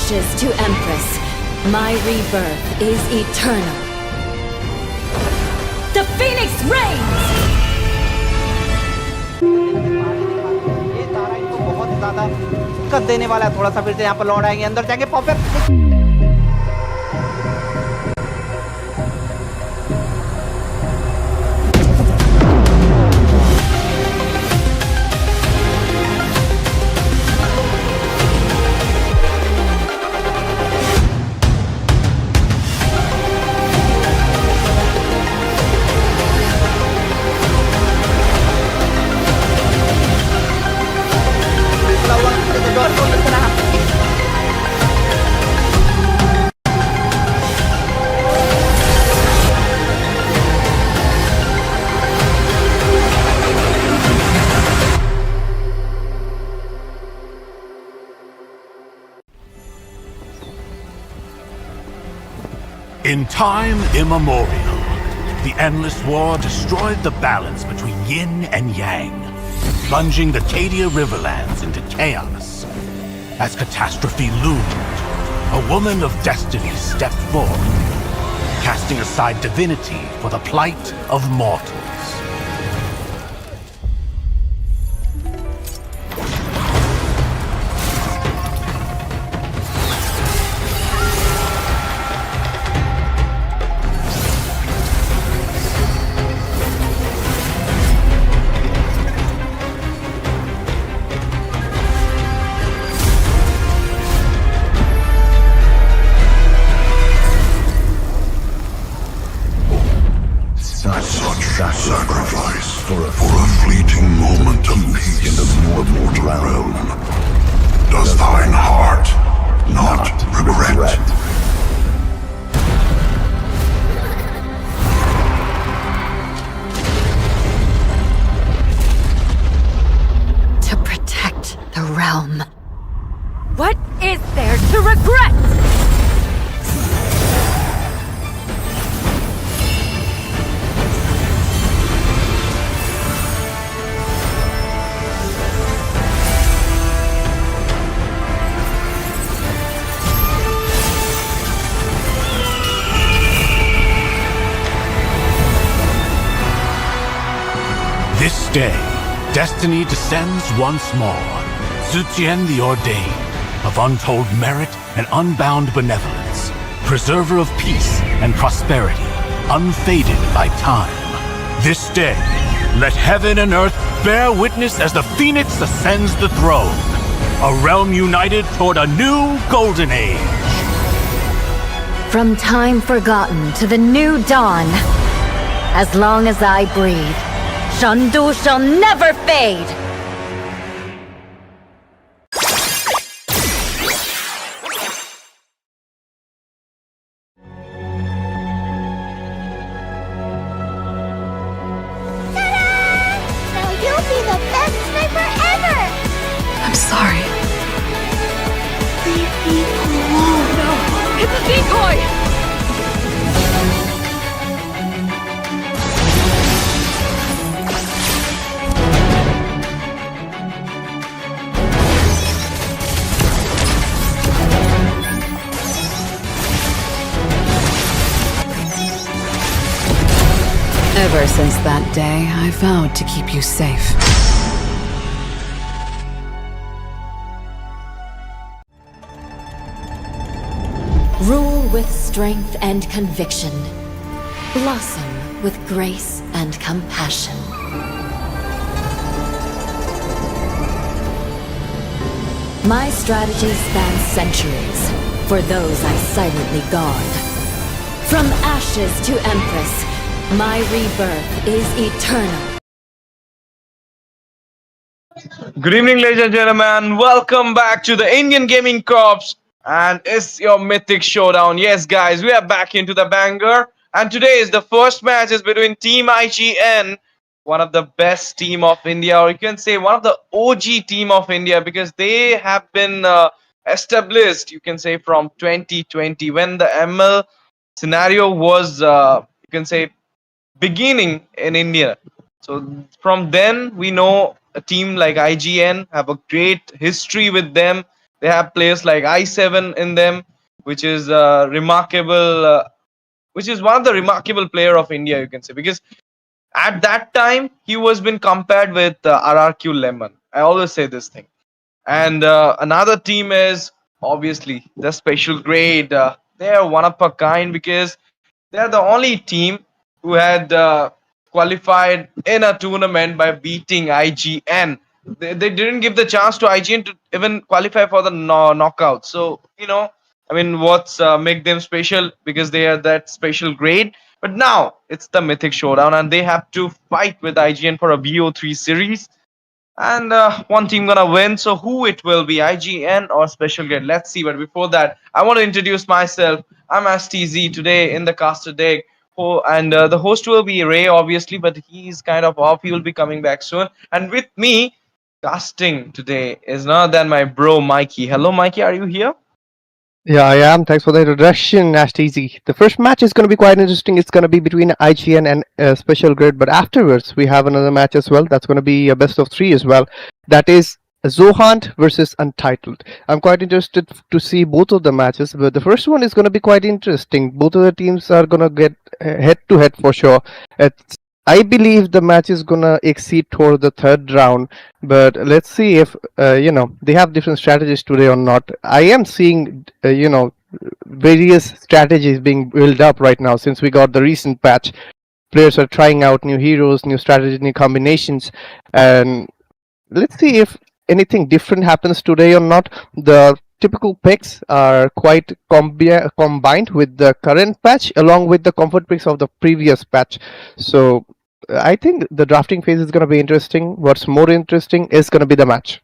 ashes to empress, my rebirth is eternal. The phoenix reigns! ये तारा इनको बहुत ज्यादा दिक्कत देने वाला है। थोड़ा सा फिर से यहाँ पर लौट आएंगे, अंदर जाएंगे perfect. In time immemorial, the endless war destroyed the balance between yin and yang, plunging the Cadia Riverlands into chaos. As catastrophe loomed, a woman of destiny stepped forth, casting aside divinity for the plight of mortals. Sacrifice for a fleeting moment of peace in the mortal realm. Does thine heart not regret? To protect the realm. What is there to regret? This day, destiny descends once more. Zutian the Ordained, of untold merit and unbound benevolence, preserver of peace and prosperity, unfaded by time. This day, let heaven and earth bear witness as the Phoenix ascends the throne, a realm united toward a new golden age. From time forgotten to the new dawn, as long as I breathe, Shandu shall never fade! Now you'll be the best sniper ever! I'm sorry. Leave me alone. No! It's a decoy! Ever since that day, I vowed to keep you safe. Rule with strength and conviction. Blossom with grace and compassion. My strategy spans centuries for those I silently guard. From ashes to empress, my rebirth is eternal. Good evening, ladies and gentlemen. Welcome back to the Indian Gaming Corps, and it's your Mythic Showdown. Yes, guys, we are back into the banger, and today is the first match is between Team IGN, one of the best team of India, or you can say one of the OG team of India, because they have been established, you can say, from 2020 when the ML scenario was, you can say, beginning in India. So from then we know a team like IGN have a great history with them, They have players like I7 in them, which is remarkable. Which is one of the remarkable player of India, you can say, because at that time he was been compared with RRQ Lemon. I always say this thing. And another team is obviously the special grade. They are one of a kind because they are the only team who had qualified in a tournament by beating IGN. They didn't give the chance to IGN to even qualify for the knockout. So I mean, what's make them special because they are that special grade. But now it's the Mythic Showdown, and they have to fight with IGN for a BO3 series, and one team gonna win. So who it will be, IGN or Special Grade? Let's see. But before that, I want to introduce myself. I'm STZ today in the caster deck. And the host will be Ray, obviously, but he's kind of off. He will be coming back soon. And with me, casting today is none other than my bro Mikey. Hello, Mikey. Are you here? Yeah, I am. Thanks for the introduction, Ash Easy. The first match is going to be quite interesting. It's going to be between IGN and Special Grid, but afterwards we have another match as well. That's going to be a best of three as well. That is Zohunt versus Untitled. I'm quite interested to see both of the matches, but the first one is going to be quite interesting. Both of the teams are going to get head to head for sure. I believe the match is gonna exceed toward the third round, but let's see if they have different strategies today or not. I am seeing various strategies being built up right now since we got the recent patch. Players are trying out new heroes, new strategies, new combinations, and let's see if anything different happens today or not. The typical picks are quite combined with the current patch along with the comfort picks of the previous patch. So I think the drafting phase is going to be interesting. What's more interesting is going to be the match.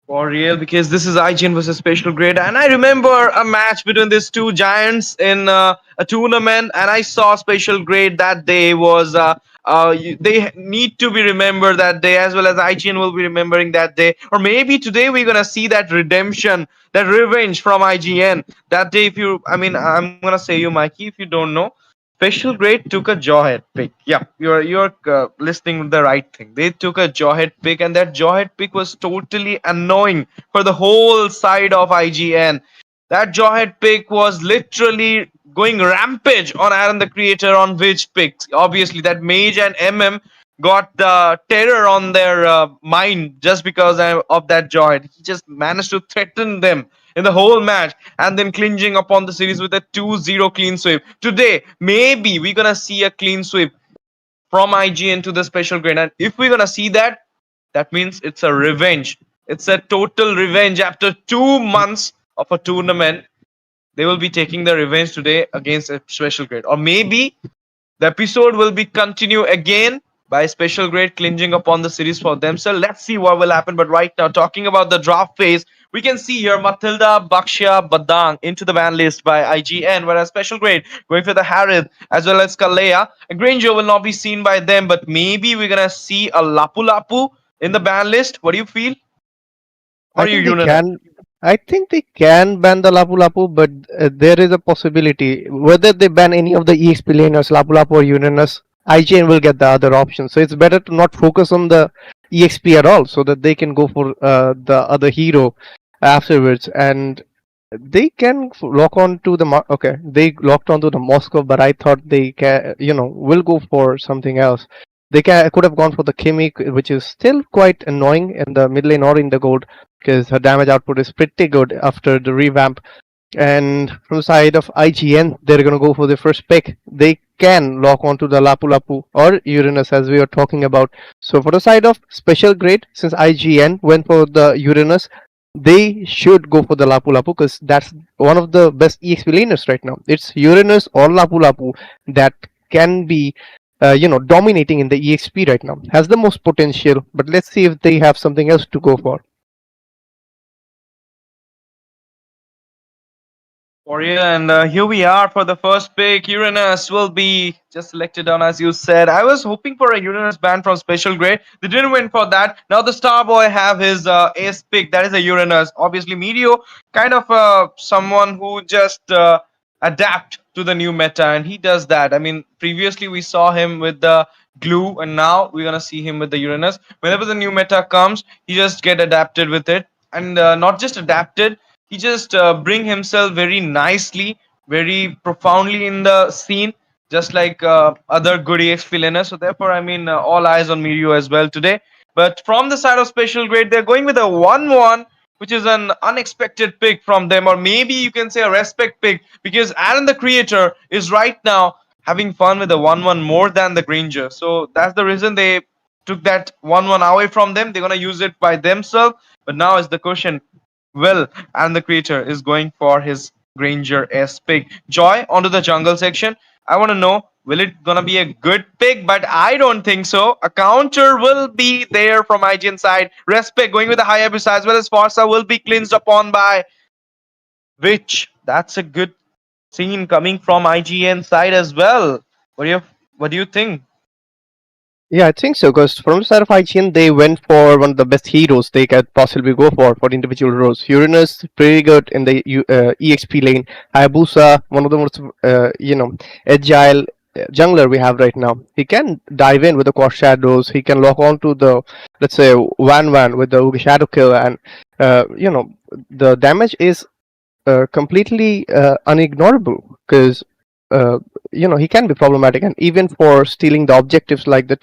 For real, because this is IGN versus Special Grade, and I remember a match between these two giants in a tournament, and I saw Special Grade that day was. They need to be remembered that day, as well as IGN will be remembering that day, or maybe today we're gonna see that redemption, that revenge from IGN that day. If you, I mean, I'm gonna say you, Mikey, if you don't know. Special Grade took a jawhead pick. Yeah, you're listening to the right thing. They took a jawhead pick, and that jawhead pick was totally annoying for the whole side of IGN. That jawhead pick was literally going rampage on Aaron the Creator on which picks. Obviously, that Mage and MM got the terror on their mind just because of that jawhead. He just managed to threaten them in the whole match and then clinging upon the series with a 2-0 clean sweep. Today, maybe we're gonna see a clean sweep from IGN to the Special Grade. And if we're gonna see that, that means it's a revenge. It's a total revenge. After 2 months of a tournament, they will be taking the revenge today against a Special Grade. Or maybe the episode will be continue again by Special Grade clinging upon the series for themselves. Let's see what will happen. But right now, talking about the draft phase, we can see here Matilda, Bakshia, Badang into the ban list by IGN, whereas Special Grade going for the Harith as well as Kalea. Granger will not be seen by them, but maybe we're gonna see a Lapu Lapu in the ban list. What do you feel? Or I think they can ban the Lapu Lapu, but there is a possibility. Whether they ban any of the EXP laners, Lapu Lapu or Uranus, IGN will get the other option. So it's better to not focus on the EXP at all, so that they can go for the other hero afterwards. And they can lock on to the they locked onto the Moscow, but I thought they can will go for something else. They could have gone for the Kimi, which is still quite annoying in the mid lane or in the gold, because her damage output is pretty good after the revamp. And from the side of IGN, they're going to go for the first pick. They can lock onto the Lapu Lapu or Uranus, as we are talking about. So for the side of Special Grade, since IGN went for the Uranus, they should go for the Lapu Lapu, because that's one of the best EXP laners right now. It's Uranus or Lapu Lapu that can be dominating in the EXP right now. Has the most potential, but let's see if they have something else to go for. And here we are for the first pick. Uranus will be just selected on, as you said. I was hoping for a Uranus ban from Special Grade. They didn't win for that. Now the Star Boy have his ace pick. That is a Uranus. Obviously, Medio, kind of someone who just adapt to the new meta, and he does that. I mean, previously we saw him with the glue, and now we're gonna see him with the Uranus. Whenever the new meta comes, he just get adapted with it. and not just adapted. He just bring himself very nicely, very profoundly in the scene, just like other good EXP laners. So therefore, I mean, all eyes on Mirio as well today. But from the side of special grade, they're going with a 1-1, which is an unexpected pick from them, or maybe you can say a respect pick, because Aaron the creator is right now having fun with the 1-1 more than the Granger. So that's the reason they took that 1-1 away from them. They're gonna use it by themselves. But now is the question, will and the creator is going for his Granger S pick. Joy, onto the jungle section. I want to know, will it gonna be a good pick? But I don't think so. A counter will be there from IGN side. Respect going with the high abyss as well as Farsa will be cleansed upon by Witch. That's a good scene coming from IGN side as well. What do you think? Yeah, I think so. Because from the side of IGN, they went for one of the best heroes they could possibly go for individual roles. Uranus, pretty good in the EXP lane. Hayabusa, one of the most agile jungler we have right now. He can dive in with the core shadows. He can lock on to the, let's say, one with the shadow kill, and the damage is completely unignorable, because he can be problematic, and even for stealing the objectives like the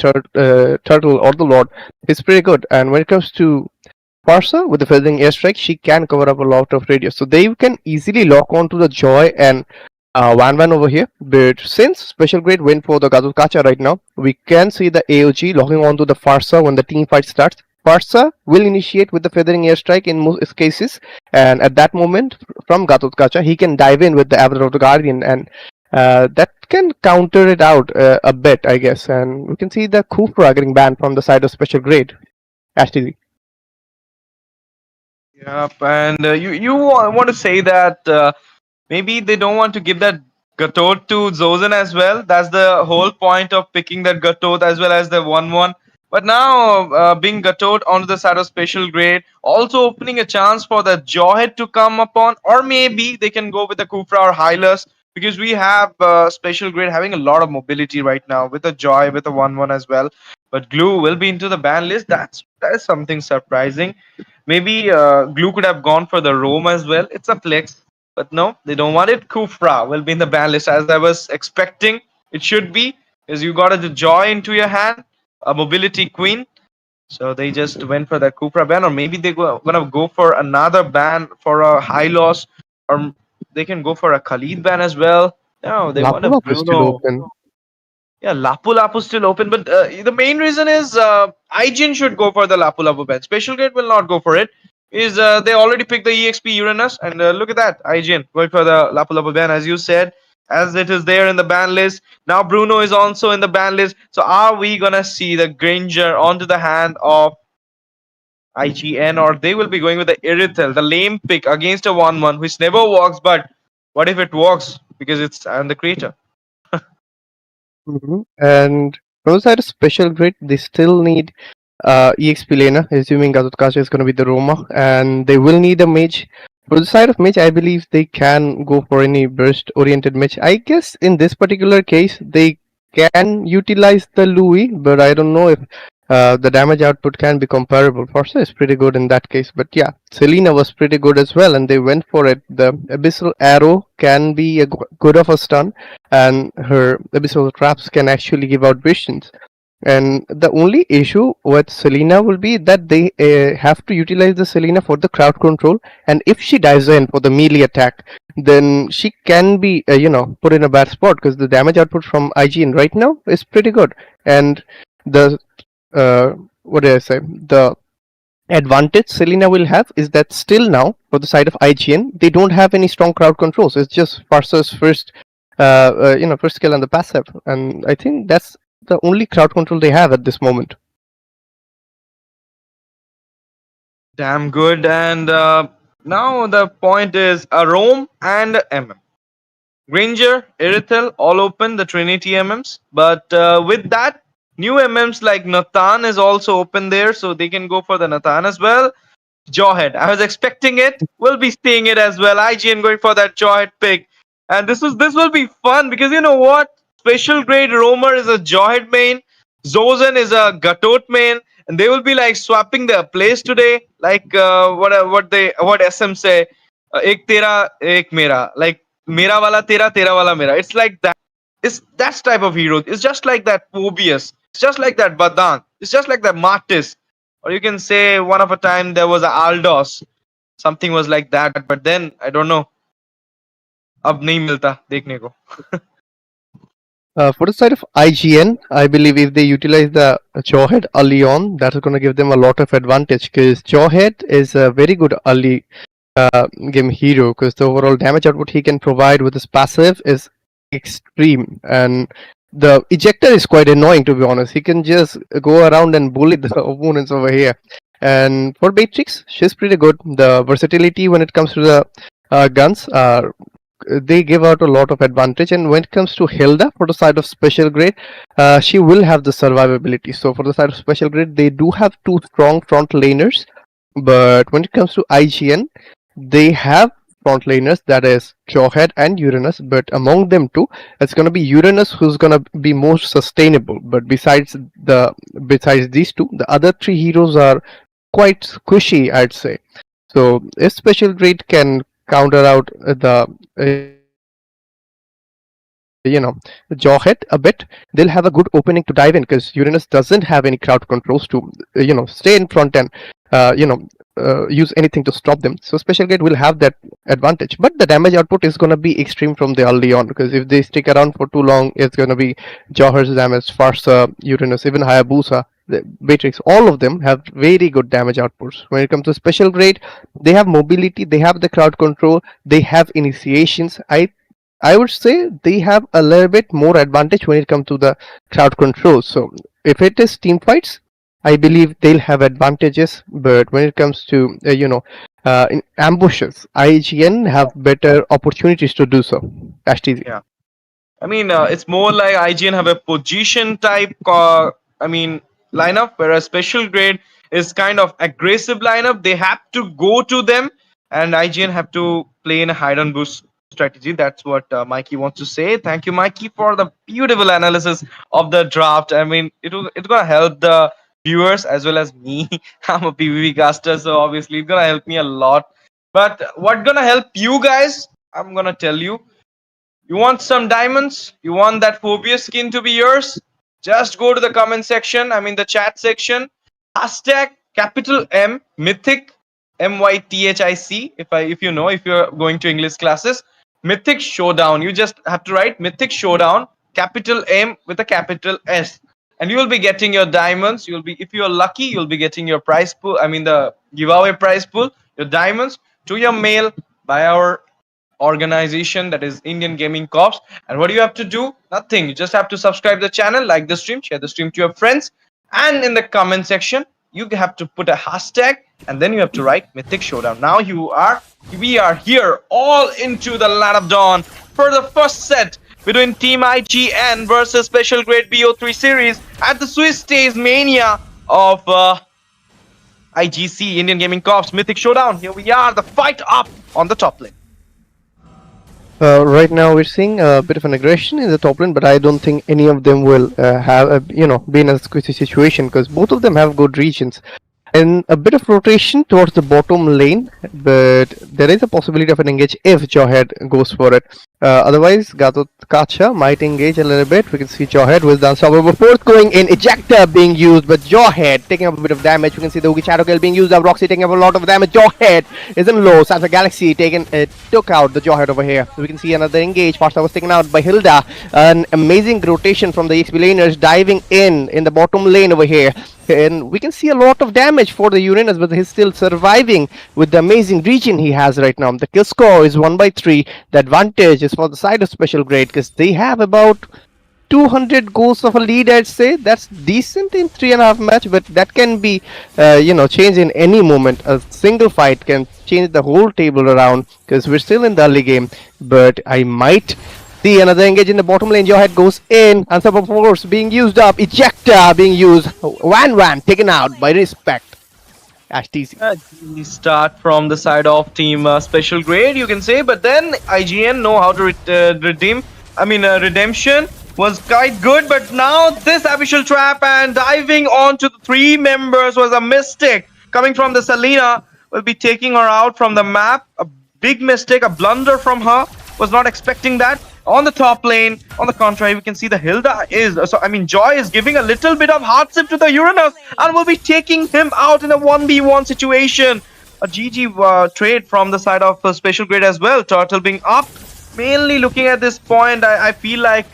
turtle or the lord, it's pretty good. And when it comes to Parsa with the feathering airstrike, she can cover up a lot of radius, so they can easily lock onto the Joy and Van over here. But since special grade went for the Gazul Kacha right now, we can see the AOG locking onto the Farsa when the team fight starts. Farsa will initiate with the feathering airstrike in most cases, and at that moment, from Gatot Kacha, he can dive in with the Avatar of the Guardian, and that can counter it out a bit, I guess. And we can see the Kufra getting banned from the side of special grade. Ashley. Yep, and you want to say that maybe they don't want to give that Gatot to Zozen as well. That's the whole point of picking that Gatot as well as the 1-1. But now being Gatot onto the side of special grade, also opening a chance for the Jawhead to come upon, or maybe they can go with the Kufra or Hylas, because we have special grade having a lot of mobility right now with a Joy, with a 1-1 as well. But Glue will be into the ban list. That is something surprising. Maybe Glue could have gone for the Rome as well. It's a flex. But no, they don't want it. Kufra will be in the ban list, as I was expecting it should be, because you got a Joy into your hand, a mobility queen. So they just went for that Kufra ban, or maybe they're gonna go for another ban for a high loss, or they can go for a Khalid ban as well. No, they want a Lapu is still Bruno. open. Yeah, Lapu Lapu still open, but the main reason is IGN should go for the Lapu Lapu ban. Special grade will not go for it. Is they already picked the EXP Uranus, and look at that, IGN going for the Lapu Lapu ban, as you said, as it is there in the ban list. Now Bruno is also in the ban list. So are we gonna see the Granger onto the hand of IGN, or they will be going with the Irithel, the lame pick against a 1-1, which never works? But what if it works? Because it's the creator. And from the side of special grade, they still need EXP laner, assuming Gazutkacha is going to be the Roma, and they will need a mage. For the side of mage, I believe they can go for any burst oriented mage. I guess in this particular case, they can utilize the Louis, but I don't know if the damage output can be comparable. Forza is pretty good in that case, but yeah, Selena was pretty good as well, and they went for it. The Abyssal Arrow can be a good of a stun, and her Abyssal Traps can actually give out visions. And the only issue with Selena will be that they have to utilize the Selena for the crowd control, and if she dives in for the melee attack, then she can be put in a bad spot, because the damage output from IGN right now is pretty good. And the what did I say? The advantage Selena will have is that still now, for the side of IGN, they don't have any strong crowd controls. It's just Farsa's first skill on the passive, and I think that's the only crowd control they have at this moment. Damn good. And now the point is a Rome and a MM. Granger, Irithel, all open, the Trinity MMs. But with that, new MMs like Nathan is also open there, so they can go for the Nathan as well. Jawhead, I was expecting it. We'll be seeing it as well. IGN going for that Jawhead pick. And this will be fun, because you know what? Special grade Roamer is a Jawhead main. Zozen is a Gatot main. and they will be like swapping their place today. Like what SM say, ek tera, ek mera. Like mera wala tera, tera wala mera. It's like that. It's that type of hero. It's just like that Phobius. It's just like that Badan. It's just like that Martis. Or you can say one of a time there was a Aldos. Something was like that. But then I don't know. अब नहीं मिलता देखने को. For the side of IGN, I believe if they utilize the Jawhead early on, that's going to give them a lot of advantage because Jawhead is a very good early game hero because the overall damage output he can provide with his passive is extreme, and the ejector is quite annoying, to be honest. He can just go around and bully the opponents over here. And for Beatrix, she's pretty good. The versatility when it comes to the guns are they give out a lot of advantage. And when it comes to Hilda, for the side of special grade, she will have the survivability. So for the side of special grade, they do have two strong front laners, but when it comes to IGN, they have front laners, that is Jawhead and Uranus, but among them two, it's going to be Uranus who's going to be most sustainable. But besides these two, the other three heroes are quite squishy, I'd say. So if special grade can counter out the Jawhead a bit, they'll have a good opening to dive in because Uranus doesn't have any crowd controls to stay in front and use anything to stop them. So special grade will have that advantage, but the damage output is going to be extreme from the early on because if they stick around for too long, it's going to be Jawhead's damage, Farsa, Uranus, even Hayabusa, the Beatrix, all of them have very good damage outputs. When it comes to special grade, they have mobility, they have the crowd control, they have initiations. I would say they have a little bit more advantage when it comes to the crowd control. So if it is team fights, I believe they'll have advantages. But when it comes to in ambushes, IGN have better opportunities to do so. That's easy. Yeah, I mean it's more like IGN have a position type. Lineup, whereas special grade is kind of aggressive lineup. They have to go to them, and IGN have to play in a hide and boost strategy. That's what Mikey wants to say. Thank you, Mikey, for the beautiful analysis of the draft. I mean, it's gonna help the viewers as well as me. I'm a PvP caster, so obviously it's gonna help me a lot. But what's gonna help you guys? I'm gonna tell you. You want some diamonds? You want that Phobia skin to be yours? Just go to the comment section. The chat section. Hashtag capital M Mythic MYTHIC. If you're going to English classes, Mythic Showdown. You just have to write Mythic Showdown, capital M with a capital S, and you will be getting your diamonds. If you're lucky, you'll be getting your prize pool. The giveaway prize pool, your diamonds to your mail by our organization, that is Indian Gaming Corps. And what do you have to do? Nothing. You just have to subscribe the channel, like the stream, share the stream to your friends, and in the comment section you have to put a hashtag, and then you have to write Mythic Showdown. Now we are here all into the Land of Dawn for the first set between Team IGN versus Special Grade BO3 series at the Swiss Stage Mania of IGC, Indian Gaming Corps, Mythic Showdown. Here we are, the fight up on the top lane. Right now we're seeing a bit of an aggression in the top lane, but I don't think any of them will have be in a squishy situation because both of them have good regions. And a bit of rotation towards the bottom lane, but there is a possibility of an engage if Jawhead goes for it. Otherwise, Gato Kacha might engage a little bit. We can see Jawhead with the unstoppable force going in, ejector being used, but Jawhead taking up a bit of damage. We can see the Ugi Shadow Kill being used, Roxy taking up a lot of damage. Jawhead is in low. Sansa Galaxy took out the Jawhead over here. So we can see another engage. Pasta was taken out by Hilda. An amazing rotation from the XP laners diving in the bottom lane over here. And we can see a lot of damage for the Uranus, but he's still surviving with the amazing region he has right now. The kill score is 1/3. The advantage is for the side of special grade because they have about 200 goals of a lead, I'd say. That's decent in 3.5 match, but that can be changed in any moment. A single fight can change the whole table around because we're still in the early game. But I might see another engage in the bottom lane. Jawhead goes in, unstoppable force being used up, ejector being used, Wan taken out by Respect. That's easy. We start from the side of team special grade, you can say, but then IGN know how to redeem. Redemption. was quite good, but now this abyssal trap and diving onto the 3 members was a mistake. Coming from the Selena will be taking her out from the map. A big mistake, a blunder from her. Was not expecting that. On the top lane, on the contrary, we can see the Hilda is, Joy is giving a little bit of hardship to the Uranus and will be taking him out in a 1v1 situation. A GG trade from the side of Special Grade as well. Turtle being up. Mainly looking at this point, I feel like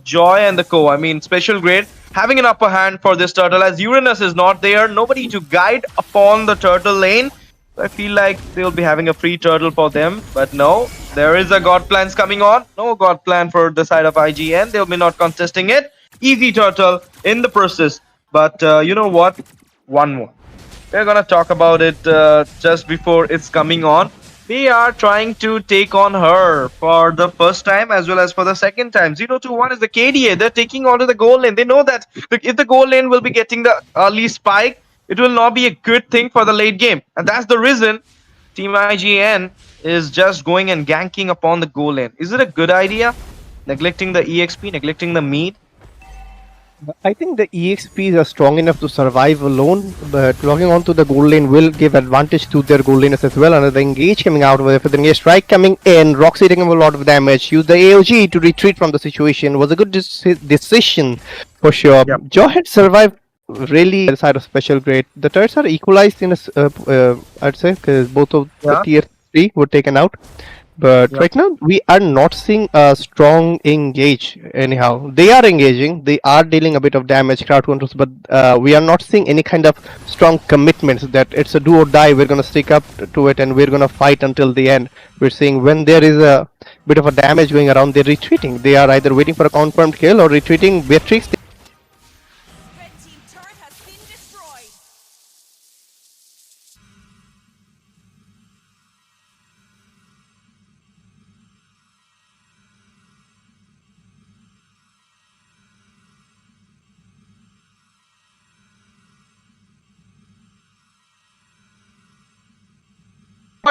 Joy and the Special Grade having an upper hand for this Turtle as Uranus is not there. Nobody to guide upon the Turtle lane. I feel like they'll be having a free Turtle for them. But no, there is a God Plans coming on. No God Plan for the side of IGN. They'll be not contesting it. Easy Turtle in the process. But you know what? One more. We're gonna talk about it just before it's coming on. We are trying to take on her for the first time as well as for the second time. 0-1 is the KDA. They're taking onto the goal lane. They know that if the goal lane will be getting the early spike, it will not be a good thing for the late game. And that's the reason Team IGN is just going and ganking upon the goal lane. Is it a good idea? Neglecting the EXP, neglecting the meat? I think the EXPs are strong enough to survive alone, but logging onto the gold lane will give advantage to their gold laners as well. Another engage coming out with the engage strike coming in. Roxy taking a lot of damage. Use the AOG to retreat from the situation. Was a good decision for sure. Yep. Joe had survived really on the side of Special Grade. The turrets are equalized in a, I'd say, because both of the tier 3 were taken out. But right now, we are not seeing a strong engage anyhow. They are engaging, they are dealing a bit of damage, crowd controls, but we are not seeing any kind of strong commitments that it's a do or die, we're going to stick up to it and we're going to fight until the end. We're seeing when there is a bit of a damage going around, they're retreating. They are either waiting for a confirmed kill or retreating. Beatrix. Red team turret has been destroyed.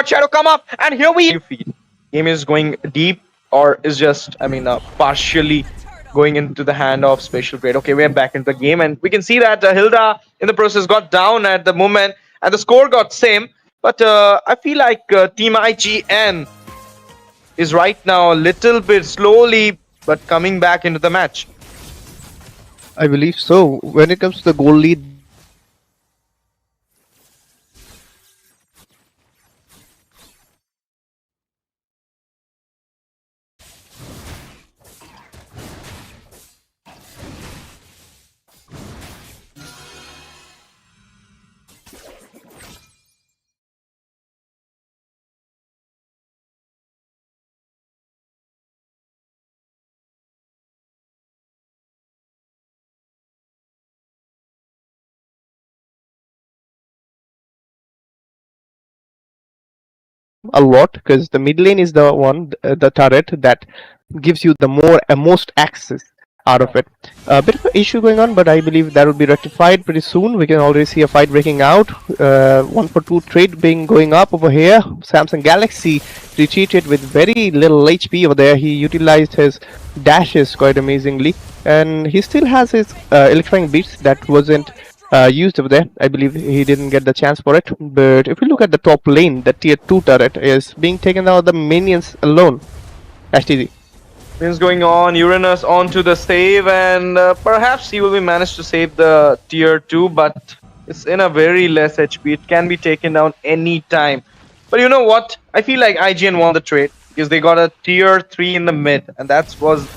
Shadow come up and here we feed. Game is going deep or is just partially going into the hand of Special Grade. Okay, we're back into the game and we can see that Hilda in the process got down at the moment and the score got same, but I feel like Team IGN is right now a little bit slowly but coming back into the match. I believe so. When it comes to the goal lead, a lot because the mid lane is the one, the turret that gives you the most access out of it. A bit of an issue going on, but I believe that will be rectified pretty soon. We can already see a fight breaking out. 1-for-2 trade being going up over here. Samsung Galaxy retreated with very little HP over there. He utilized his dashes quite amazingly, and he still has his electrifying beats that wasn't used over there. I believe he didn't get the chance for it. But if we look at the top lane, the tier 2 turret is being taken out of the minions alone. HTZ. Things going on, Uranus onto the save and perhaps he will be managed to save the tier 2, but it's in a very less HP. It can be taken down any time. But you know what? I feel like IGN won the trade because they got a tier 3 in the mid and that was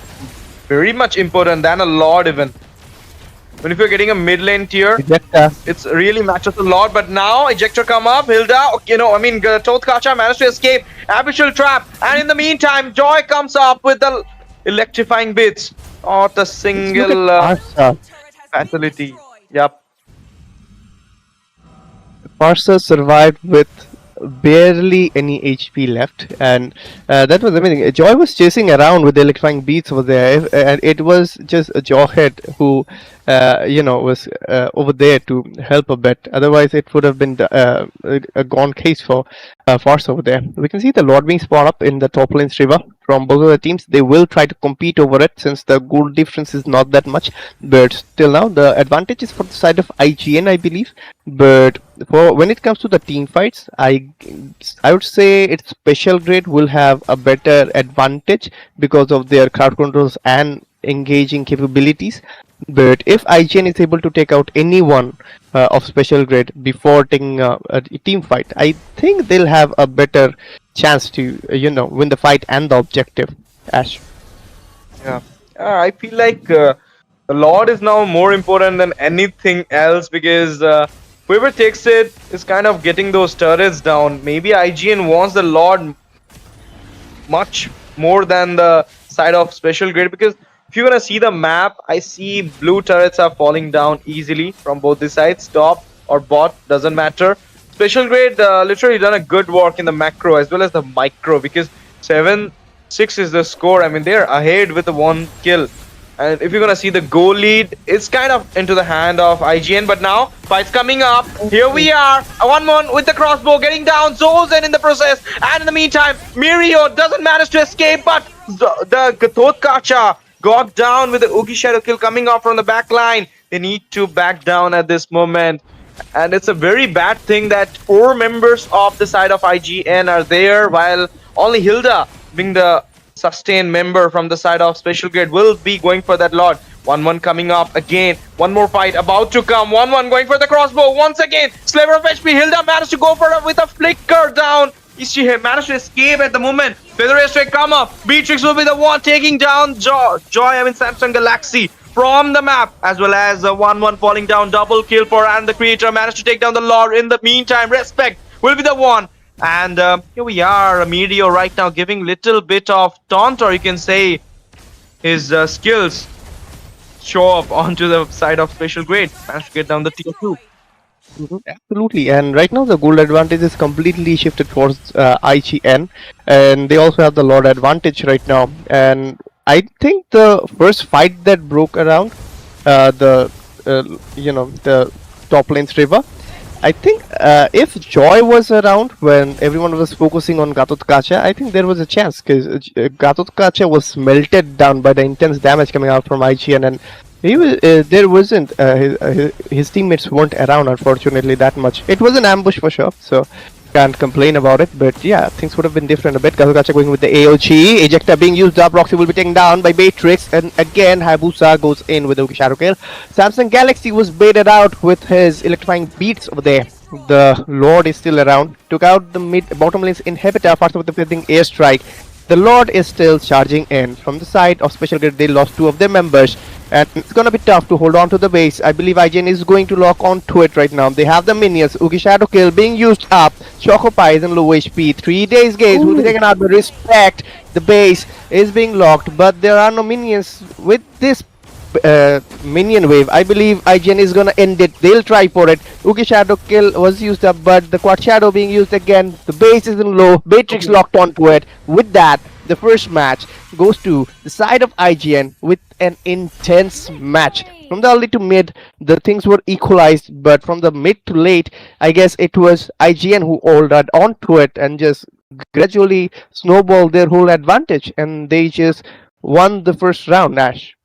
very much important than a Lord even. When if you're getting a mid lane tier, it's really matches a lot. But now Ejector come up, Hilda, Tothkacha managed to escape, Abyssal Trap, and in the meantime, Joy comes up with the electrifying bits. Not a single fatality. Yep. Parsa survived with barely any HP left, and that was amazing. Joy was chasing around with the electrifying beats over there, and it was just a Jawhead who, was over there to help a bit. Otherwise, it would have been a gone case for Force over there. We can see the Lord being spawned up in the top lane's river from both of the teams. They will try to compete over it since the gold difference is not that much, but still now the advantage is for the side of IGN, I believe. But for when it comes to the team fights, I would say its special grade will have a better advantage because of their crowd controls and engaging capabilities. But if IGN is able to take out anyone of special grade before taking a team fight, I think they'll have a better chance to win the fight and the objective. Ash. Yeah, I feel like the Lord is now more important than anything else because whoever takes it is kind of getting those turrets down. Maybe IGN wants the Lord much more than the side of special grade because if you're gonna see the map, I see blue turrets are falling down easily from both the sides, top or bot, doesn't matter. Special grade literally done a good work in the macro as well as the micro because 7-6 is the score. I mean, they're ahead with the 1 kill. And if you're gonna see the goal lead, it's kind of into the hand of IGN. But now, fight's coming up. Here we are. 1-1 with the crossbow getting down. Zohunt in the process. And in the meantime, Mirio doesn't manage to escape. But the Gathotkacha got down with the Ugi Shadow kill coming off from the back line. They need to back down at this moment. And it's a very bad thing that 4 members of the side of IGN are there, while only Hilda, being the sustained member from the side of special grade, will be going for that Lord. 1-1 coming up again. One more fight about to come. 1-1 going for the crossbow once again. Sliver of HP. Hilda managed to go for it with a flicker down. She managed to escape at the moment. Feather straight come up. Beatrix will be the one taking down Samsung Galaxy from the map, as well as 1-1 falling down. Double kill for and the creator managed to take down the Lord. In the meantime, Respect will be the one. And here we are, Mirio right now giving little bit of taunt, or you can say his skills show up onto the side of special grade. Managed to get down the tier 2. Absolutely, and right now the gold advantage is completely shifted towards IGN, and they also have the Lord advantage right now. And I think the first fight that broke around the top lane's river, I think if Joy was around when everyone was focusing on Gathotkacha, I think there was a chance because Gathotkacha was melted down by the intense damage coming out from IGN, and he was, there wasn't his teammates weren't around, unfortunately, that much. It was an ambush for sure, so can't complain about it. But yeah, things would have been different a bit. Gathotkacha going with the AOG, ejector being used up, Roxy will be taken down by Beatrix, and again Hayabusa goes in with the shadow kill. Samsung Galaxy was baited out with his electrifying beats over there. The Lord is still around, took out the bottom lane's inhibitor, first with the fitting airstrike. The Lord is still charging in. From the side of special grade, they lost 2 of their members, and it's gonna be tough to hold on to the base. I believe IGN is going to lock on to it right now. They have the minions. Ugi Shadow kill being used up. Chocopie is in low HP. 3 days gaze will be taken out. But Respect, the base is being locked, but there are no minions with this minion wave. I believe IGN is gonna end it. They'll try for it. Ugi Shadow kill was used up, but the Quad Shadow being used again. The base is in low. Beatrix locked onto it. With that, the first match goes to the side of IGN with an intense match. From the early to mid, the things were equalized, but from the mid to late, I guess it was IGN who ordered onto it and just gradually snowballed their whole advantage, and they just won the first round, Ash.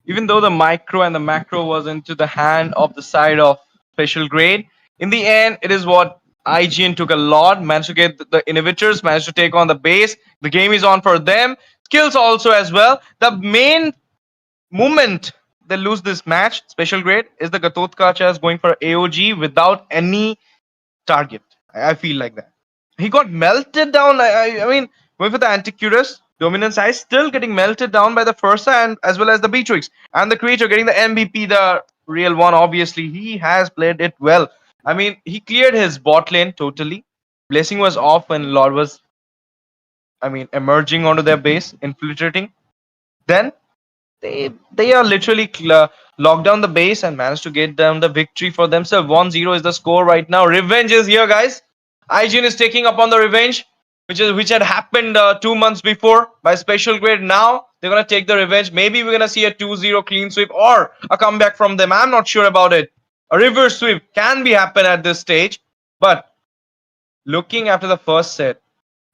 Even though the micro and the macro was into the hand of the side of special grade, in the end, it is what IGN took a lot, managed to get the inhibitors, managed to take on the base. The game is on for them. Skills also as well. The main moment they lose this match, special grade, is the Gathotkacha going for AOG without any target. I feel like that. He got melted down. I mean, going for the Anticurus, Dominance Eye, still getting melted down by the Fursa and as well as the Beatrix. And the creature getting the MVP, the real one, obviously. He has played it well. I mean, he cleared his bot lane totally. Blessing was off when Lord was, emerging onto their base, infiltrating. Then they are literally locked down the base and managed to get down the victory for themselves. 1-0 is the score right now. Revenge is here, guys. IGN is taking upon the revenge, which had happened 2 months before by special grade. Now they're gonna take the revenge. Maybe we're gonna see a 2-0 clean sweep or a comeback from them. I'm not sure about it. A reverse sweep can be happen at this stage, but looking after the first set,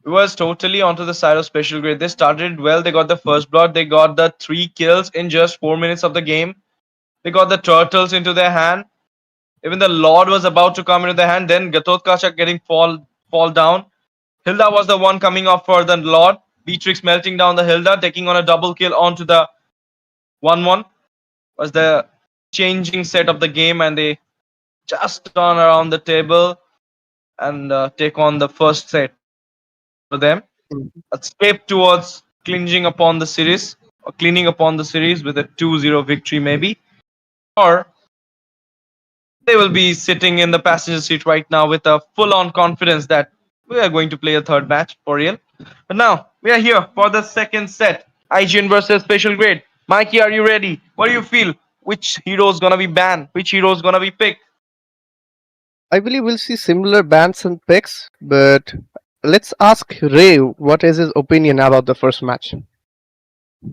it was totally onto the side of special grade. They started well. They got the first blood. They got the 3 kills in just 4 minutes of the game. They got the turtles into their hand. Even the Lord was about to come into their hand. Then Gatotkacha getting fall down. Hilda was the one coming up for the Lord. Beatrix melting down the Hilda, taking on a double kill onto the 1-1. Was the changing set of the game, and they just turn around the table and take on the first set for them. A step towards clinging upon the series or cleaning upon the series with a 2-0 victory, maybe. Or they will be sitting in the passenger seat right now with a full on confidence that we are going to play a third match for real. But now we are here for the second set, IGN versus Special Grade. Mikey, are you ready? What do you feel? Which hero is gonna be banned? Which hero is gonna be picked? I believe we'll see similar bans and picks, but let's ask Ray what is his opinion about the first match.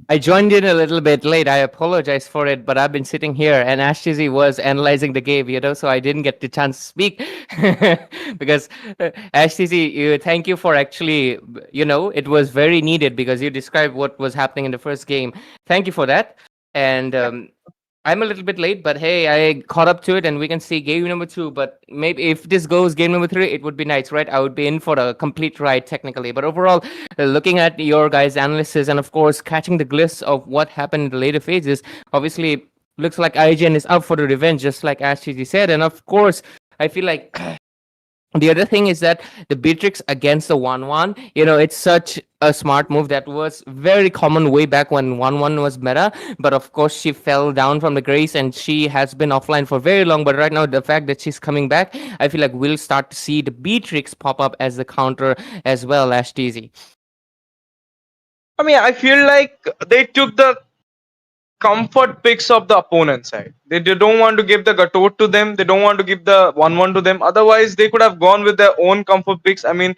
I joined in a little bit late. I apologize for it, but I've been sitting here and Ashtizi was analyzing the game, so I didn't get the chance to speak because Ashtizi, thank you for actually, it was very needed because you described what was happening in the first game. Thank you for that. And I'm a little bit late, but hey, I caught up to it and we can see game number 2. But maybe if this goes game number 3, it would be nice, right? I would be in for a complete ride technically. But overall, looking at your guys' analysis and of course catching the glimpse of what happened in the later phases, obviously looks like IGN is up for the revenge, just like Ashiji said. And of course, I feel like the other thing is that the Beatrix against the 1-1, it's such a smart move that was very common way back when 1-1 was meta. But of course, she fell down from the grace and she has been offline for very long. But right now, the fact that she's coming back, I feel like we'll start to see the Beatrix pop up as the counter as well, Ash TZ. I mean, I feel like they took the comfort picks of the opponent side. They don't want to give the Gatot to them. They don't want to give the 1-1 to them. Otherwise, they could have gone with their own comfort picks. I mean,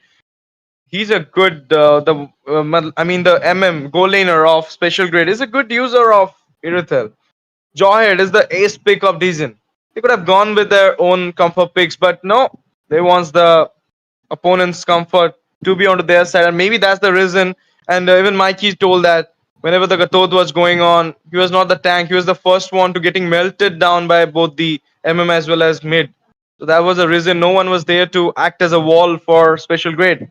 he's a good the goal laner of special grade is a good user of Irithel. Jawhead is the ace pick of Dizin. They could have gone with their own comfort picks, but no, they want the opponent's comfort to be onto their side, and maybe that's the reason. And even Mikey told that whenever the Gatot was going on, he was not the tank. He was the first one to getting melted down by both the MM as well as mid. So that was the reason no one was there to act as a wall for special grade.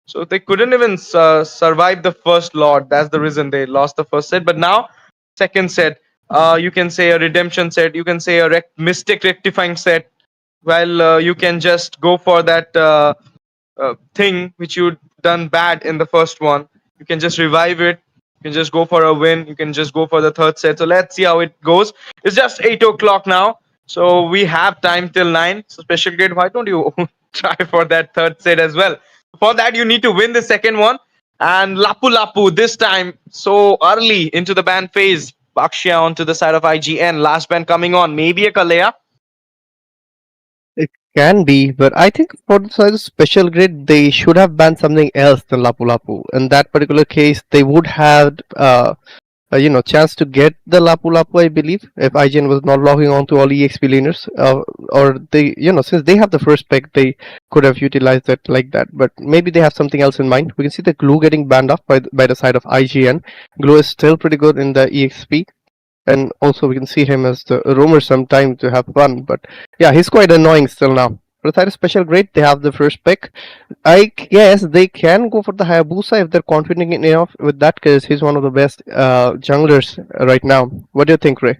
So they couldn't even survive the first lot. That's the reason they lost the first set. But now, second set, you can say a redemption set. You can say a mystic rectifying set. While you can just go for that thing which you done bad in the first one. You can just revive it. You can just go for a win. You can just go for the third set. So let's see how it goes. It's just 8 o'clock now. So we have time till 9. So special grade, why don't you try for that third set as well? For that, you need to win the second one. And Lapu Lapu this time so early into the ban phase. Bakshia onto the side of IGN. Last ban coming on. Maybe a Kalea. It can be, but I think for the side of special grade, they should have banned something else than Lapu Lapu. In that particular case, they would have chance to get the Lapu Lapu, I believe, if IGN was not logging on to all EXP laners, or they, since they have the first pick, they could have utilized it like that. But maybe they have something else in mind. We can see the Glue getting banned off by the side of IGN. Glue is still pretty good in the EXP, and also we can see him as the roamer sometime to have fun. But yeah, he's quite annoying still now. For the side of special grade, they have the first pick. I guess they can go for the Hayabusa if they're confident enough with that, because he's one of the best junglers right now. What do you think, Ray?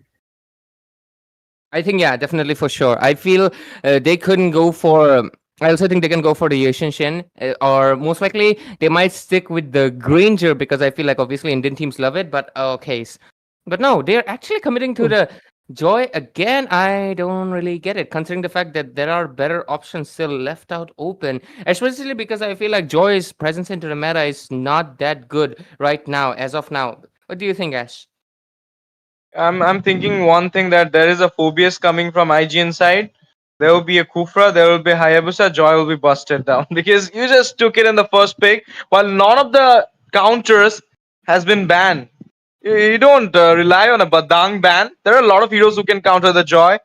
I think, yeah, definitely for sure. I feel they couldn't go for... I also think they can go for the Yoshin Shin, or most likely they might stick with the Granger, because I feel like obviously Indian teams love it, but okay. But no, they're actually committing to the Joy again. I don't really get it, considering the fact that there are better options still left out open, especially because I feel like Joy's presence into the meta is not that good right now, as of now. What do you think, Ash? I'm thinking one thing, that there is a Phobius coming from IGN side. there will be a Kufra, there will be Hayabusa, Joy will be busted down because you just took it in the first pick while none of the counters has been banned. You don't rely on a Badang ban. There are a lot of heroes who can counter the Joy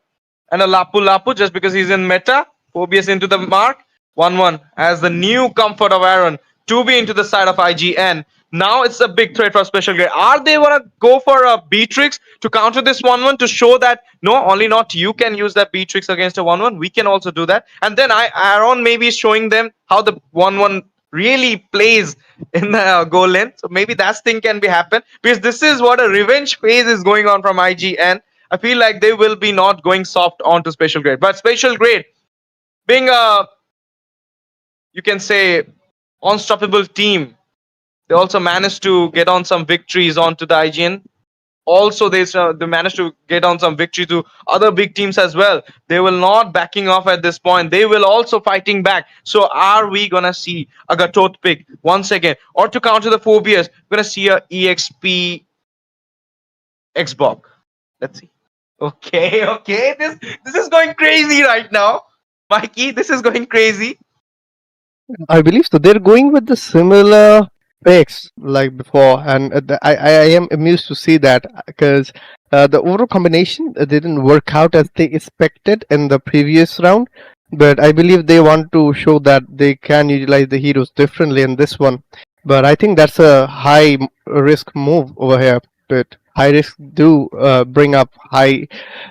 and a Lapu Lapu just because he's in meta. Phobius into the mark. 1-1 as the new comfort of Aaron. 2B into the side of IGN. Now it's a big threat for special grade. Are they gonna go for a Beatrix to counter this 1-1 to show that no, only not you can use that Beatrix against a 1-1. We can also do that. And then Aaron maybe showing them how the 1-1 really plays in the goal lane. So maybe that thing can be happen because this is what a revenge phase is going on from IGN. I feel like they will be not going soft onto special grade, but special grade being a, you can say, unstoppable team, they also managed to get on some victories onto the IGN. Also, they managed to get on some victory to other big teams as well. They will not backing off at this point. They will also fighting back. So are we gonna see a Gatot pick once again, or to counter the phobias, we're gonna see a EXP Xbox? Let's see. Okay. This is going crazy right now, Mikey. This is going crazy. I believe so. They're going with the similar picks like before, and I am amused to see that because the overall combination didn't work out as they expected in the previous round. But I believe they want to show that they can utilize the heroes differently in this one. But I think that's a high risk move over here. But high risk do bring up high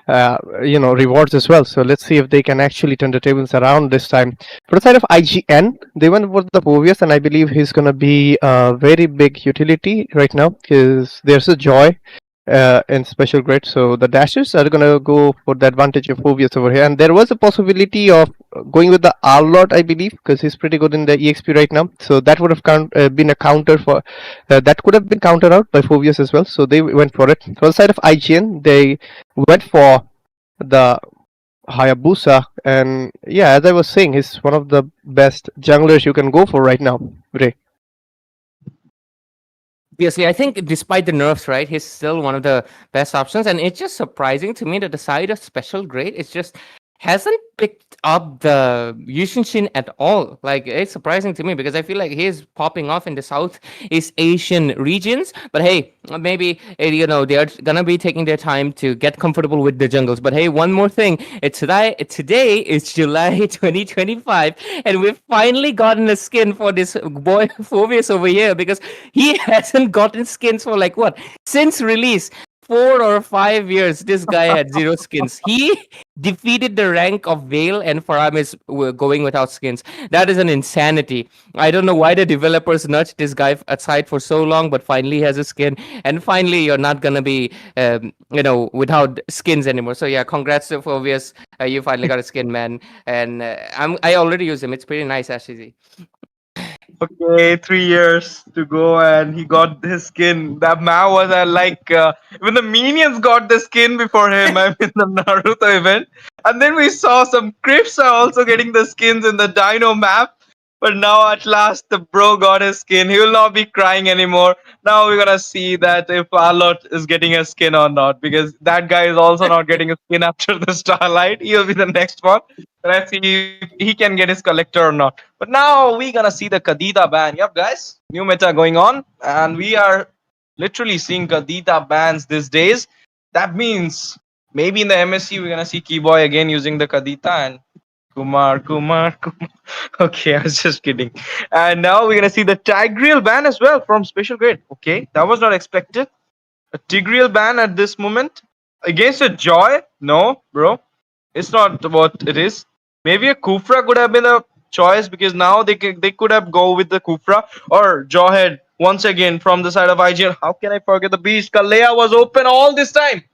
rewards as well. So let's see if they can actually turn the tables around this time. For the side of IGN, they went for the Povius, and I believe he's gonna be a very big utility right now because there's a Joy in special grade. So the dashers are gonna go for the advantage of Povius over here, and there was a possibility of going with the Arlot, I believe, because he's pretty good in the EXP right now. So that would have been a counter for that could have been countered out by Phobius as well. So they went for it. For the side of IGN, they went for the Hayabusa, and yeah, as I was saying, he's one of the best junglers you can go for right now, Ray. Obviously, I think despite the nerfs, right, he's still one of the best options, and it's just surprising to me that the side of special grade is just hasn't picked up the Yushin at all. Like, it's surprising to me because I feel like he's popping off in the Southeast Asian regions. But hey, maybe they're gonna be taking their time to get comfortable with the jungles. But hey, one more thing: today is July 2025, and we've finally gotten a skin for this boy Phobius over here because he hasn't gotten skins for like what since release. 4 or 5 years, this guy had 0 skins. He defeated the rank of Vale, and Faram is going without skins. That is an insanity. I don't know why the developers nudged this guy aside for so long, but finally he has a skin, and finally you're not gonna be, without skins anymore. So yeah, congrats to Phobius. You finally got a skin, man, and I already use him. It's pretty nice, actually. Okay, 3 years to go, and he got his skin. That man was even the minions got the skin before him. I mean, the Naruto event, and then we saw some Crips are also getting the skins in the Dino map. But now at last the bro got his skin. He will not be crying anymore. Now we're gonna see that if Arlot is getting a skin or not, because that guy is also not getting a skin after the Starlight. He'll be the next one. Let's see if he can get his collector or not. But now we're gonna see the Kadita ban. Yep, guys, new meta going on, and we are literally seeing Kadita bans these days. That means maybe in the MSC we're gonna see Keyboy again using the Kadita and Kumar. Okay, I was just kidding. And now we're gonna see the Tigreal ban as well from special grade. Okay, that was not expected. A Tigreal ban at this moment against a Joy? No, bro, it's not what it is. Maybe a Kufra could have been a choice because now they could have go with the Kufra or Jawhead once again from the side of IGN. How can I forget the beast? Kalea was open all this time.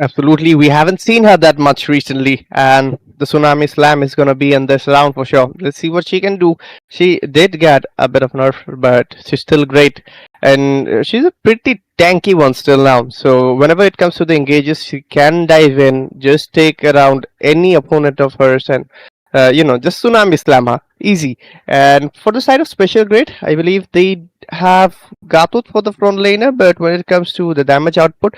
Absolutely, we haven't seen her that much recently, and the Tsunami Slam is gonna be in this round for sure. Let's see what she can do. She did get a bit of nerf, but she's still great, and she's a pretty tanky one still now. So whenever it comes to the engages, she can dive in, just take around any opponent of hers, and just Tsunami Slam her, easy. And for the side of special grade, I believe they have Gatut for the front laner, but when it comes to the damage output,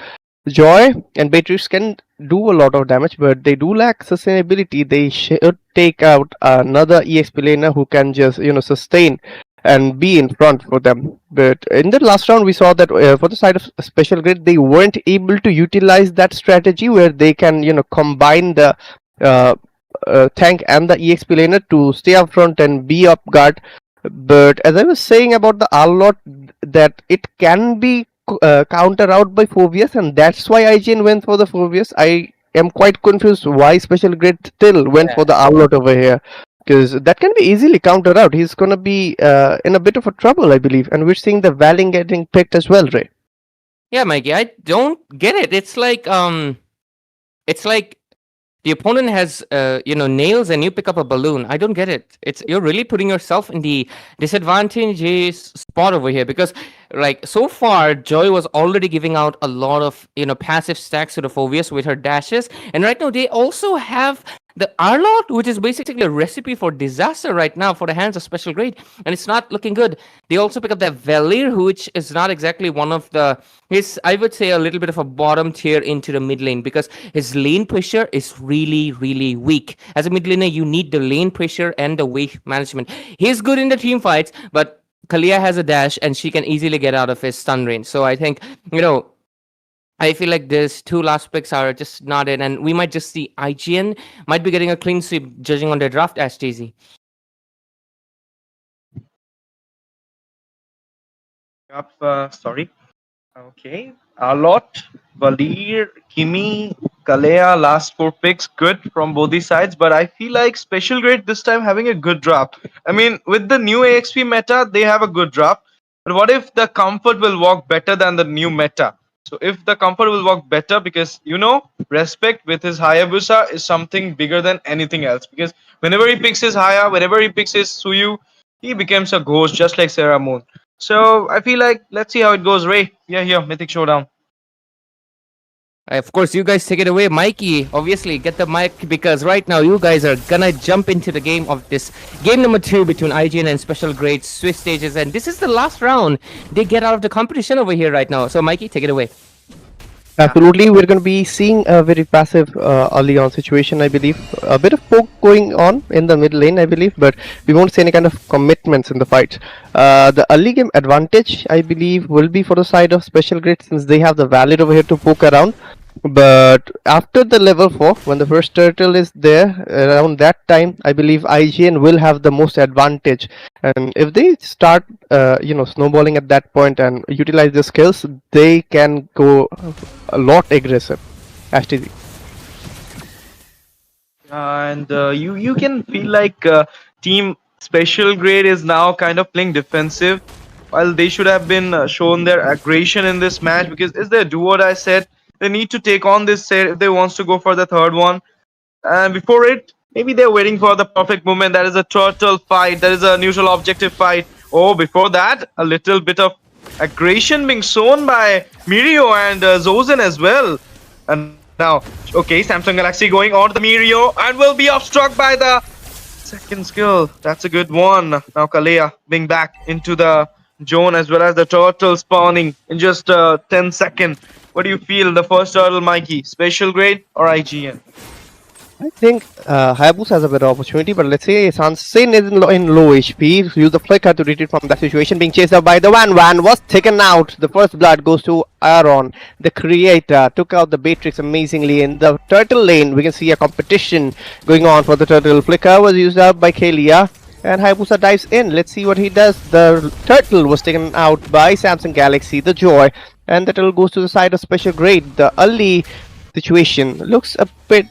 Joy and Beatrix can do a lot of damage, but they do lack sustainability. They should take out another EXP laner who can just sustain and be in front for them. But in the last round, we saw that for the side of Special Grid, they weren't able to utilize that strategy where they can combine the tank and the EXP laner to stay up front and be up guard. But as I was saying about the Arlot, that it can be counter out by Phobius, and that's why IGN went for the Phobius. I am quite confused why Special Grid still went for the Arlot over here, because that can be easily counter out. He's gonna be in a bit of a trouble, I believe, and we're seeing the Valing getting picked as well, Ray. Yeah, Mikey, I don't get it. It's like the opponent has nails and you pick up a balloon. I don't get it. You're really putting yourself in the disadvantageous spot over here, because like so far Joy was already giving out a lot of passive stacks to the Phobius with her dashes, and right now they also have the Arlot, which is basically a recipe for disaster right now for the hands of Special Grade, and it's not looking good. They also pick up that Valir, which is not exactly one of the I would say a little bit of a bottom tier into the mid lane, because his lane pressure is really, really weak. As a mid laner, you need the lane pressure and the wave management. He's good in the team fights, but Kalia has a dash and she can easily get out of his stun range. So I think, I feel like these two last picks are just not in, and we might just see IGN might be getting a clean sweep judging on their draft, Ash TZ. Sorry. Okay. Arlot, Valir, Kimi, Kalea, last 4 picks, good from both these sides, but I feel like Special Grade this time having a good draft. I mean, with the new AXP meta, they have a good draft, but what if the comfort will work better than the new meta? So if the comfort will work better, because respect with his Hayabusa is something bigger than anything else, because whenever he picks his Haya, whenever he picks his Suyu, he becomes a ghost just like Sarah Moon. So I feel like let's see how it goes. Ray, yeah, here, Mythic Showdown. Of course, you guys take it away. Mikey, obviously, get the mic, because right now you guys are gonna jump into the game of this game number 2 between IGN and Special Grade Swiss stages, and this is the last round. They get out of the competition over here right now. So, Mikey, take it away. Absolutely, we're going to be seeing a very passive early on situation, I believe. A bit of poke going on in the mid lane, I believe, but we won't see any kind of commitments in the fight. The early game advantage, I believe, will be for the side of Special Grade, since they have the Valid over here to poke around. But after the level 4, when the first turtle is there, around that time, I believe IGN will have the most advantage. And if they start, snowballing at that point and utilize the skills, they can go a lot aggressive. HTZ. And you can feel like Team Special Grade is now kind of playing defensive, while they should have been shown their aggression in this match, because it's their do what I said. They need to take on this set if they want to go for the third one. And before it, maybe they're waiting for the perfect moment. That is a turtle fight. That is a neutral objective fight. Oh, before that, a little bit of aggression being shown by Mirio and Zozen as well. And now, okay, Samsung Galaxy going on to the Mirio and will be obstruct by the second skill. That's a good one. Now Kalea being back into the zone, as well as the turtle spawning in just 10 seconds. What do you feel, the first turtle, Mikey? Special Grade or IGN? I think Hayabusa has a better opportunity, but let's say Sansin is in low HP. Use the flicker to retreat from that situation. Being chased out by the Wan was taken out. The first blood goes to Aaron. The creator took out the Beatrix amazingly. In the turtle lane, we can see a competition going on for the turtle. Flicker was used out by Kalia, and Hayabusa dives in. Let's see what he does. The turtle was taken out by Samsung Galaxy, the Joy, and the turtle goes to the side of Special Grade. The early situation looks a bit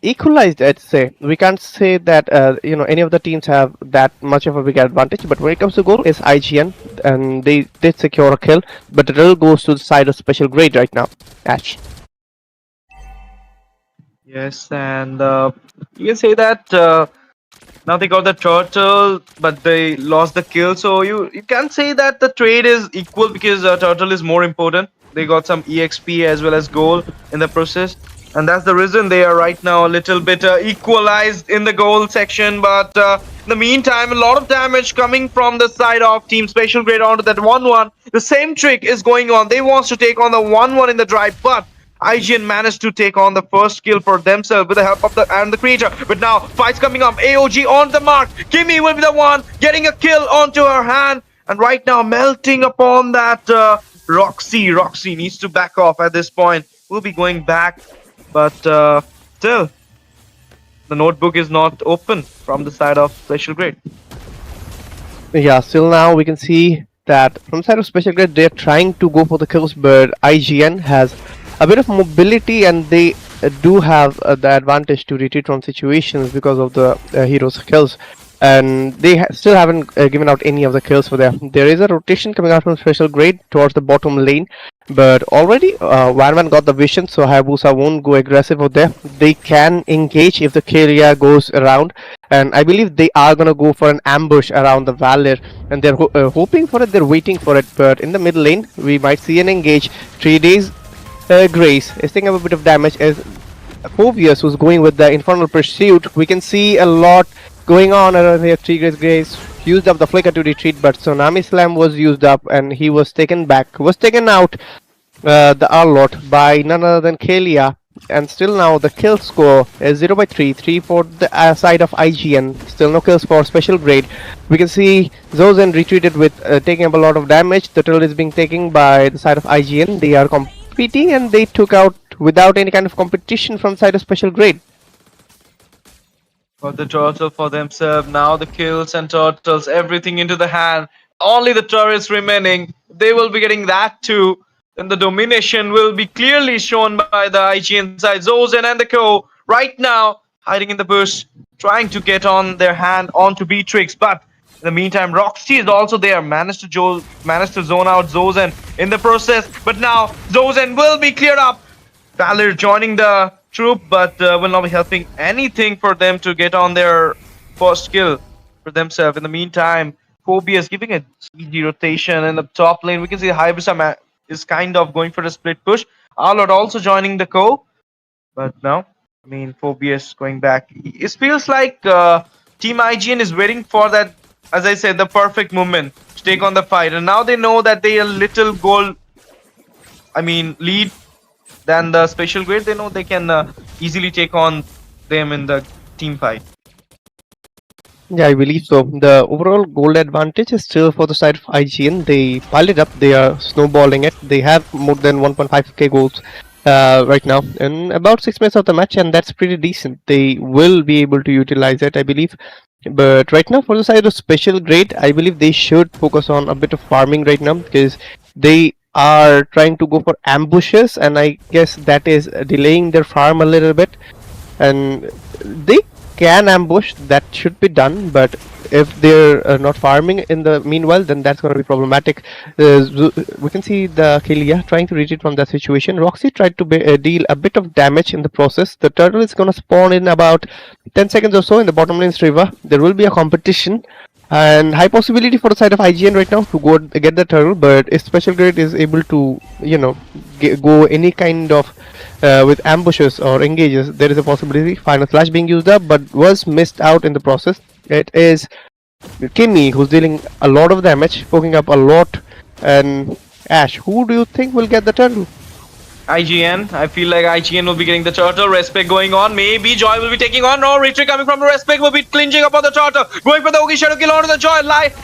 equalized, I'd say. We can't say that any of the teams have that much of a big advantage, but when it comes to goal, it's IGN, and they did secure a kill, but the turtle goes to the side of Special Grade right now. Ash. Yes, and you can say that now they got the turtle, but they lost the kill. So you can't say that the trade is equal, because turtle is more important. They got some EXP as well as gold in the process. And that's the reason they are right now a little bit equalized in the goal section. But in the meantime, a lot of damage coming from the side of Team Special Grade onto that 1-1. The same trick is going on. They want to take on the 1-1 in the drive, but IGN managed to take on the first kill for themselves with the help of the creature. But now, fights coming up. AOG on the mark. Kimmy will be the one getting a kill onto her hand. And right now, melting upon that Roxy. Roxy needs to back off at this point. We'll be going back. But still, the notebook is not open from the side of Special Grade. Yeah, still now we can see that from the side of Special Grade, they're trying to go for the kills, but IGN has a bit of mobility and they do have the advantage to retreat from situations because of the heroes' kills. And they still haven't given out any of the kills for them. There is a rotation coming out from Special Grade towards the bottom lane, but already Van got the vision, so Hayabusa won't go aggressive out there. They can engage if the Keria goes around, and I believe they are gonna go for an ambush around the Valor, and they're hoping for it, they're waiting for it. But in the mid lane, we might see an engage. 3 days Grace is taking up a bit of damage as Phobius, who's going with the Infernal Pursuit. We can see a lot going on around here. 3 days Grace used up the flicker to retreat, but Tsunami Slam was used up and he was taken back, was taken out the Arlot by none other than Kalia. And still now the kill score is 0/3, 3 for the side of IGN. Still no kills for Special Grade. We can see Zohunt retreated with taking up a lot of damage. The turtle is being taken by the side of IGN. They are competing and they took out without any kind of competition from the side of Special Grade. Got the turtle for themselves. Now the kills and turtles, everything into the hand. Only the turrets remaining. They will be getting that too. Then the domination will be clearly shown by the IGN side. Zohunt and the co right now hiding in the bush, trying to get on their hand onto Beatrix. But in the meantime, Roxy is also there. Managed to zone out Zohunt in the process. But now Zohunt will be cleared up. Valor joining the troop, but will not be helping anything for them to get on their first kill for themselves. In the meantime, Phobius giving a easy rotation in the top lane. We can see Hayabusa is kind of going for a split push. Arlot also joining the co, but now, I mean, Phobius going back. It feels like Team IGN is waiting for that, as I said, the perfect moment to take on the fight. And now they know that they are little goal, lead than the Special Grade. They know they can easily take on them in the team fight. Yeah, I believe so. The overall gold advantage is still for the side of IGN. They piled it up. They are snowballing it. They have more than 1.5k goals right now in about 6 minutes of the match, and that's pretty decent. They will be able to utilize it, I believe. But right now, for the side of Special Grade, I believe they should focus on a bit of farming right now because they are trying to go for ambushes, and I guess that is delaying their farm a little bit. And they can ambush, that should be done, but if they're not farming in the meanwhile, then that's going to be problematic. We can see the Kalia trying to retreat from that situation. Roxy tried to deal a bit of damage in the process. The turtle is going to spawn in about 10 seconds or so in the bottom lane's river. There will be a competition and high possibility for the side of IGN right now to go get the turtle, but if Special Grade is able to, go any kind of with ambushes or engages, there is a possibility. Final Flash being used up, but was missed out in the process. It is Kimmy who's dealing a lot of damage, poking up a lot. And Ash, who do you think will get the turtle? IGN. I feel like IGN will be getting the turtle. Respect going on. Maybe Joy will be taking on. No, retreat coming from the Respect will be clinching upon the turtle. Going for the Ogi Shadow kill onto the Joy.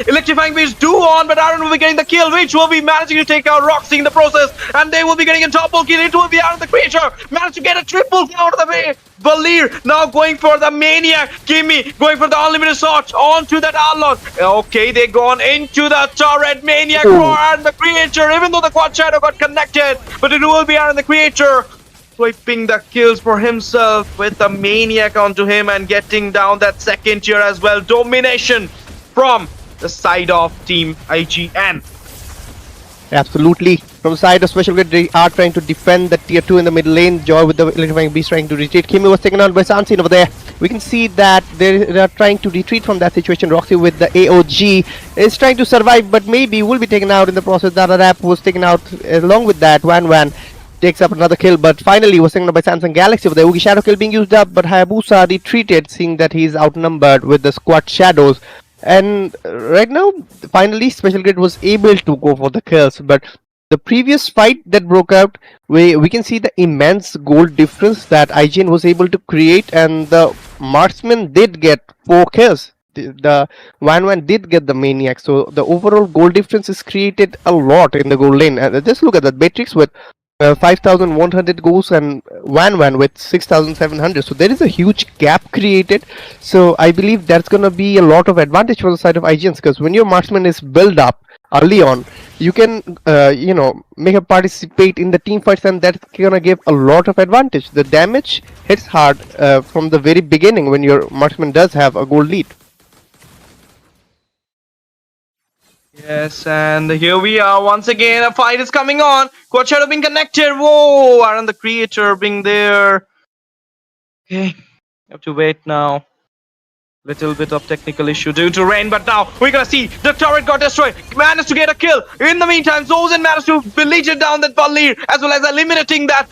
Electrifying beast do on, but Aaron will be getting the kill, which will be managing to take out Roxy in the process. And they will be getting a double kill. It will be Aaron the creature. Managed to get a triple kill out of the way. Valir now going for the Maniac. Kimmy going for the unlimited shot onto that Arlot. Okay, they gone into the turret. Maniac for Aaron the creature. Even though the quad shadow got connected, but it will be Aaron the creature swiping the kills for himself with the Maniac onto him and getting down that second tier as well. Domination from the side of Team IGN. Absolutely. From the side of Special Grade, they are trying to defend the tier 2 in the middle lane. Joy with the Electrifying Beast trying to retreat. Kimmy was taken out by Sansin over there. We can see that they are trying to retreat from that situation. Roxy with the AOG is trying to survive, but maybe will be taken out in the process. Dada Rap was taken out along with that. Wan takes up another kill, but finally was taken up by Samsung Galaxy with the Ugi Shadow kill being used up, but Hayabusa retreated, seeing that he's outnumbered with the squad shadows. And right now, finally, Special Grid was able to go for the kills, but the previous fight that broke out, we can see the immense gold difference that IGN was able to create, and the marksman did get 4 kills. The Wan did get the maniac, so the overall goal difference is created a lot in the goal lane. And just look at that, Beatrix with 5,100 goals and Wan with 6,700. So there is a huge gap created. So I believe that's gonna be a lot of advantage for the side of IGNs, because when your marksman is built up early on, you can make a participate in the team fights, and that's gonna give a lot of advantage. The damage hits hard from the very beginning when your marksman does have a gold lead. Yes, and here we are once again. A fight is coming on. Quad Shadow being connected. Whoa, Aaron the Creator being there. Okay, have to wait now. Little bit of technical issue due to rain, but now we're gonna see the turret got destroyed. Managed to get a kill. In the meantime, Zohunt managed to legion down that Balir, as well as eliminating that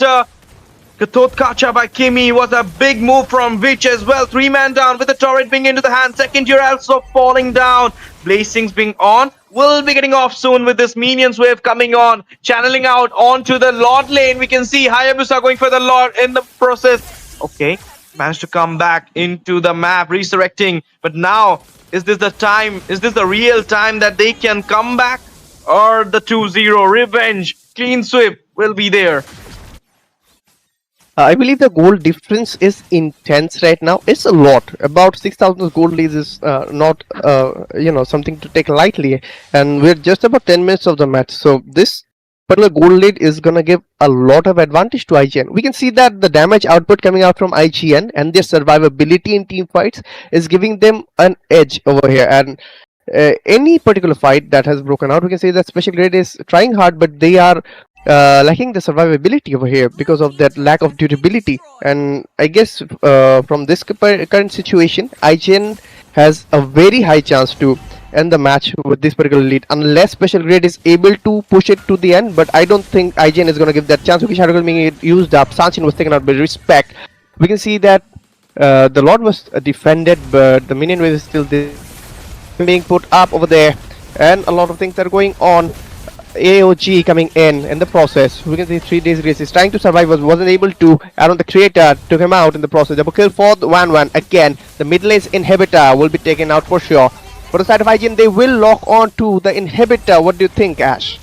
Katot Kacha by Kimi. Was a big move from Witch as well. 3-man down with the turret being into the hand. Second year also falling down. Blazings being on. Will be getting off soon with this minions wave coming on. Channeling out onto the Lord lane. We can see Hayabusa going for the Lord in the process. Okay. Managed to come back into the map, resurrecting. But now, is this the time? Is this the real time that they can come back? Or the 2-0 revenge, clean sweep will be there? I believe the goal difference is intense right now. It's a lot. About 6,000 gold leads is not something to take lightly. And we're just about 10 minutes of the match. So this particular gold lead is gonna give a lot of advantage to IGN. We can see that the damage output coming out from IGN and their survivability in team fights is giving them an edge over here. And any particular fight that has broken out, we can say that Special Grade is trying hard, but they are lacking the survivability over here because of that lack of durability. And I guess from this current situation, IGN has a very high chance to end the match with this particular lead, unless Special Grade is able to push it to the end. But I don't think IGN is going to give that chance. Uki Shadow being used up, Sanchin was taken out by Respect. We can see that the Lord was defended, but the minion wave is still being put up over there, and a lot of things are going on. AOG coming in the process. We can see 3 days race is trying to survive, wasn't able to. Aaron the Creator took him out in the process. Double kill for the Wan again. The mid lane's inhibitor will be taken out for sure. For the side of IGN, they will lock on to the inhibitor. What do you think, Ash?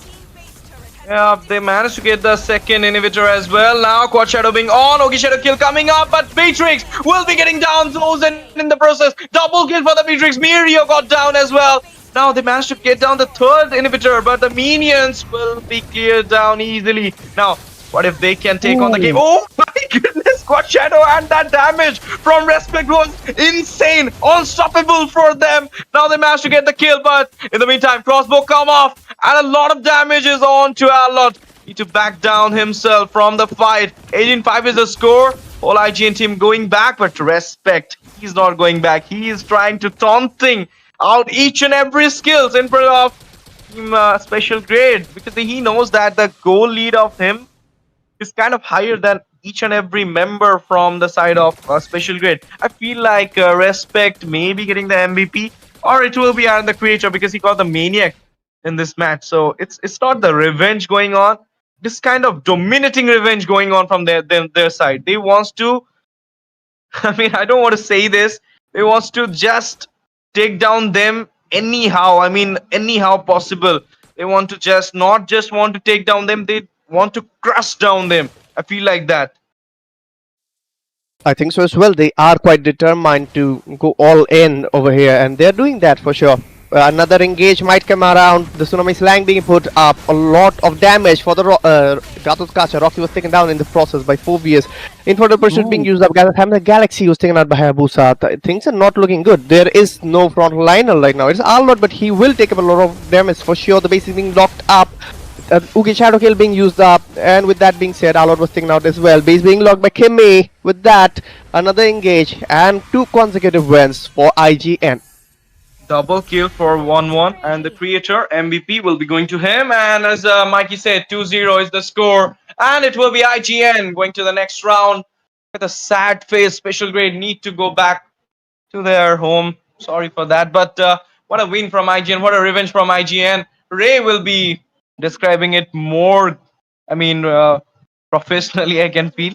Yeah, they managed to get the second inhibitor as well. Now Quad Shadow being on. Ogi Shadow kill coming up, but Beatrix will be getting down. Zohunt in the process. Double kill for the Beatrix. Mirio got down as well. Now they managed to get down the third inhibitor, but the minions will be cleared down easily. Now, what if they can take on the game? Oh my goodness, Quad Shadow, and that damage from Respect was insane. Unstoppable for them. Now they managed to get the kill, but in the meantime, crossbow come off, and a lot of damage is on to Alot. Need to back down himself from the fight. 18-5 is the score. Whole IGN team going back, but Respect, he's not going back. He is trying to taunting out each and every skills in front of team Special Grade, because he knows that the goal lead of him is kind of higher than each and every member from the side of Special Grade. I feel like Respect may be getting the MVP, or it will be Aaron the Creator, because he got the Maniac in this match. So it's not the revenge going on. This kind of dominating revenge going on from their side. They wants to, I mean, I don't want to say this, they wants to just take down them anyhow. I mean, anyhow possible. They want to just not just want to take down them, they want to crush down them. I feel like that. I think so as well. They are quite determined to go all in over here, and they're doing that for sure. Another engage might come around. The Tsunami Slang being put up. A lot of damage for the Gatos Kacha. Rocky was taken down in the process by Phobius. Infernal Pursuit being used up. The Galaxy was taken out by Hayabusa. Things are not looking good. There is no front liner right now. It's Alot, but he will take up a lot of damage for sure. The base is being locked up. Ugi Shadow Kill being used up, and with that being said, Alot was taken out as well. Base being locked by Kimi. With that, another engage and 2 consecutive wins for IGN. Double kill for 1-1, and the Creator MVP will be going to him. And as Mikey said, 2-0 is the score. and it will be IGN going to the next round with a sad face. Special grade need to go back to their home. Sorry for that, but what a win from IGN! What a revenge from IGN! Ray will be describing it more. I mean, professionally, I can feel.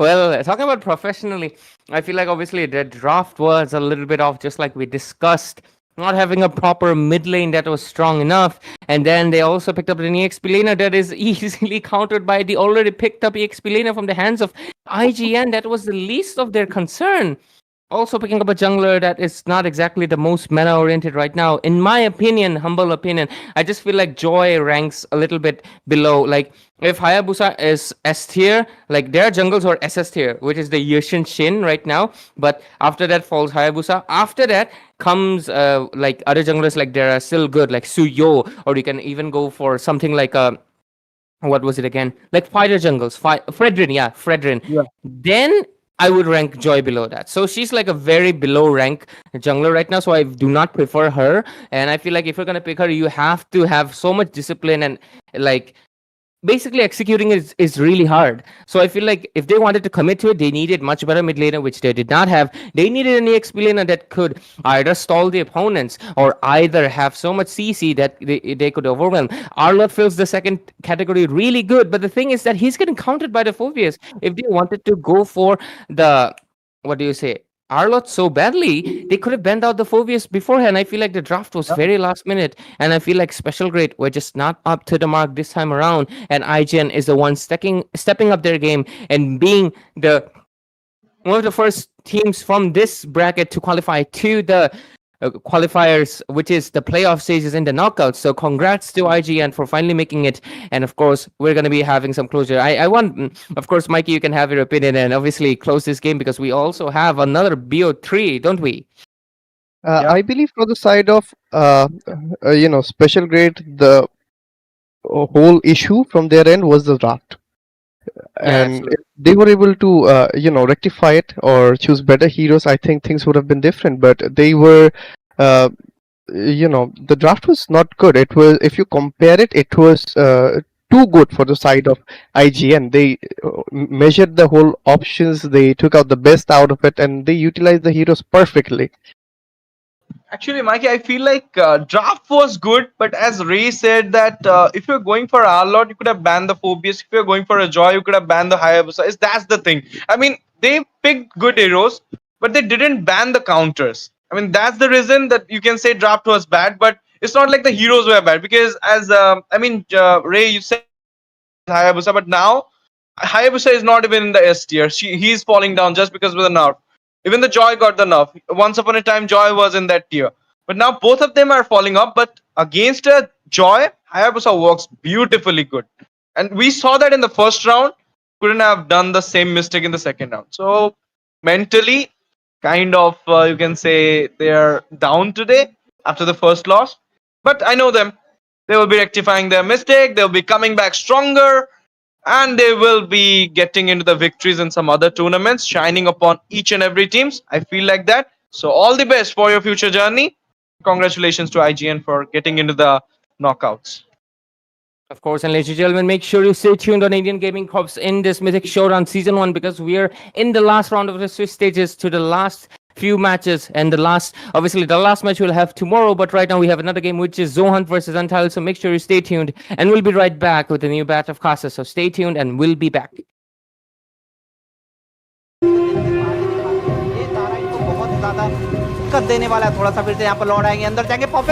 Well, talking about professionally, I feel like obviously the draft was a little bit off, just like we discussed. Not having a proper mid lane that was strong enough, and then they also picked up an EXP laner that is easily countered by the already picked up EXP laner from the hands of IGN. That was the least of their concern. Also picking up a jungler that is not exactly the most meta oriented right now. In my opinion, humble opinion, I just feel like Joy ranks a little bit below. Like if Hayabusa is S tier, like their jungles are SS tier, which is the Yushin Shin right now. But after that falls Hayabusa. After that comes like other junglers, like they are still good, like Suyo, or you can even go for something like what was it again? Like fighter jungles, Fredrin, yeah, Fredrin. Yeah. Then I would rank Joy below that. So she's like a very below rank jungler right now. So I do not prefer her. And I feel like if you're gonna pick her, you have to have so much discipline, and like basically executing is really hard. So I feel like if they wanted to commit to it, they needed much better mid laner, which they did not have. They needed an EXP laner that could either stall the opponents or either have so much CC that they could overwhelm. Arlott fills the second category really good, but the thing is that he's getting countered by the Phobius. If they wanted to go for the, what do you say, Arlott so badly, they could have banned out the Phobius beforehand. I feel like the draft was very last minute, and I feel like Special Grade were just not up to the mark this time around, and IGN is the one stepping up their game and being one of the first teams from this bracket to qualify to the qualifiers, which is the playoff stages and the knockouts. So congrats to IGN for finally making it. And of course, we're going to be having some closure. I want, of course, Mikey, you can have your opinion and obviously close this game, because we also have another BO3, don't we? I believe for the side of Special Grade, the whole issue from their end was the draft. And if they were able to rectify it or choose better heroes, I think things would have been different. But they were the draft was not good. It was, if you compare it, it was too good for the side of IGN. They measured the whole options, they took out the best out of it, and they utilized the heroes perfectly. Actually, Mikey, I feel like draft was good, but as Ray said that if you're going for Arlott, you could have banned the Phobius. If you're going for a Joy, you could have banned the Hayabusa. That's the thing. I mean, they picked good heroes, but they didn't ban the counters. I mean, that's the reason that you can say draft was bad, but it's not like the heroes were bad, because as Ray, you said Hayabusa, but now Hayabusa is not even in the S tier. He's falling down just because of the nerf. Even the Joy got the nerf. Once upon a time, Joy was in that tier. But now both of them are falling off. But against a Joy, Hayabusa works beautifully good. And we saw that in the first round. Couldn't have done the same mistake in the second round. So mentally, kind of, you can say they're down today after the first loss. But I know them. They will be rectifying their mistake. They'll be coming back stronger. And they will be getting into the victories in some other tournaments, shining upon each and every teams. I feel like that. So all the best for your future journey. Congratulations to IGN for getting into the knockouts. Of course, and ladies and gentlemen, make sure you stay tuned on Indian Gaming Corps in this Mythic Showdown Season 1, because we are in the last round of the Swiss stages to the last few matches, and the last match we'll have tomorrow, but right now we have another game, which is Zohunt versus Untitled, so make sure you stay tuned, and we'll be right back with a new batch of classes, so stay tuned and we'll be back. ये तारा इनको बहुत ज्यादा दिक्कत देने वाला है। थोड़ा सा फिर से यहाँ पर लौट आएंगे, अंदर जाएंगे pop.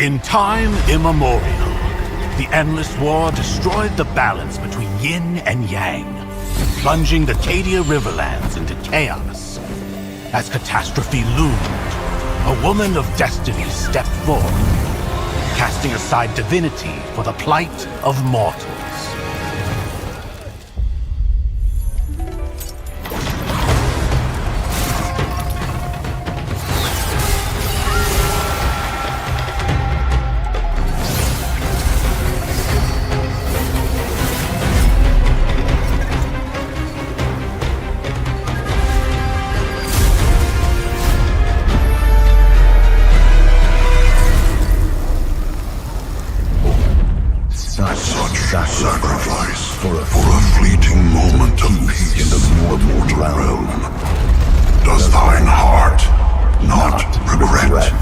In time immemorial, the endless war destroyed the balance between yin and yang, plunging the Cadia Riverlands into chaos. As catastrophe loomed, a woman of destiny stepped forth, casting aside divinity for the plight of mortals. Such sacrifice for a fleeting moment of peace in the mortal realm. Does thine heart not regret?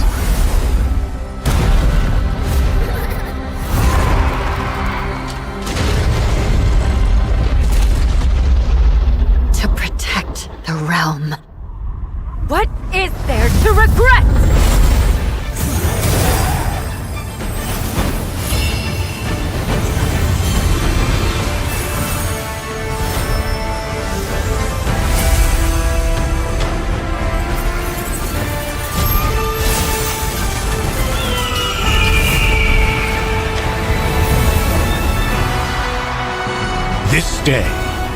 To protect the realm. What is there to regret? This day,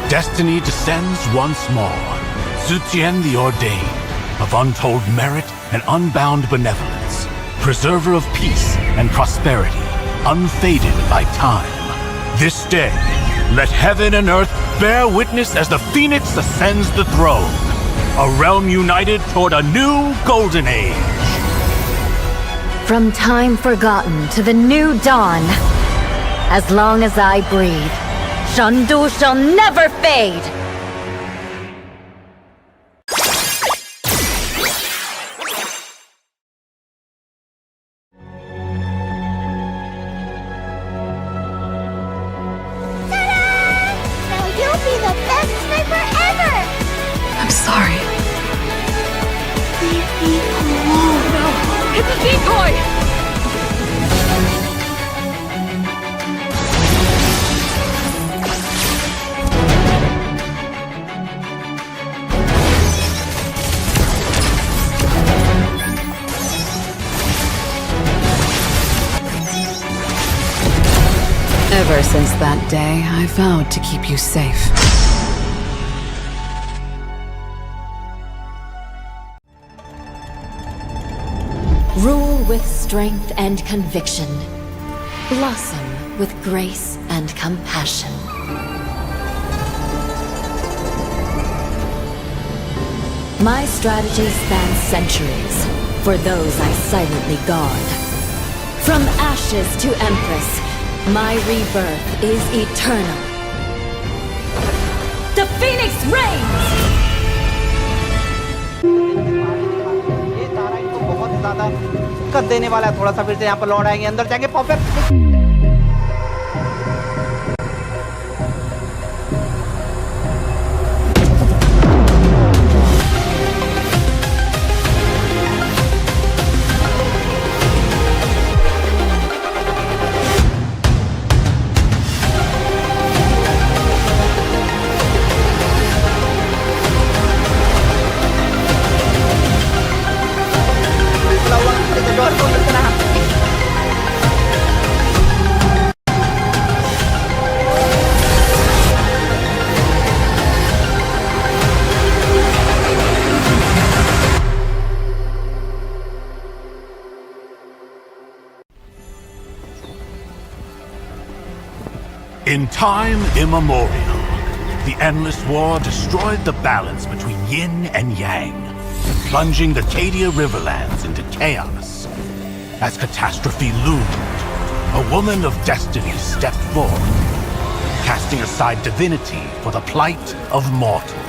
destiny descends once more. Zutian the Ordained, of untold merit and unbound benevolence, preserver of peace and prosperity, unfaded by time. This day, let heaven and earth bear witness as the Phoenix ascends the throne, a realm united toward a new golden age. From time forgotten to the new dawn, as long as I breathe, Shandu shall never fade! Now you'll be the best sniper ever! I'm sorry. Leave me alone. No! It's a decoy! Ever since that day, I vowed to keep you safe. Rule with strength and conviction. Blossom with grace and compassion. My strategy spans centuries, for those I silently guard. From ashes to empress, my rebirth is eternal. The Phoenix reigns! ये तारा इनको बहुत ज्यादा दिक्कत देने वाला है। थोड़ा सा फिर से यहाँ पर लौट आएंगे, अंदर जाएंगे popup. In time immemorial, the endless war destroyed the balance between yin and yang, plunging the Cadia Riverlands into chaos. As catastrophe loomed, a woman of destiny stepped forth, casting aside divinity for the plight of mortals.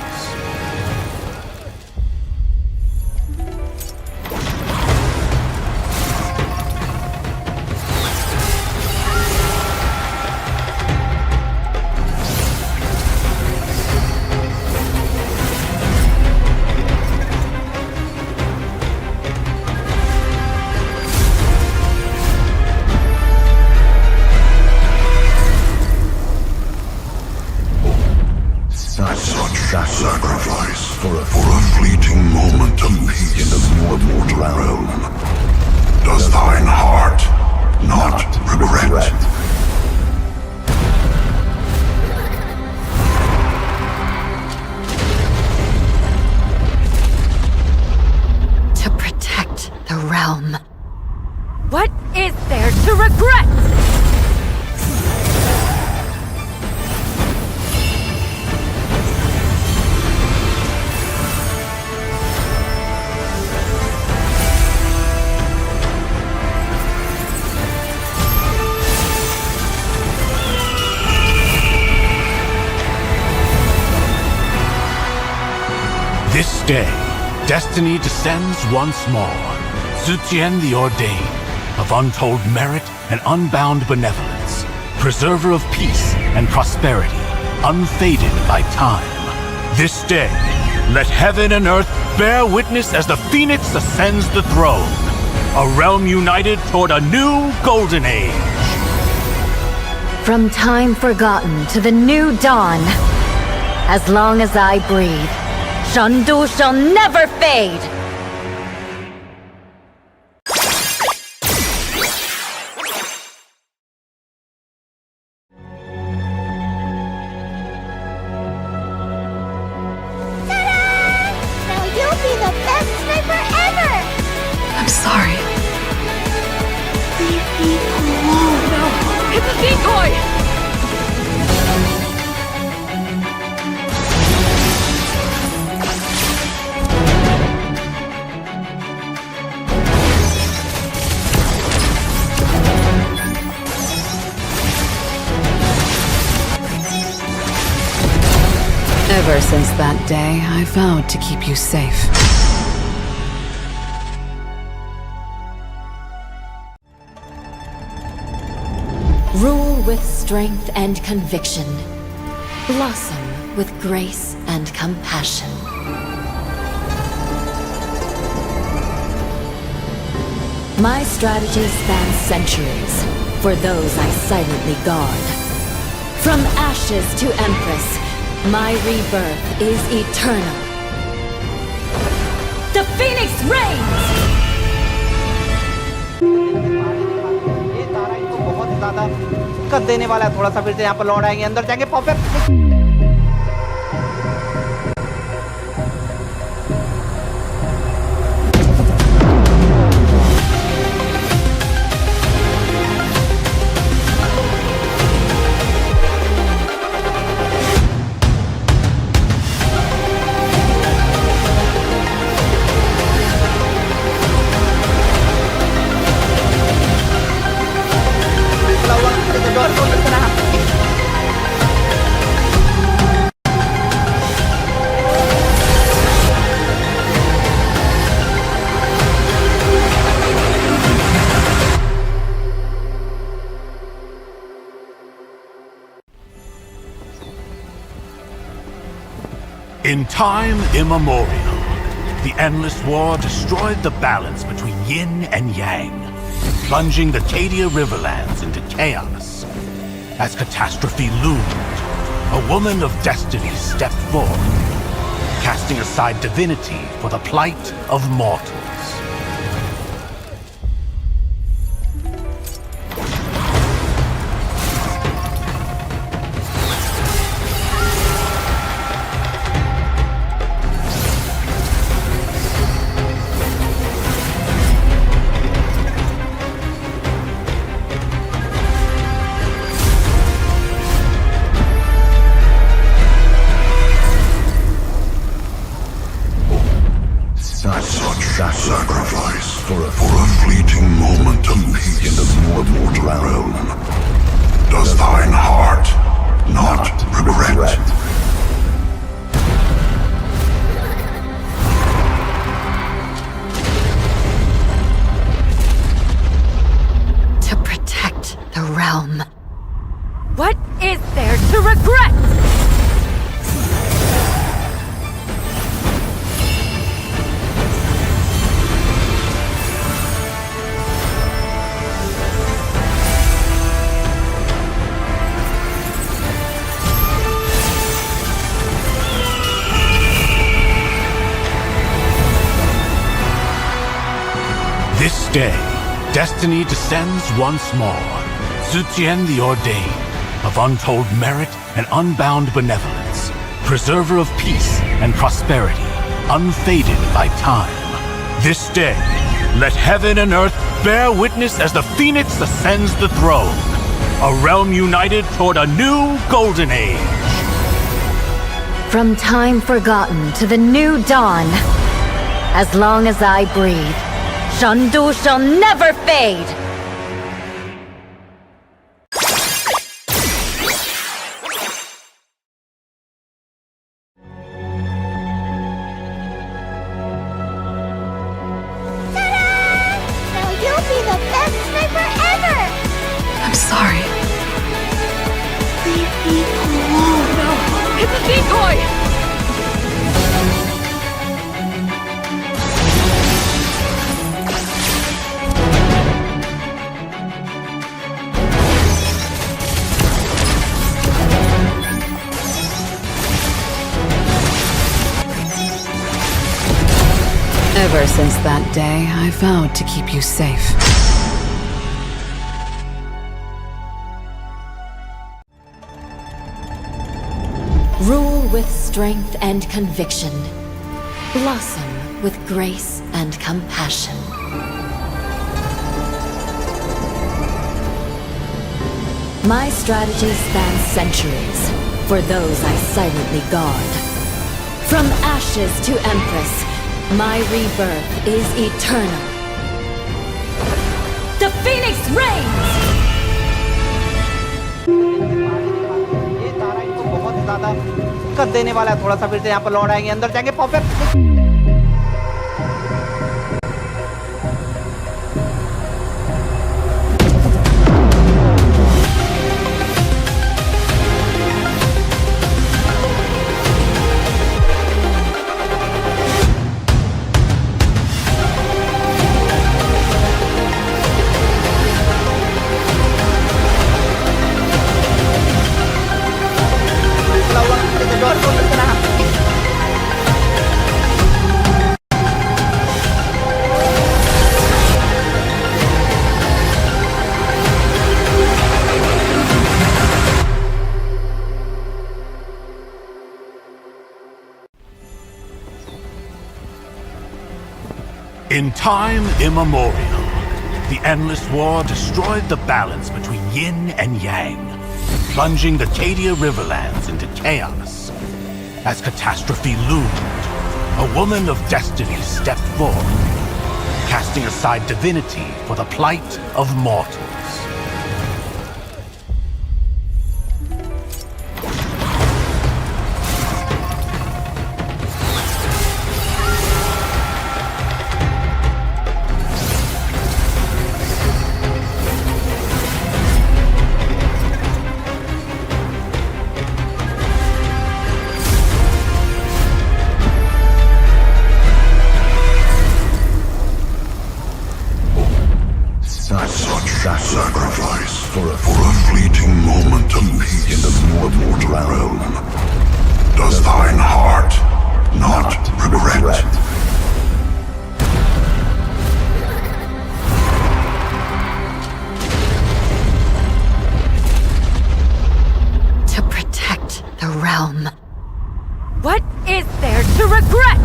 realm. What is there to regret? This day, destiny descends once more. Zutian the Ordained, of untold merit and unbound benevolence, preserver of peace and prosperity, unfaded by time. This day, let heaven and earth bear witness as the Phoenix ascends the throne, a realm united toward a new golden age. From time forgotten to the new dawn, as long as I breathe, Shandu shall never fade! Now you'll be the best sniper ever! I'm sorry. Leave me alone. No! It's a decoy! Ever since that day, I vowed to keep you safe. Rule with strength and conviction. Blossom with grace and compassion. My strategy spans centuries, for those I silently guard. From ashes to empress, my rebirth is eternal. The Phoenix reigns! ये तारा इनको बहुत ही ज्यादा दिक्कत देने वाला है। थोड़ा सा फिर से यहाँ पर लौट आएंगे, अंदर जाएंगे popup. In time immemorial, the endless war destroyed the balance between yin and yang, plunging the Cadia Riverlands into chaos. As catastrophe loomed, a woman of destiny stepped forth, casting aside divinity for the plight of mortals. Such sacrifice for a fleeting moment of peace in the mortal realm. Does thine heart not regret? To protect the realm. What is there to regret? This day, destiny descends once more. Zutian the Ordained, of untold merit and unbound benevolence, preserver of peace and prosperity, unfaded by time. This day, let heaven and earth bear witness as the phoenix ascends the throne. A realm united toward a new golden age. From time forgotten to the new dawn, as long as I breathe, Shandu shall never fade! Now you'll be the best sniper ever! I'm sorry. Leave me alone. No! It's a decoy! Ever since that day, I vowed to keep you safe. Rule with strength and conviction. Blossom with grace and compassion. My strategy spans centuries for those I silently guard. From ashes to empress, my rebirth is eternal. The phoenix reigns! ये तारा इनको बहुत ज्यादा दिक्कत देने वाला है। थोड़ा सा फिर से यहाँ पर लौट आएंगे, अंदर जाएंगे pop In time immemorial, the endless war destroyed the balance between yin and yang, plunging the Cadia Riverlands into chaos. As catastrophe loomed, a woman of destiny stepped forth, casting aside divinity for the plight of mortals. Such sacrifice for a fleeting moment of peace in the mortal realm. Does thine heart not regret? To protect the realm. What is there to regret?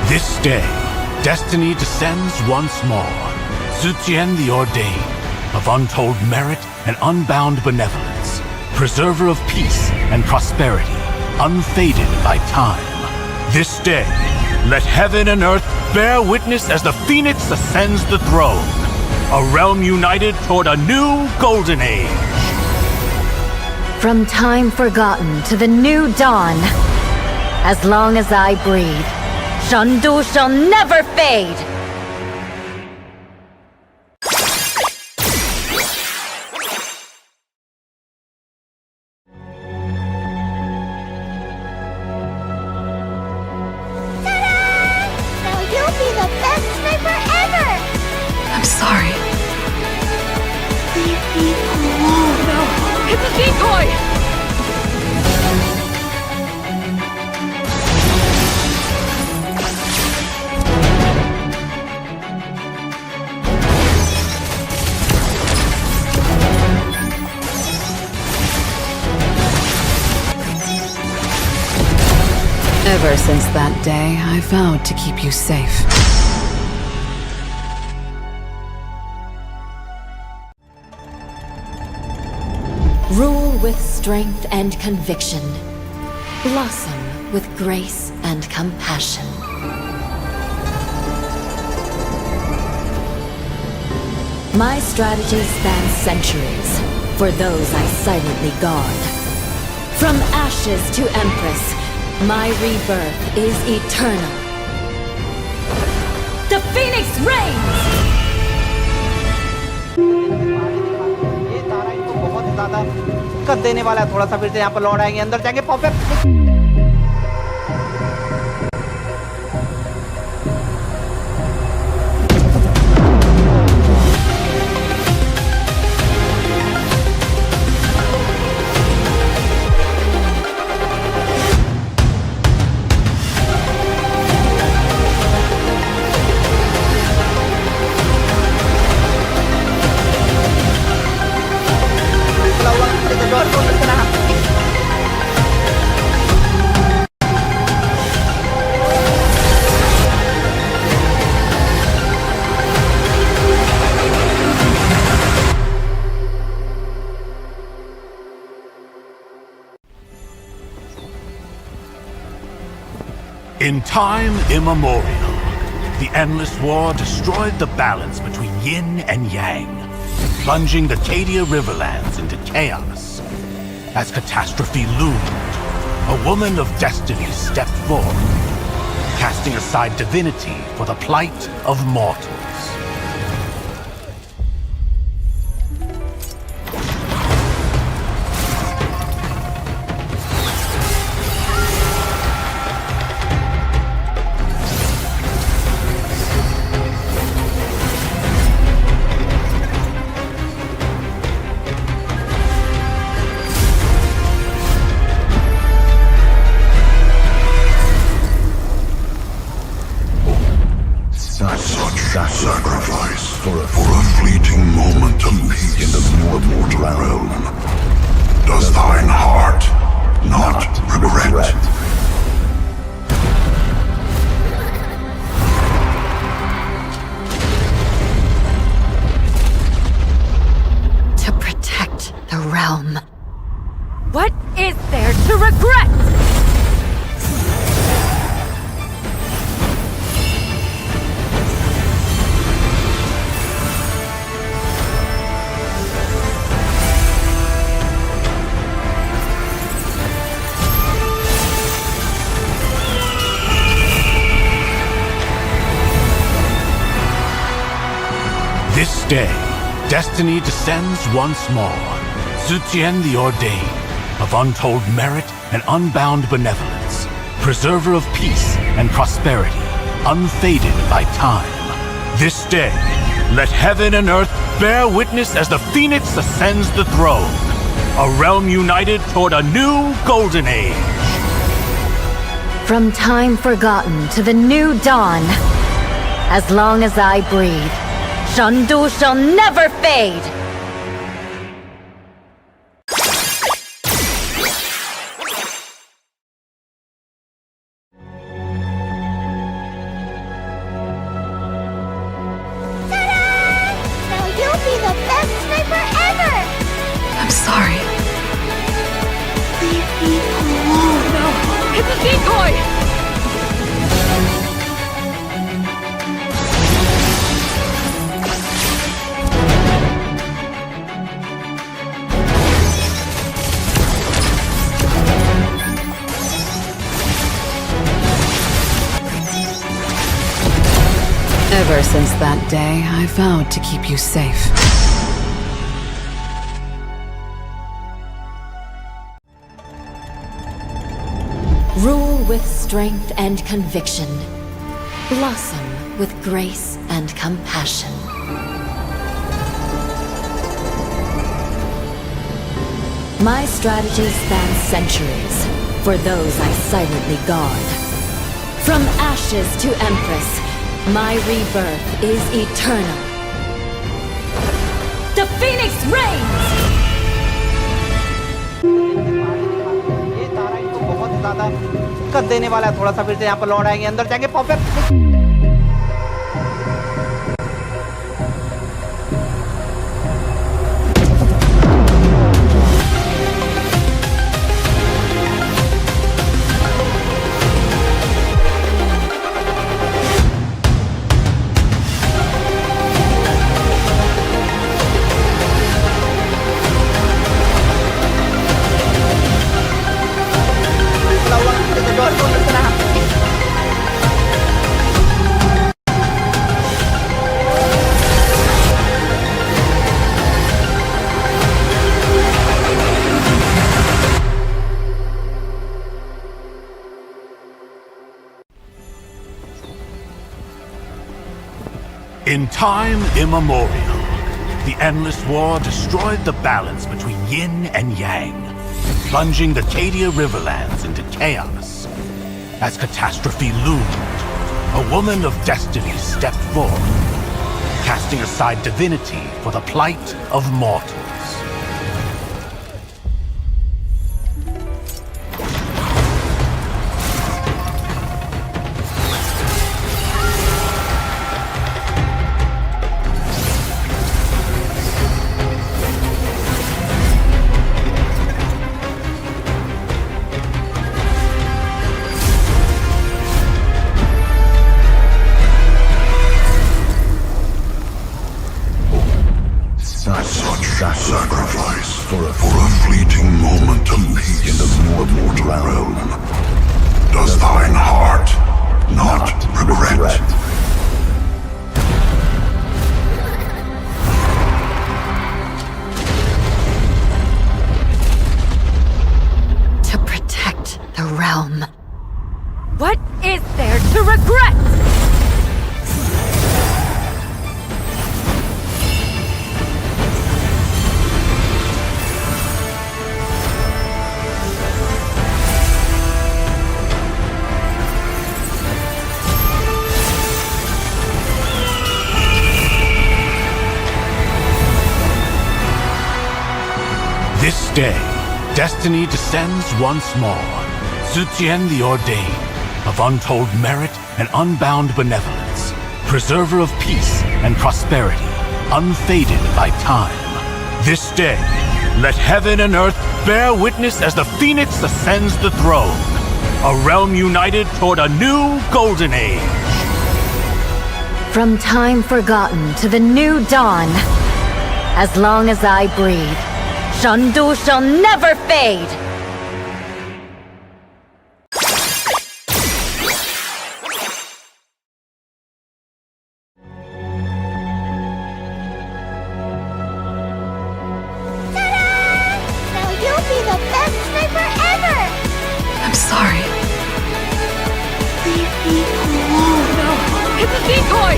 This day, destiny descends once more. Zutian the Ordained, of untold merit and unbound benevolence, preserver of peace and prosperity, unfaded by time. This day, let heaven and earth bear witness as the phoenix ascends the throne. A realm united toward a new golden age. From time forgotten to the new dawn, as long as I breathe, Shandu shall never fade! Now you'll be the best sniper ever! I'm sorry. Leave me alone. No! It's a decoy! Ever since that day, I vowed to keep you safe. Rule with strength and conviction. Blossom with grace and compassion. My strategy spans centuries for those I silently guard. From ashes to empress, my rebirth is eternal. The phoenix reigns! ये तारा इनको बहुत ही ज्यादा दिक्कत देने वाला है। थोड़ा सा फिर से यहाँ पर लौट आएंगे, अंदर जाएंगे pop up. In time immemorial, the endless war destroyed the balance between yin and yang, plunging the Cadia Riverlands into chaos. As catastrophe loomed, a woman of destiny stepped forth, casting aside divinity for the plight of mortals. Such sacrifice for a fleeting moment of peace in the mortal realm. Does thine heart not regret? To protect the realm. What is there to regret? This day, destiny descends once more. Zutian the Ordained, of untold merit and unbound benevolence, preserver of peace and prosperity, unfaded by time. This day, let heaven and earth bear witness as the phoenix ascends the throne. A realm united toward a new golden age. From time forgotten to the new dawn. As long as I breathe, Shandu shall never fade! Now you'll be the best sniper ever! I'm sorry. Leave me alone. No! It's a decoy! Ever since that day, I vowed to keep you safe. Rule with strength and conviction. Blossom with grace and compassion. My strategy spans centuries for those I silently guard. From ashes to empress, my rebirth is eternal. The phoenix reigns! ये तारा इनको बहुत ज्यादा दिक्कत देने वाला है थोड़ा सा। फिर से यहाँ पर लौट आएंगे, अंदर जाएंगे popup. In time immemorial, the endless war destroyed the balance between yin and yang, plunging the Cadia Riverlands into chaos. As catastrophe loomed, a woman of destiny stepped forth, casting aside divinity for the plight of mortals. Such sacrifice for a fleeting moment of peace in the mortal realm. Does thine heart not regret? To protect the realm. What is there to regret? This day, destiny descends once more. Zutian the Ordained, of untold merit and unbound benevolence, preserver of peace and prosperity, unfaded by time. This day, let heaven and earth bear witness as the Phoenix ascends the throne, a realm united toward a new golden age. From time forgotten to the new dawn, as long as I breathe, Shandu shall never fade! Now you'll be the best sniper ever! I'm sorry. Leave me alone. No! It's a decoy!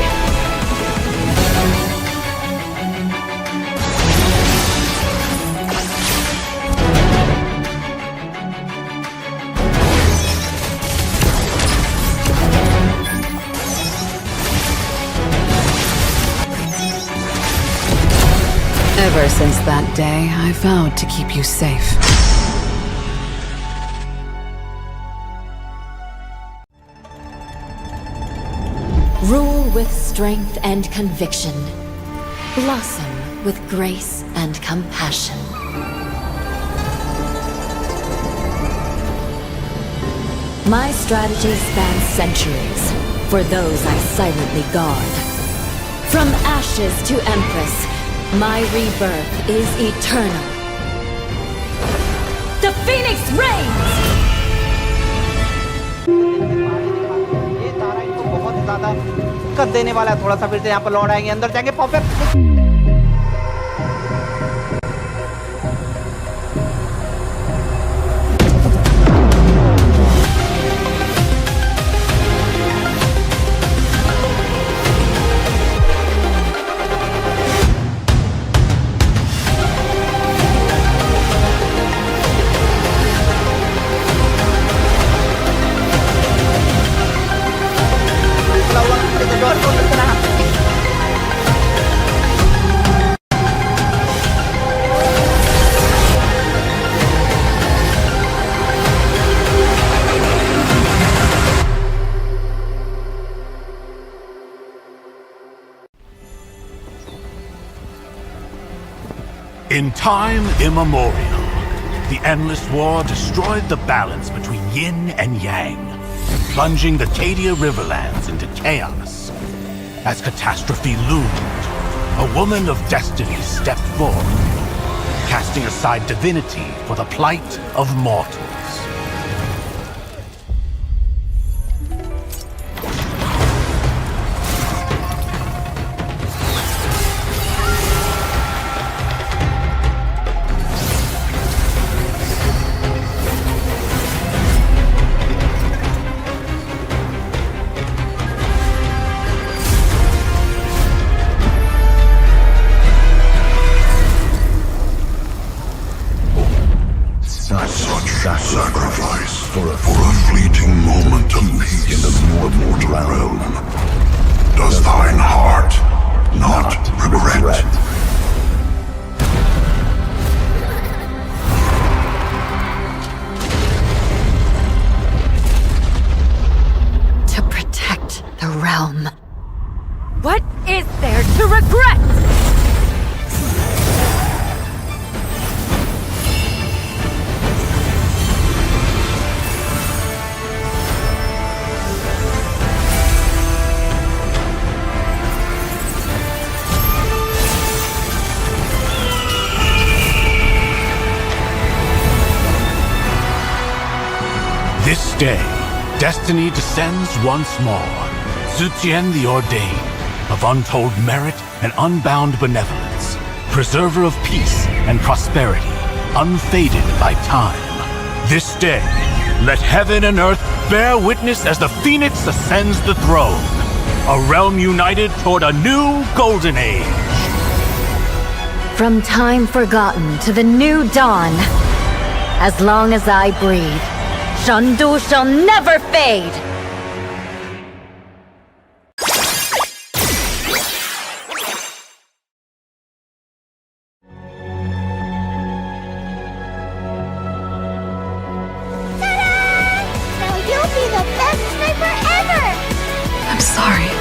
Ever since that day, I vowed to keep you safe. Rule with strength and conviction. Blossom with grace and compassion. My strategy spans centuries, for those I silently guard. From ashes to empress, my rebirth is eternal. The Phoenix reigns! ये तारा इनको बहुत ही ज्यादा दिक्कत देने वाला है थोड़ा सा। फिर से यहाँ पर लौट आएंगे, अंदर जाएंगे popup. In time immemorial, the endless war destroyed the balance between yin and yang, plunging the Cadia Riverlands into chaos. As catastrophe loomed, a woman of destiny stepped forth, casting aside divinity for the plight of mortals. Such sacrifice for a fleeting moment of peace in the mortal realm. Does thine heart not regret? To protect the realm. What is there to regret? This day, destiny descends once more. Zutian the Ordained, of untold merit and unbound benevolence, preserver of peace and prosperity, unfaded by time. This day, let heaven and earth bear witness as the Phoenix ascends the throne, a realm united toward a new golden age. From time forgotten to the new dawn, as long as I breathe, Shandu shall never fade! Now you'll be the best sniper ever! I'm sorry.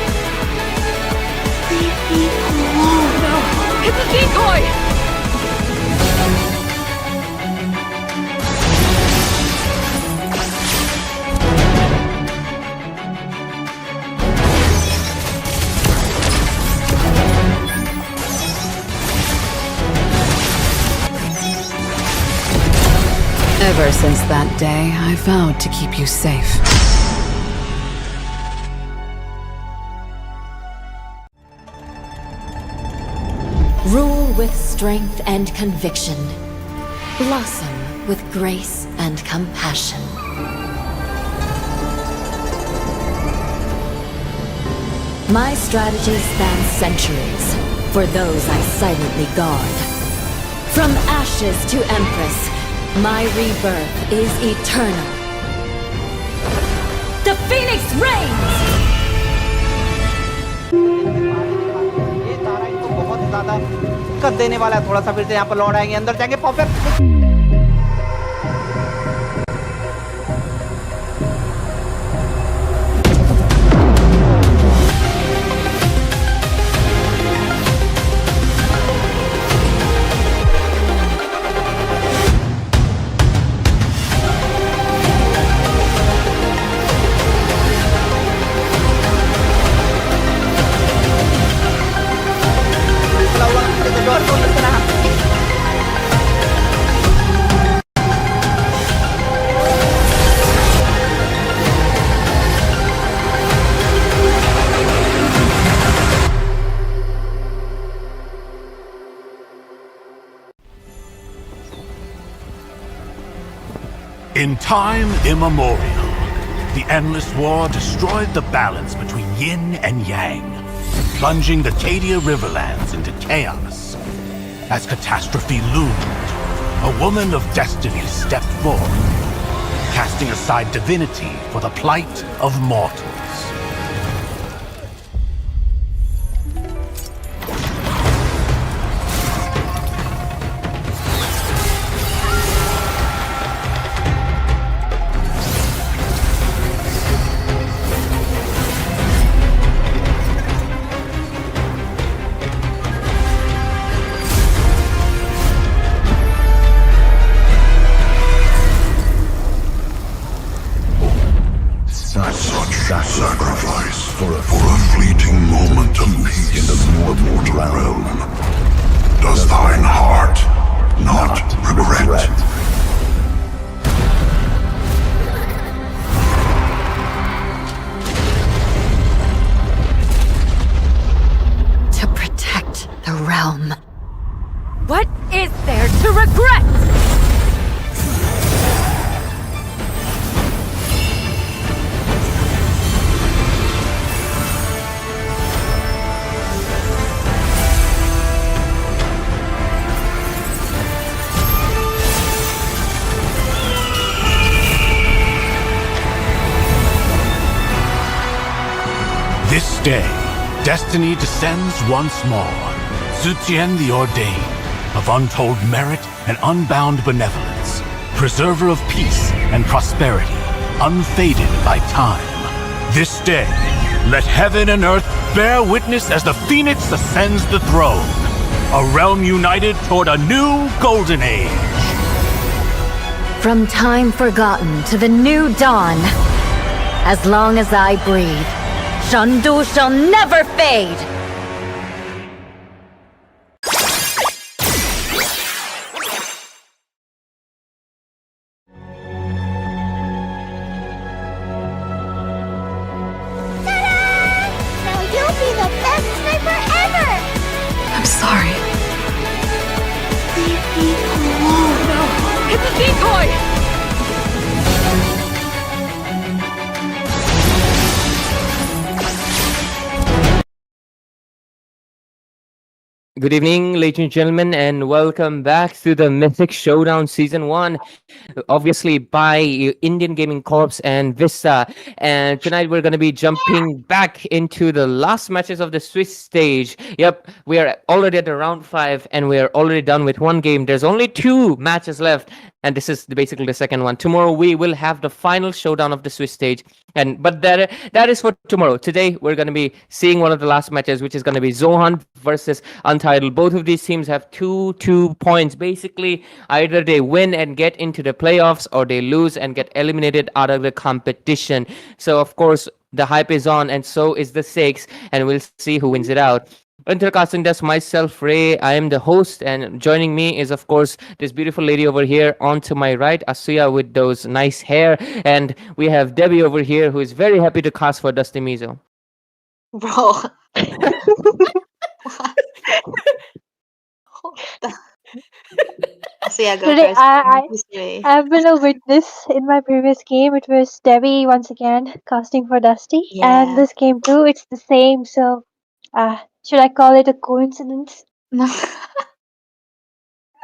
Leave me alone. No! It's a decoy! Ever since that day, I vowed to keep you safe. Rule with strength and conviction. Blossom with grace and compassion. My strategies span centuries for those I silently guard. From ashes to empress, my rebirth is eternal. The Phoenix reigns! ये तारा इनको बहुत ज्यादा दिक्कत देने वाला है। थोड़ा सा फिर से यहाँ पर लौट आएंगे, अंदर जाएंगे popup. In time immemorial, the endless war destroyed the balance between yin and yang, plunging the Cadia Riverlands into chaos. As catastrophe loomed, a woman of destiny stepped forth, casting aside divinity for the plight of mortals. such sacrifice for a fleeting moment of peace in the mortal realm. Does thine heart not regret? To protect the realm. What is there to regret? This day, destiny descends once more. Zutian the Ordained, of untold merit and unbound benevolence, preserver of peace and prosperity, unfaded by time. This day, let heaven and earth bear witness as the phoenix ascends the throne. A realm united toward a new golden age. From time forgotten to the new dawn. As long as I breathe, Shandu shall never fade! Now you'll be the best sniper ever! I'm sorry. Leave me alone. It's a decoy! Good evening, ladies and gentlemen, and welcome back to the Mythic Showdown Season 1, obviously by Indian Gaming Corps and Vista. And tonight we're going to be jumping back into the last matches of the Swiss stage. Yep, we are already at the round 5, and we are already done with one game. There's only 2 matches left, and this is basically the second one. Tomorrow we will have the final showdown of the Swiss stage, but that is for tomorrow. Today we're going to be seeing one of the last matches, which is going to be Zohunt versus Untitled. Both of these teams have 2 points. Basically, either they win and get into the playoffs, or they lose and get eliminated out of the competition. So of course the hype is on, and so is the stakes, and we'll see who wins it out. Intercasting this, myself, Ray. I am the host, and joining me is, of course, this beautiful lady over here on to my right, Asuya, with those nice hair, and we have Debbie over here, who is very happy to cast for Dusty Mizo. Bro. So yeah, go Today, first. I've been a witness in my previous game. It was Debbie once again casting for Dusty, and Yeah. this game too. It's the same. So, should I call it a coincidence? No.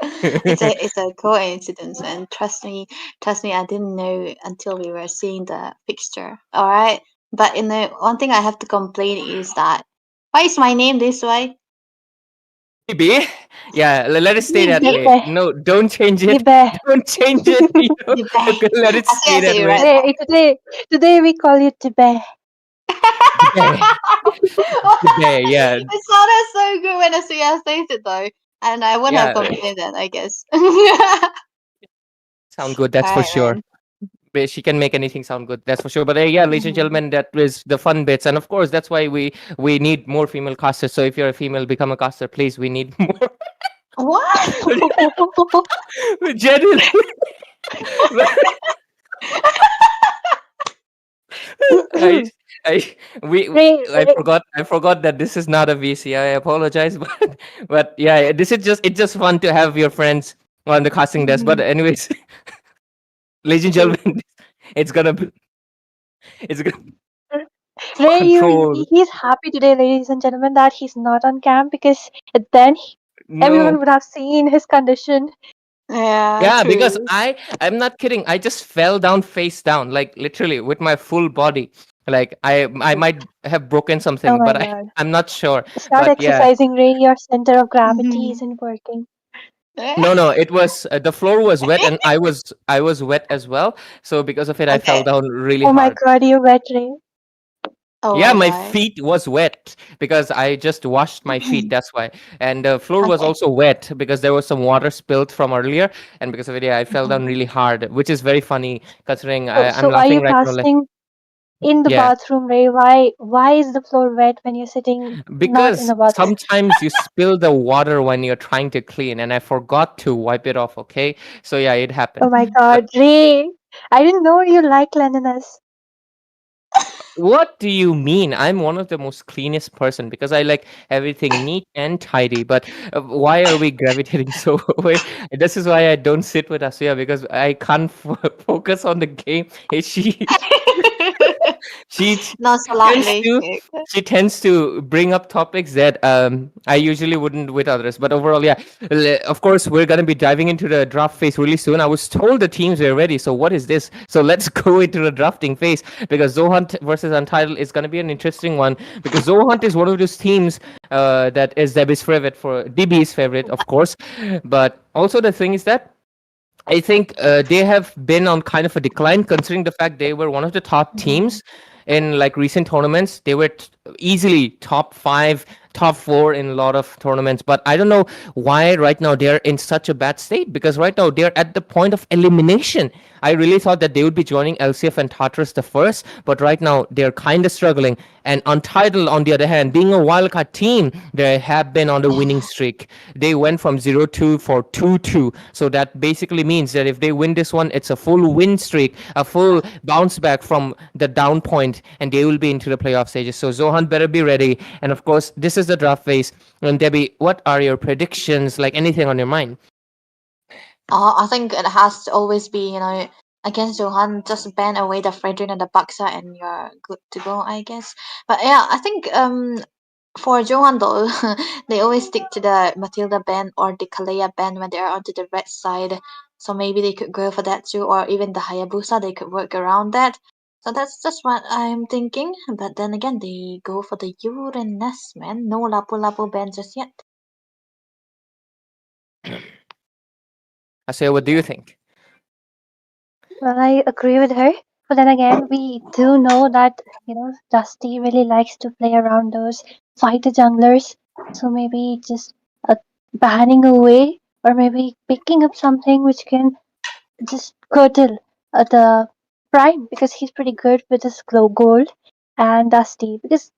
it's a coincidence, and trust me, I didn't know until we were seeing the fixture. All right, but one thing I have to complain is that why is my name this way? Maybe. Yeah, let it stay that way. Dibe. No, don't change it. Dibe. Don't change it. Okay, let it I stay see, that way. right? Today we call you Dibe. Today, yeah. It sounded so good when Asuya says it though, and I wouldn't have Yeah. complained then, I guess. Sound good, that's for Alright, sure. man. But she can make anything sound good, that's for sure. But yeah, ladies and gentlemen, that was the fun bits, and of course that's why we need more female casters. So if you're a female, become a caster, please. We need more. What? Genuinely. I forgot that this is not a VC. I apologize, but yeah, this is just fun to have your friends on the casting desk. But anyways, ladies and gentlemen, it's gonna Ray, control. he's happy today, ladies and gentlemen, that he's not on cam, because then everyone No. would have seen his condition. Yeah, true. because I'm not kidding. I just fell down face down, like literally with my full body. Like I might have broken something, Oh my but God. I'm not sure. Start But yeah. exercising, Ray. Your center of gravity isn't working. No, it was the floor was wet, and I was wet as well. So because of it, I fell Okay. down really Oh my hard. God, you're wet, Ray. Oh Yeah, my God. feet was wet because I just washed my feet. That's why. And the floor was Okay. also wet because there was some water spilled from earlier, and because of it, yeah, I fell down really hard, which is very funny considering I'm So are you laughing right now. Like, casting? in the Yeah, bathroom, Ray? Why is the floor wet when you're sitting not in because the bathroom? sometimes you spill the water when you're trying to clean, and I forgot to wipe it off. Okay, so yeah, it Oh happened. my But God, Ray! I didn't know you like cleanliness. what do you mean? I'm one of the most cleanest person because I like everything neat and tidy. But why are we gravitating so away? This is why I don't sit with Asuya because I can't focus on the game. She Not so tends loudly. to she tends to bring up topics that I usually wouldn't with others. But overall, yeah, of course, we're gonna be diving into the draft phase really soon. I was told the teams were ready. So what is this? So let's go into the drafting phase because Zohunt versus Untitled is gonna be an interesting one because Zohunt is one of those teams that is Debbie's favorite for DB's favorite, of course. But also the thing is that I think they have been on kind of a decline, considering the fact they were one of the top teams in like recent tournaments. They were easily top 5, top 4 in a lot of tournaments. But I don't know why right now they're in such a bad state because right now they're at the point of elimination. I really thought that they would be joining LCF and Tartarus the first, but right now they're kind of struggling. And Untitled, on the other hand, being a wildcard team, they have been on the winning streak. They went from 0-2 for 2-2. So that basically means that if they win this one, it's a full win streak, a full bounce back from the down point, and they will be into the playoff stages. So Zohan better be ready. And of course, this is the draft phase. And Debbie, what are your predictions? Like anything on your mind? I think it has to always be, against Johan, just ban away the Fredrin and the Baksa and you're good to go, I guess. But yeah, I think for Johan though, they always stick to the Matilda ban or the Kalea ban when they are onto the red side. So maybe they could go for that too, or even the Hayabusa, they could work around that. So that's just what I'm thinking. But then again, they go for the Uranus, man. No Lapu Lapu ban just yet. Asya, what do you think? Well, I agree with her. But then again, we do know that, Dusty really likes to play around those fighter junglers. So maybe just banning away or maybe picking up something which can just curtail the Prime because he's pretty good with his glow gold and Dusty. Because,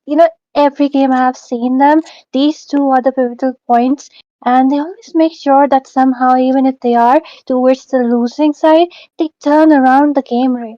every game I have seen them, these two are the pivotal points. And they always make sure that somehow, even if they are towards the losing side, they turn around the game, right?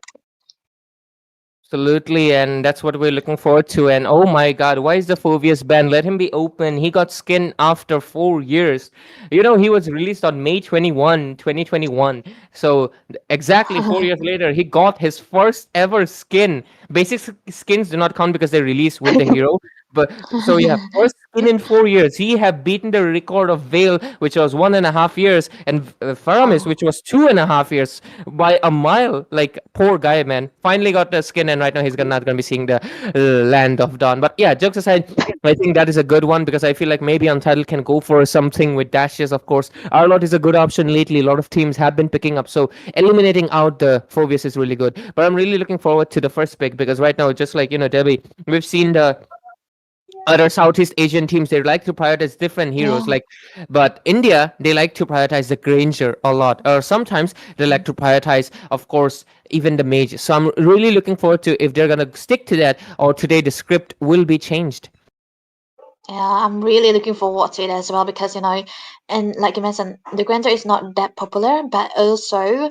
Absolutely, and that's what we're looking forward to. And oh my god, why is the Phobius banned? Let him be open. He got skin after 4 years. He was released on May 21, 2021. So exactly 4 years later, he got his first ever skin. Basic skins do not count because they release with the hero. But so yeah, first skin in 4 years. He have beaten the record of Vale, which was 1.5 years, and Faramis, which was 2.5 years by a mile. Like poor guy, man. Finally got the skin, and right now he's not gonna be seeing the land of dawn. But yeah, jokes aside, I think that is a good one because I feel like maybe Untitled can go for something with dashes. Of course, Arlot is a good option lately. A lot of teams have been picking up, so eliminating out the Phobius is really good. But I'm really looking forward to the first pick because right now, just like Debbie, we've seen the other Southeast Asian teams, they like to prioritize different heroes, Yeah. but India, they like to prioritize the Granger a lot, or sometimes they like to prioritize, of course, even the mage. So I'm really looking forward to if they're gonna stick to that, or today the script will be changed. Yeah, I'm really looking forward to it as well because and like you mentioned, the Gwenter is not that popular, but also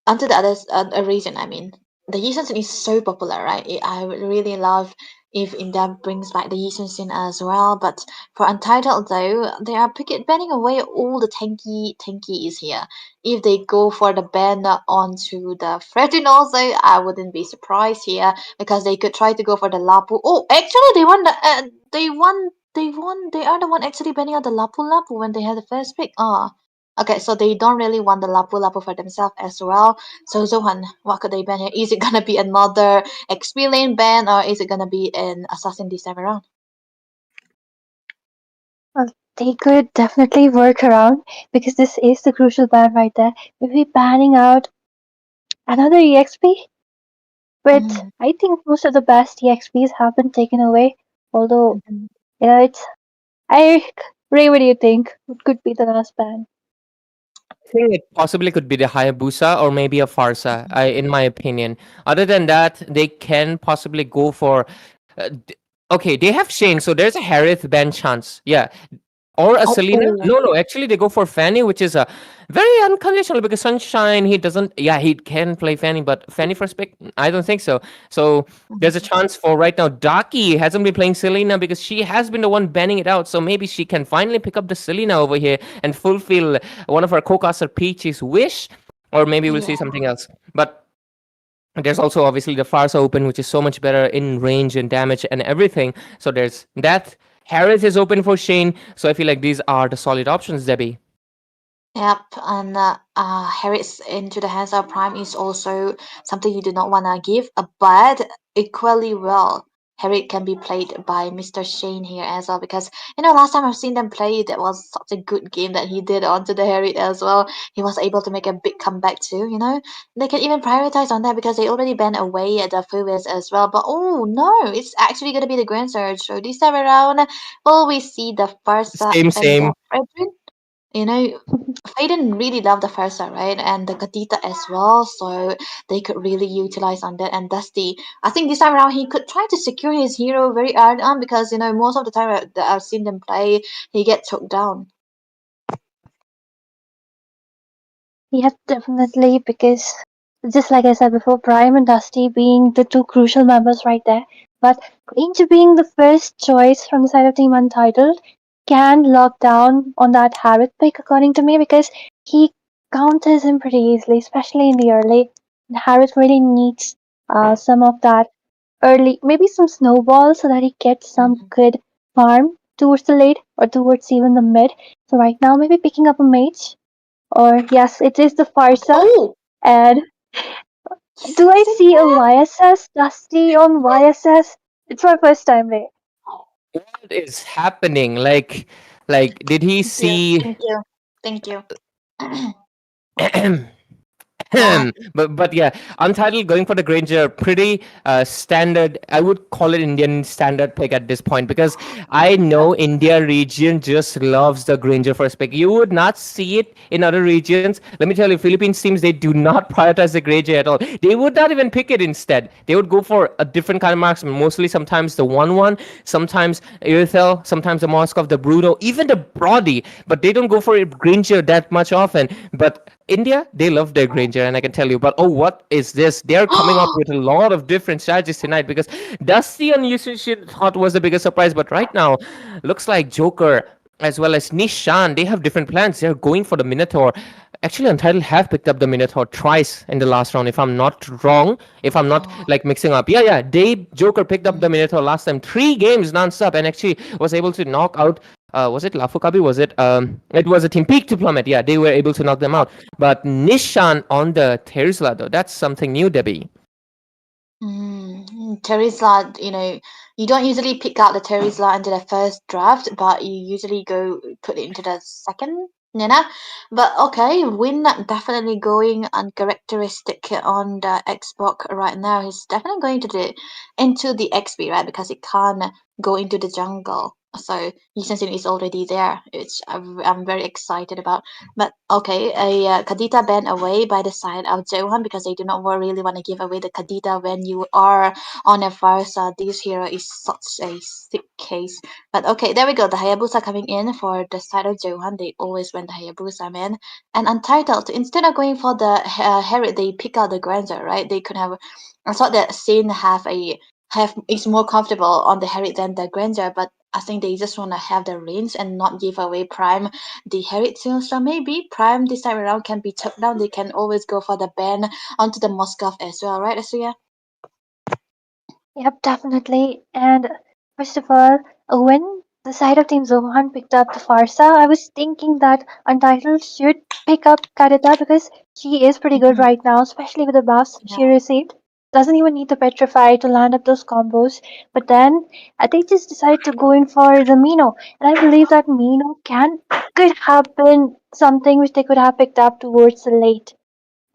onto the other reason. I mean, the Yisun scene is so popular, right? I would really love if India brings back the Yisun scene as well. But for Untitled though, they are banning away all the tankies here. If they go for the ban onto the Fretin also, I wouldn't be surprised here because they could try to go for the Lapu. Oh, actually, they won. They won. They won. They are the one actually banning out the Lapu Lapu when they had the first pick. Ah. Okay, so they don't really want the Lapu Lapu for themselves as well. So Zohan, what could they ban here? Is it gonna be another XP lane ban or is it gonna be an assassin this time around? Well, they could definitely work around because this is the crucial ban right there. Maybe banning out another EXP, but Mm, I think most of the best EXPs have been taken away. Although, mhm. it's. I. Ray, what do you think? What could be the last ban? think it possibly could be the Hayabusa or maybe a Farsa, in my opinion. Other than that, they can possibly go for. Okay, they have Shane, so there's a Harith ban chance. Yeah, or a Selena? Oh. No. Actually, they go for Fanny, which is a very unconditional because Sunshine, he doesn't. Yeah, he can play Fanny, but Fanny first pick, I don't think so. So there's a chance for right now. Daki hasn't been playing Selena because she has been the one banning it out. So maybe she can finally pick up the Selena over here and fulfill one of our co-caster Peach's wish, or maybe we'll see something else. But there's also obviously the Farsa Open, which is so much better in range and damage and everything. So there's that. Harris is open for Shane, so I feel like these are the solid options, Debbie. Yep, and Harris into the hands of Prime is also something you do not want to give, but equally well, Harry can be played by Mr. Shane here as well because last time I've seen them play, that was such a good game that he did onto the Harry as well. He was able to make a big comeback too. They can even prioritize on that because they already banned away at the Fuwis as well. But oh no, it's actually gonna be the Grand Surge. So this time around, will we see the Farsa and Same. the Fredrin? Faden really loved the Farsa, right? And the Kadita as well, so they could really utilize on that. And Dusty, I think this time around he could try to secure his hero very early on because most of the time that I've seen them play, he gets choked down. Yeah, definitely, because just like I said before, Prime and Dusty being the two crucial members right there. But Ranger being the first choice from the side of Team Untitled can lock down on that Harith pick, according to me, because he counters him pretty easily, especially in the early. And Harith really needs some of that early, maybe some snowballs so that he gets some good farm towards the late or towards even the mid. So right now, maybe picking up a mage. Or yes, it is the Farsa. Oh, And do I see a YSS? Dusty on YSS? It's my first time there. What is happening? Like, did he see? Thank you. but yeah, Untitled going for the Granger, pretty standard. I would call it Indian standard pick at this point because I know India region just loves the Granger first pick. You would not see it in other regions. Let me tell you, Philippines teams, they do not prioritize the Granger at all. They would not even pick it instead. They would go for a different kind of marks, mostly sometimes the 1-1, sometimes Irithel, sometimes the Moskov, the Bruno, even the Brody, but they don't go for a Granger that much often. But India, they love their Granger, and I can tell you. But oh, what is this? They're coming up with a lot of different strategies tonight because Dusty and Yushin thought was the biggest surprise, but right now, looks like Joker as well as Nishan, they have different plans. They're going for the Minotaur. Actually, Untitled have picked up the Minotaur twice in the last round, if I'm not wrong. If I'm not like mixing up. Yeah. Joker picked up the Minotaur last time. 3 games non-stop and actually was able to knock out was it Lafukabi? Was it it was a team Peak Diplomat. Yeah, they were able to knock them out. But Nishan on the Terizla though, that's something new, Debbie. Terizla, you don't usually pick out the Terizla into the first draft, but you usually go put it into the second. But okay, Win definitely going uncharacteristic on the Xbox right now. He's definitely going into the XP, right? Because it can't go into the jungle. So Yisensin is already there, which I'm very excited about. But okay, a Kadita ban away by the side of Zohunt because they do not really want to give away the Kadita when you are on a Farsa. This hero is such a sick case. But okay, there we go. The Hayabusa coming in for the side of Zohunt. They always went the Hayabusa, man. And Untitled, instead of going for the Herod, they pick out the Granzer, right? They could have. I thought that Sin is more comfortable on the Herod than the Granger, but I think they just want to have the reins and not give away Prime the Herod too. So maybe Prime this time around can be took down. They can always go for the ban onto the Moskov as well, right, Asuya? Yep, definitely. And first of all, when the side of Team Zohan picked up the Farsa, I was thinking that Untitled should pick up Kadita because she is pretty good right now, especially with the buffs she received. Doesn't even need to petrify to land up those combos. But then they just decided to go in for the Mino. And I believe that Mino could have been something which they could have picked up towards the late.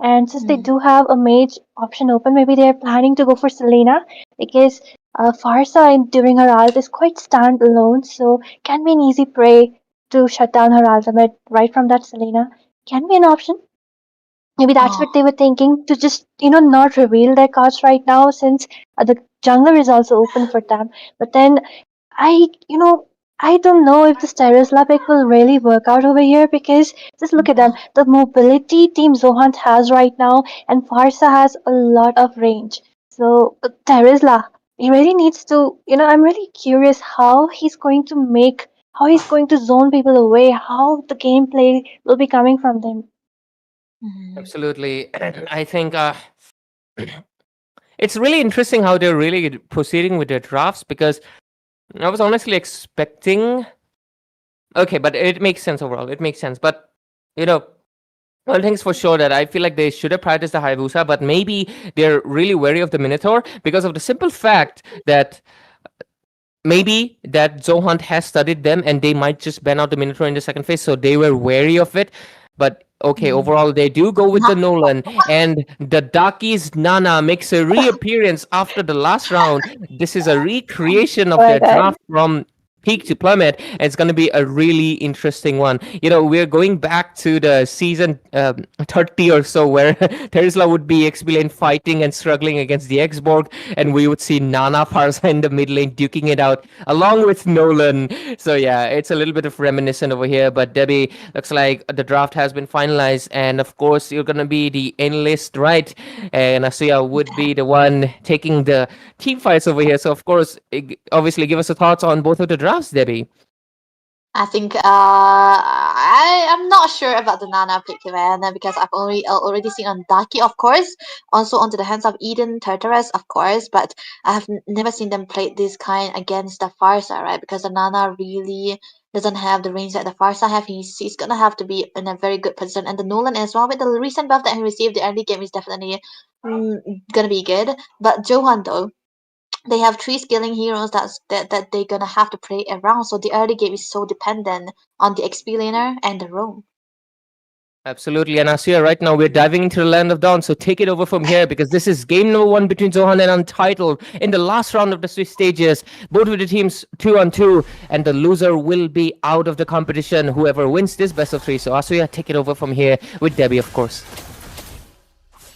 And since they do have a mage option open, maybe they're planning to go for Selena because Farsa during her ult is quite standalone, so can be an easy prey to shut down her ultimate right from that Selena. can be an option. Maybe that's what they were thinking, to just, not reveal their cards right now, since the jungler is also open for them. But then I, I don't know if this Terizla pick will really work out over here, because just look at them. The mobility Team Zohunt has right now, and Farsa has a lot of range. So Terizla, he really needs to, I'm really curious how he's going to zone people away, how the gameplay will be coming from them. Absolutely. I think it's really interesting how they're really proceeding with their drafts, because I was honestly expecting. Okay, but it makes sense overall. It makes sense. But, one thing's for sure that I feel like they should have practiced the Hayabusa, but maybe they're really wary of the Minotaur because of the simple fact that maybe that Zohunt has studied them and they might just ban out the Minotaur in the second phase, so they were wary of it. But okay, overall, they do go with the Nolan, and the Daki's Nana makes a reappearance after the last round. This is a recreation of their draft from peak to plummet, and it's going to be a really interesting one. We're going back to the season 30 or so, where Terizla would be XP lane fighting and struggling against the X-Borg, and we would see Nana Farsa in the mid lane duking it out along with Nolan. So yeah, it's a little bit of reminiscent over here. But Debbie, looks like the draft has been finalized, and of course you're going to be the analyst, right? And Asuya would be the one taking the team fights over here. So of course, obviously give us your thoughts on both of the drafts, Debbie. I think I'm not sure about the Nana pick, man, because I've already seen on Daki, of course, also onto the hands of Eden, Tartarus, of course, but I have never seen them play this kind against the Farsa, right? Because the Nana really doesn't have the range that the Farsa have. He's gonna have to be in a very good position, and the Nolan as well, with the recent buff that he received, the early game is definitely gonna be good. But Johan though, they have three scaling heroes that they're gonna have to play around. So the early game is so dependent on the XP laner and the roam. Absolutely, and Asuya, right now we're diving into the Land of Dawn, so take it over from here, because this is game number 1 between Zohan and Untitled in the last round of the Swiss stages. Both of the teams 2-on-2, and the loser will be out of the competition, whoever wins this best of 3. So Asuya, take it over from here with Debbie, of course.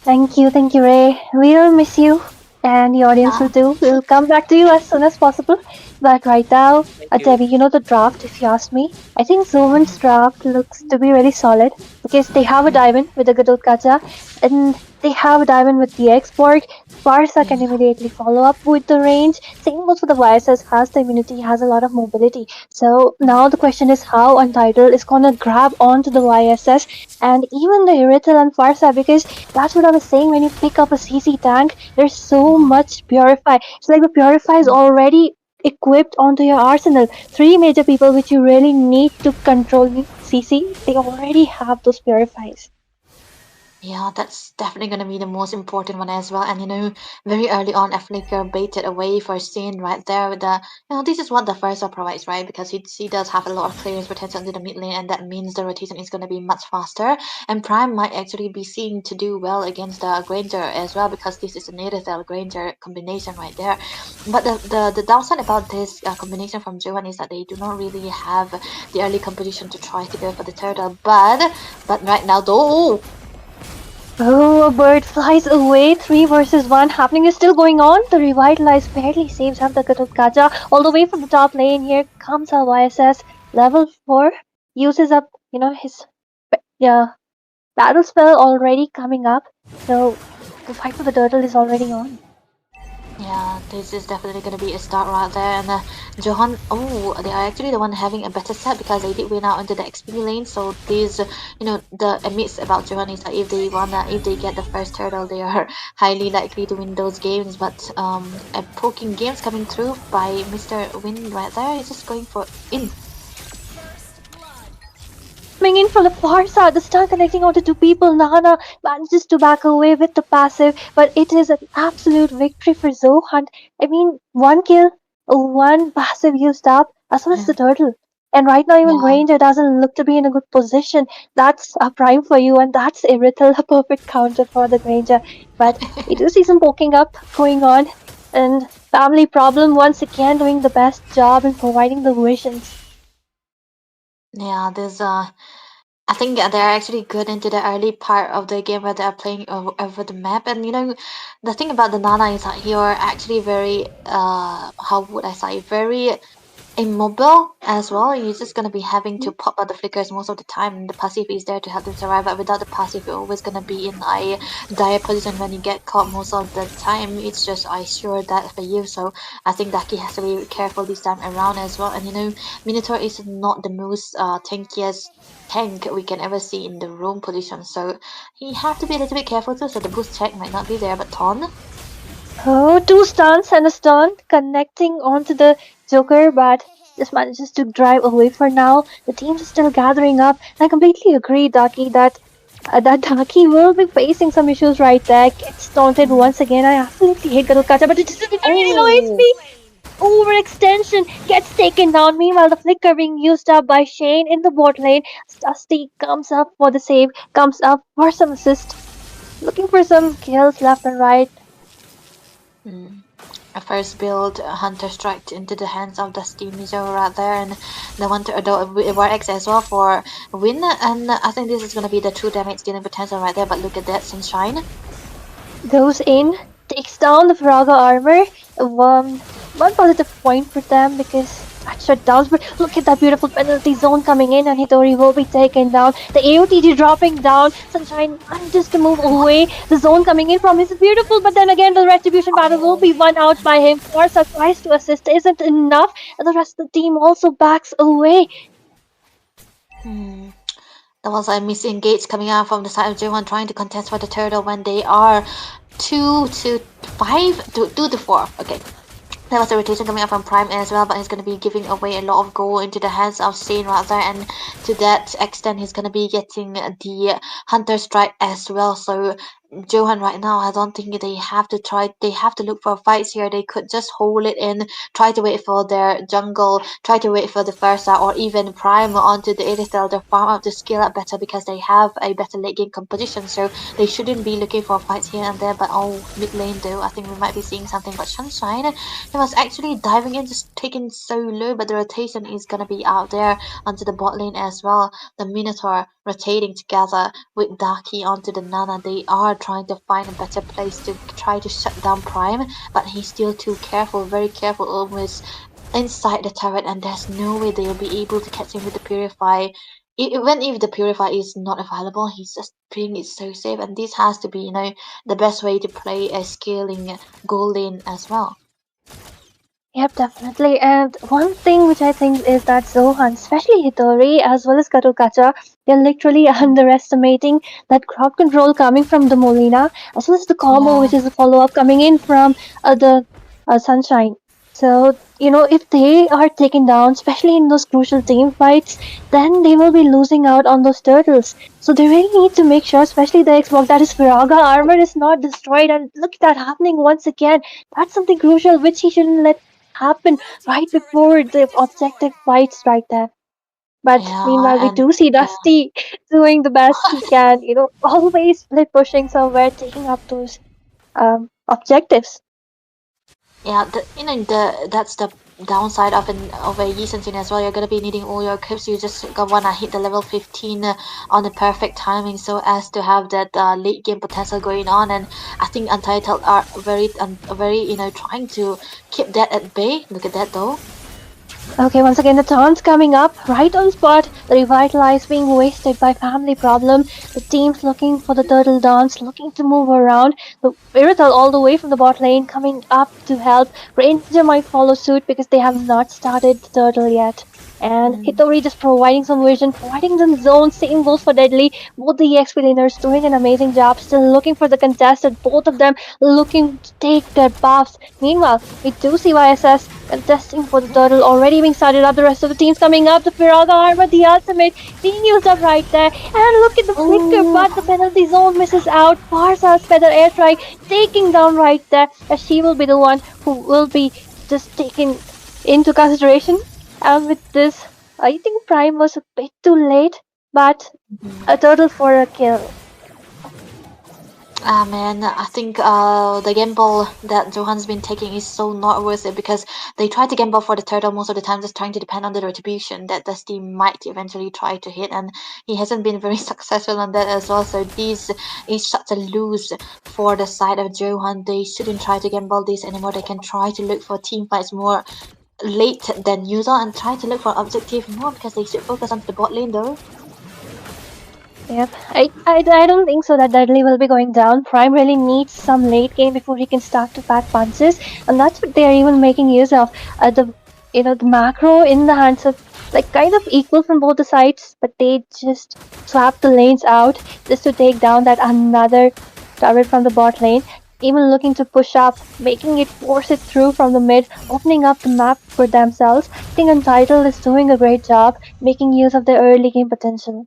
Thank you, Ray. We'll miss you, and the audience will too. We'll come back to you as soon as possible. But right now, Debbie, the draft, if you ask me, I think Zohunt's draft looks to be really solid, because they have a diamond with the Gadot Gacha, and they have a diamond with the X-Borg. Farsa can immediately follow up with the range. Same goes for the YSS, has the immunity, has a lot of mobility. So now the question is how Untitled is gonna grab onto the YSS and even the Irithel and Farsa, because that's what I was saying, when you pick up a CC tank, there's so much Purify. It's like the Purify is already equipped onto your arsenal. 3 major people which you really need to control CC, they already have those Purifies. Yeah, that's definitely going to be the most important one as well. And very early on, Flicker baited away for Sin right there with the, this is what the Versa provides, right? Because he does have a lot of clearance potential into the mid lane, and that means the rotation is going to be much faster. And Prime might actually be seen to do well against the Granger as well, because this is a Nathel Granger combination right there. But the downside about this combination from Johan is that they do not really have the early competition to try to go for the turtle. But right now, though. Oh, a bird flies away. 3 versus 1 happening is still going on. The Revitalize barely saves up the Gadot Gacha. All the way from the top lane. Here comes our YSS. Level 4 uses up, his battle spell already coming up. So the fight for the turtle is already on. Yeah, this is definitely going to be a start right there. And Johan, they are actually the one having a better set, because they did win out into the XP lane. So this, the myths about Johan is that if they get the first turtle, they are highly likely to win those games. But poking games coming through by Mr. Win right there. He's just going for in. Coming in from the far side, the stun connecting onto 2 people. Nana manages to back away with the passive, but it is an absolute victory for Zohunt. I mean, 1 kill, 1 passive used up, as well as the turtle. And right now, even Granger doesn't look to be in a good position. That's a prime for you, and that's Irithel, a perfect counter for the Granger. But we do see some poking up going on, and Family Problem once again doing the best job in providing the visions. Yeah, there's I think they're actually good into the early part of the game where they're playing over the map. And the thing about the Nana is that you're actually very, how would I say, very immobile as well. You're just gonna be having to pop out the flickers most of the time, and the passive is there to help them survive. But without the passive, you're always gonna be in a dire position when you get caught most of the time. It's just I sure that for you. So I think Daki has to be careful this time around as well. And Minotaur is not the most tankiest tank we can ever see in the roam position. So he have to be a little bit careful too. So the boost check might not be there, but Ton. Oh, two stuns and a stun connecting onto the Joker, but just manages to drive away for now. The teams are still gathering up. I completely agree, Daki, that Daki will be facing some issues right there. Gets taunted once again. I absolutely hate Garukacha, but it's just a really low HP. Overextension gets taken down. Meanwhile, the flicker being used up by Shane in the bot lane. Dusty comes up for the save, comes up for some assist. Looking for some kills left and right. A first build Hunter Strike into the hands of Dusty Mizo right there, and the War X as well for win. And I think this is going to be the true damage dealing potential right there. But look at that, Sunshine. Goes in, takes down the Firaga armor. One positive point for them because that shutdowns, but look at that beautiful penalty zone coming in, and Hitori will be taken down. The AOTG dropping down. Sunshine manages to move away. The zone coming in from him is beautiful, but then again, the retribution battle will be won out by him. For surprise to assist isn't enough, and the rest of the team also backs away. There was a misengage coming out from the side of Zohunt trying to contest for the turtle when they are 2 to 5, 2 to 4. Okay. There was a rotation coming up from Prime as well, but he's going to be giving away a lot of gold into the hands of Shane right there, and to that extent he's going to be getting the Hunter Strike as well. So Johan right now, I don't think they have to look for fights here. They could just hold it in, try to wait for their jungle, try to wait for the Versa or even Prime onto the Eristel to farm up the skill up better because they have a better late game composition. So they shouldn't be looking for fights here and there. But mid lane though, I think we might be seeing something. But Sunshine, he was actually diving in, just taking so low, but the rotation is gonna be out there onto the bot lane as well. The Minotaur rotating together with Daki onto the Nana. They are trying to find a better place to try to shut down Prime, but he's still too careful, very careful, almost inside the turret, and there's no way they'll be able to catch him with the Purify. Even if the Purify is not available, he's just playing it so safe, and this has to be, the best way to play a scaling gold lane as well. Yep, definitely. And one thing which I think is that Zohan, especially Hitori as well as Karukacha, they're literally underestimating that crowd control coming from the Molina, as well as the combo, which is a follow-up coming in from the Sunshine. So, if they are taken down, especially in those crucial team fights, then they will be losing out on those turtles. So they really need to make sure, especially the Xbox, that his Firaga armor is not destroyed. And look at that happening once again. That's something crucial which he shouldn't let happen right before the objective fights right there. But meanwhile, we do see Dusty doing the best he can, always pushing somewhere, taking up those objectives. Yeah, that's the downside of a Yi Sun as well. You're gonna be needing all your equips. You just wanna hit the level 15 on the perfect timing so as to have that late game potential going on. And I think Untitled are very trying to keep that at bay. Look at that though. Okay, once again, the taunts coming up right on spot. The Revitalize being wasted by family problem. The team's looking for the turtle dance, looking to move around. The Irital all the way from the bot lane coming up to help. Ranger might follow suit because they have not started the turtle yet. And Hitori just providing some vision, providing some zone. Same goes for Deadly. Both the EXP laners doing an amazing job. Still looking for the contested. Both of them looking to take their buffs. Meanwhile, we do see YSS contesting for the turtle already being started up. The rest of the teams coming up. The Firaga armor, the ultimate being used up right there. And look at the flicker, but the penalty zone misses out. Farsa's feather airstrike taking down right there, as she will be the one who will be just taken into consideration. And with this, I think Prime was a bit too late, but a turtle for a kill. Ah man, I think the gamble that Zohunt's been taking is so not worth it because they try to gamble for the turtle most of the time, just trying to depend on the retribution that Dusty might eventually try to hit, and he hasn't been very successful on that as well. So this is such a lose for the side of Zohunt. They shouldn't try to gamble this anymore. They can try to look for team fights more late than usual and try to look for objective more because they should focus on the bot lane though. Yep, I don't think so that Dudley will be going down. Prime really needs some late game before he can start to pack punches, and that's what they're even making use of. The macro in the hands of like kind of equal from both the sides, but they just swap the lanes out just to take down that another turret from the bot lane. Even looking to push up, making it force it through from the mid, opening up the map for themselves. I think Untitled is doing a great job making use of their early game potential.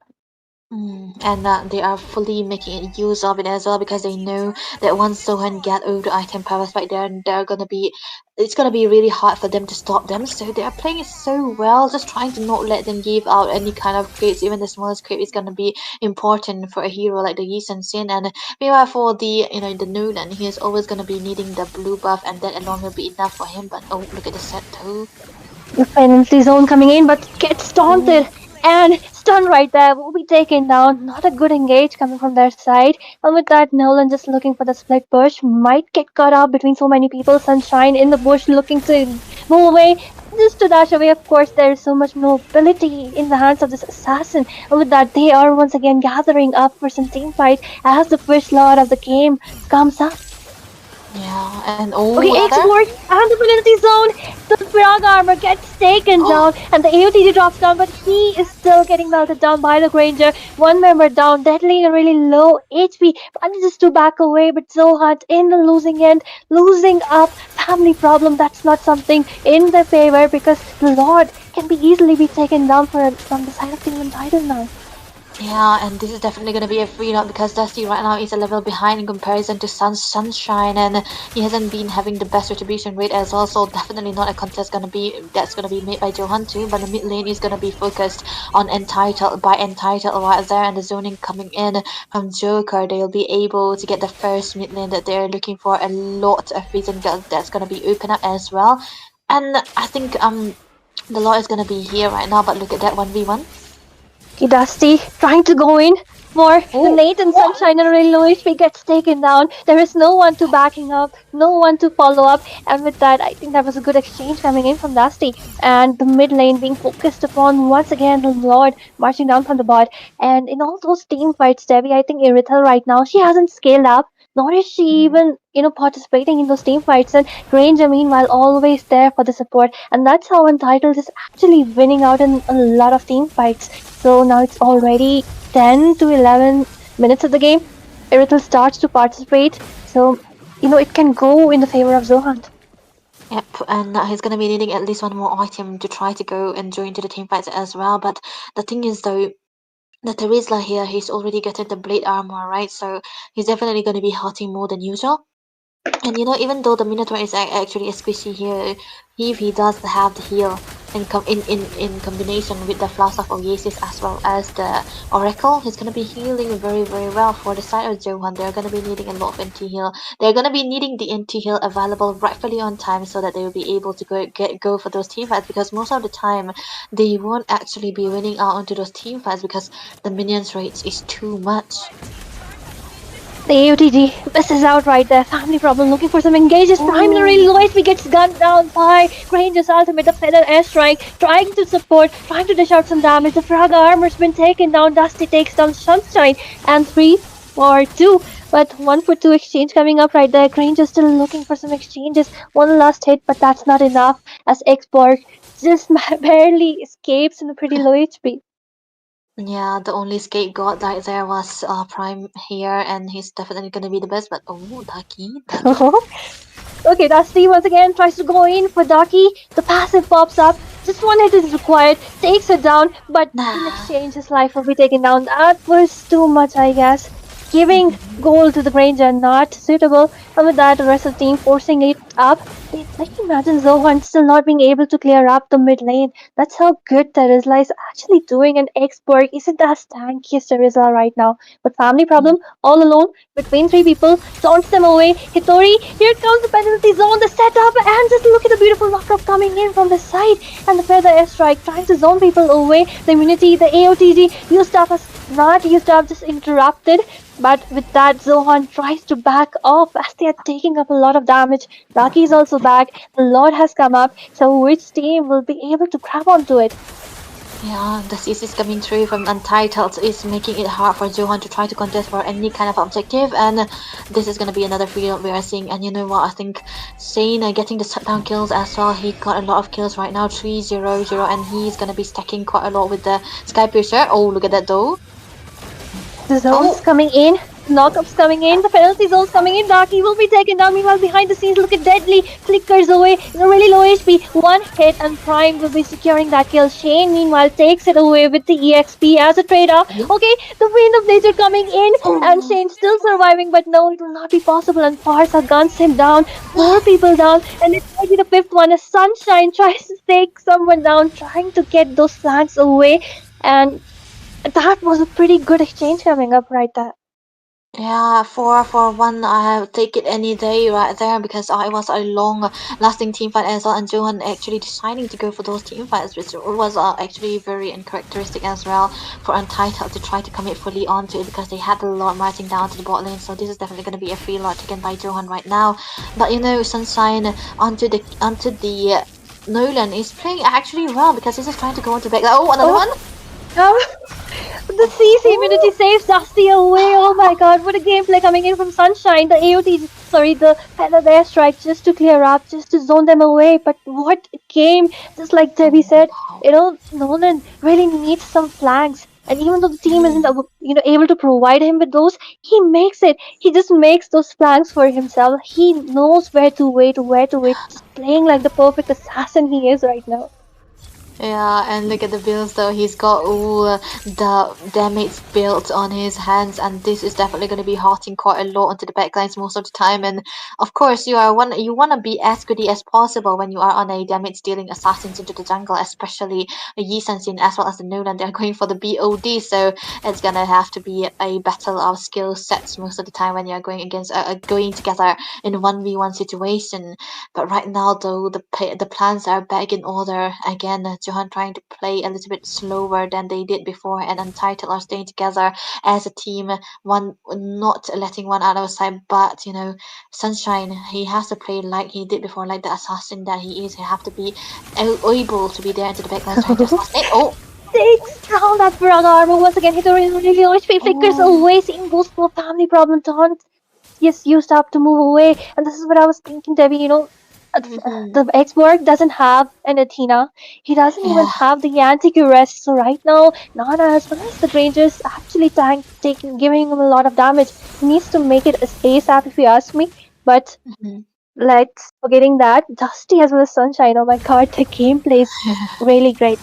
And they are fully making use of it as well because they know that once Zohan get over the item power spike there, it's gonna be really hard for them to stop them. So they are playing it so well, just trying to not let them give out any kind of creeps. Even the smallest creep is gonna be important for a hero like the Yi Sin. And meanwhile for the Nolan, he is always gonna be needing the blue buff, and that alone will be enough for him. But oh, look at the set too. The penalty zone coming in, but gets taunted and stunned right there. Will be taken down. Not a good engage coming from their side. And with that, Nolan just looking for the split push. Might get caught up between so many people. Sunshine in the bush looking to move away. Just to dash away, of course, there is so much mobility in the hands of this assassin. And with that, they are once again gathering up for some team fight as the first lot of the game comes up. Yeah, and okay, export and the penalty zone. The frog armor gets taken down, and the AOTG drops down, but he is still getting melted down by the Granger. One member down, Deadly really low HP, manages to back away, but Zohunt in the losing end, losing up. Family problem. That's not something in their favor because the Lord can be easily be taken down from the side of Team Untitled now. Yeah, and this is definitely going to be a free round because Dusty right now is a level behind in comparison to Sunshine, and he hasn't been having the best retribution rate as well, so definitely not a contest that's gonna be made by Zohunt too. But the mid lane is gonna be focused on Entitled right there, and the zoning coming in from Joker. They'll be able to get the first mid lane that they're looking for. A lot of reason that's gonna be open up as well, and I think the law is gonna be here right now. But look at that 1v1. Okay, Dusty trying to go in for the Nate and Sunshine, and really low HP gets taken down. There is no one to backing up, no one to follow up, and with that, I think that was a good exchange coming in from Dusty. And the mid lane being focused upon once again, the Lord marching down from the bot. And in all those team fights, Debbie, I think Irithel right now, she hasn't scaled up, nor is she even participating in those team fights. And Granger meanwhile always there for the support, and that's how Untitled is actually winning out in a lot of team fights. So now it's already 10 to 11 minutes of the game. Irithel starts to participate, so it can go in the favor of Zohunt. Yep, and he's gonna be needing at least one more item to try to go and join to the team fights as well. But the thing is though, the Terizla here, he's already getting the blade armor, right? So he's definitely gonna be hurting more than usual. And even though the Minotaur is actually a squishy here, if he does have the heal in combination with the Flask of Oasis as well as the Oracle, he's gonna be healing very very well. For the side of Zohunt, they're gonna be needing a lot of anti-heal. They're gonna be needing the anti-heal available rightfully on time so that they will be able to go for those team fights, because most of the time they won't actually be winning out onto those team fights because the minions rates is too much. The AOTG misses out right there. Family problem looking for some engages. Primary low HP gets gunned down by Granger's ultimate, the Feather Airstrike, trying to support, trying to dish out some damage. The Frog armor's been taken down. Dusty takes down Sunshine, and 3 for 2. But 1 for 2 exchange coming up right there. Granger's still looking for some exchanges. One last hit, but that's not enough as Export just barely escapes in a pretty low HP. Yeah, the only scapegoat right there was Prime here, and he's definitely gonna be the best. But Ducky. Okay, Dusty once again tries to go in for Ducky. The passive pops up. Just one hit is required. Takes it down, but in exchange, his life will be taken down. That was too much, I guess. Giving gold to the Granger, not suitable. And with that, the rest of the team forcing it up. Like imagine Zohunt still not being able to clear up the mid lane. That's how good Terizla is actually doing, and Xborg isn't as tanky as Terizla right now. But family problem, all alone, between three people, taunts them away. Hitori, here comes the penalty zone, the setup, and just look at the beautiful lockup coming in from the side. And the feather airstrike trying to zone people away. The immunity, the AOTG, used up as not used up, just interrupted. But with that, Zohan tries to back off as they are taking up a lot of damage. Raki is also back. The Lord has come up. So which team will be able to grab onto it? Yeah, the CC is coming through from Untitled is making it hard for Johan to try to contest for any kind of objective, and this is gonna be another field we are seeing. And you know what? I think Shane getting the shutdown kills as well. He got a lot of kills right now, 3-0-0, and he's gonna be stacking quite a lot with the Sky Piercer. Oh, look at that though. The zone's coming in. Knockups coming in, the penalty zone's coming in, Darky will be taken down. Meanwhile, behind the scenes, look at Deadly, flickers away, really low HP, one hit and Prime will be securing that kill. Shane, meanwhile, takes it away with the EXP as a trade-off. Okay, the Wind of Nature coming in, and Shane still surviving, but no, it will not be possible, and Farsa guns him down, 4 people down, and it might be the 5th one as Sunshine tries to take someone down, trying to get those flanks away, and that was a pretty good exchange coming up right there. Yeah, 4-for-1, I take it any day right there because it was a long-lasting team fight as well, and Johan actually deciding to go for those team fights, which was actually very uncharacteristic as well for Untitled to try to commit fully onto it because they had a lot marching down to the bot lane. So this is definitely going to be a free lot taken by Johan right now. But you know, Sunshine onto the Nolan is playing actually well because he's just trying to go into back. Oh, another one. The CC immunity saves Dusty away. Oh my god, what a gameplay coming in from Sunshine. The AOT, sorry, the feather airstrike just to clear up, just to zone them away. But what a game! Just like Debbie said, you know, Nolan really needs some flanks. And even though the team isn't, able to provide him with those, he makes it. He just makes those flanks for himself. He knows where to wait, just playing like the perfect assassin he is right now. Yeah, and look at the builds though. He's got all the damage built on his hands, and this is definitely going to be hurting quite a lot onto the backlines most of the time. And of course, you want to be as goody as possible when you are on a damage dealing assassins into the jungle, especially Yi Sanxin as well as the Nolan. They're going for the BOD, so it's gonna have to be a battle of skill sets most of the time when you're going against going together in a 1v1 situation. But right now, though, the plans are back in order again. Johan trying to play a little bit slower than they did before, and Untitled are staying together as a team, one not letting one out of sight. But you know, Sunshine, he has to play like he did before, like the assassin that he is. He have to be able to be there into the backline trying to assassinate. Oh. Takes down that Braga armor once again. Hit really low HP, flickers away, seeing those poor family problem taunt. Yes, used up to move away, and this is what I was thinking, Debbie. You know, the Xborg doesn't have an Athena. He doesn't even have the anti-cuirass. So right now, Nana as well as the Rangers actually giving him a lot of damage. He needs to make it ASAP if you ask me. But let's forgetting that Dusty as well as Sunshine. Oh my god, the gameplay is really great.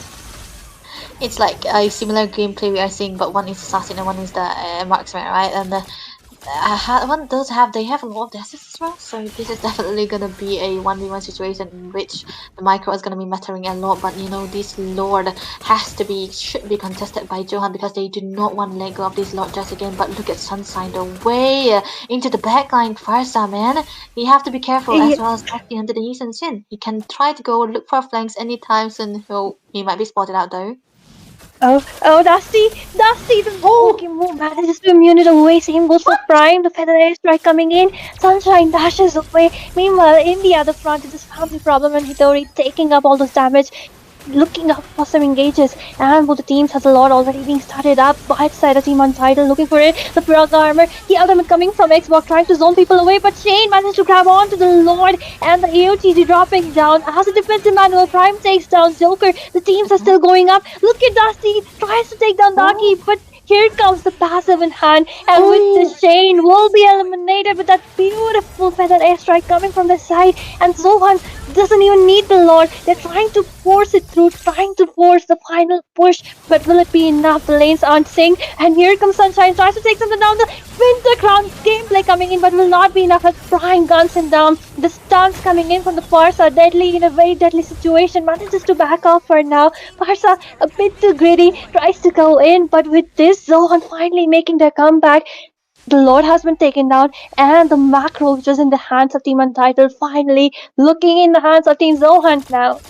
It's like a similar gameplay we are seeing, but one is assassin and one is the marksman, right? And one does have they have a lot of assets as well, so this is definitely gonna be a 1v1 situation in which the micro is gonna be mattering a lot. But you know, this Lord should be contested by Johan because they do not want to let go of this Lord just again. But look at Sunshine, the way into the backline first, man. You have to be careful as well as acting under the Yi Sanxin. He can try to go look for flanks anytime soon. He might be spotted out though. Oh, Dusty, the Pokemon manages to immune it away. Same goes for Prime, the feather airstrike coming in. Sunshine dashes away. Meanwhile, in the other front, it is family problem and Hitori taking up all this damage. Looking up for some engages, and both the teams has a lot already being started up. By side, a team Untitled looking for it. The Braga armor, the ultimate coming from Xbox, trying to zone people away, but Shane managed to grab onto the Lord, and the AOTG dropping down as a defensive manual. Prime takes down Joker. The teams are still going up. Look at Dusty tries to take down Darky, but here comes the passive in hand, and with the Shane will be eliminated with that beautiful feather airstrike coming from the side. And Zohan doesn't even need the Lord. They're trying to force it through, trying to force the final push, but will it be enough? The lanes aren't synced, and here comes Sunshine, tries to take something down. The Winter Crown gameplay coming in, but will not be enough as Prime guns him down. The stuns coming in from the Farsa, deadly in a very deadly situation, manages to back off for now. Farsa, a bit too greedy, tries to go in, but with this, Zohan finally making their comeback. The Lord has been taken down, and the macro, which was in the hands of Team Untitled, finally looking in the hands of Team Zohunt now.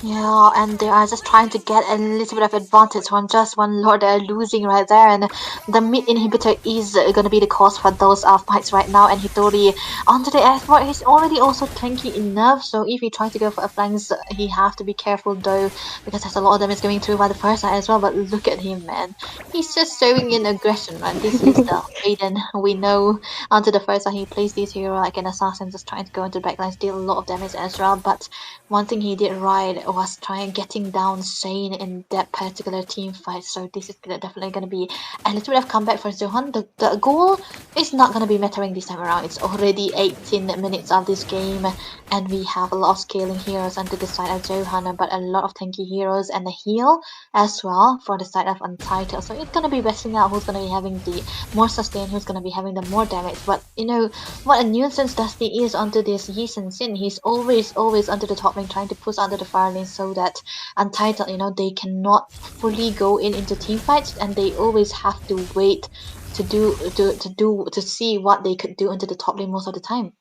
Yeah, and they are just trying to get a little bit of advantage from just one lord they're losing right there, and the mid inhibitor is gonna be the cause for those fights right now. And Hitori onto the export, he's already also tanky enough, so if he tries to go for a flanks, he have to be careful though, because there's a lot of damage going through by the first side as well. But look at him, man, he's just showing in aggression, right? This is the Aiden we know. Onto the first side, he plays this hero like an assassin, just trying to go into the backline, deal a lot of damage as well. But one thing he did right was trying getting down Shane in that particular team fight. So this is definitely going to be a little bit of comeback for Zohan. The goal is not going to be mattering this time around. It's already 18 minutes of this game, and we have a lot of scaling heroes onto the side of Zohan, but a lot of tanky heroes and a heal as well for the side of Untitled. So it's going to be wrestling out who's going to be having the more sustain, who's going to be having the more damage. But you know what a nuisance Dusty is onto this Yi Sin. He's always onto the top lane, trying to push under the fire lane so that Untitled, you know, they cannot fully go into team fights, and they always have to wait to see what they could do into the top lane most of the time.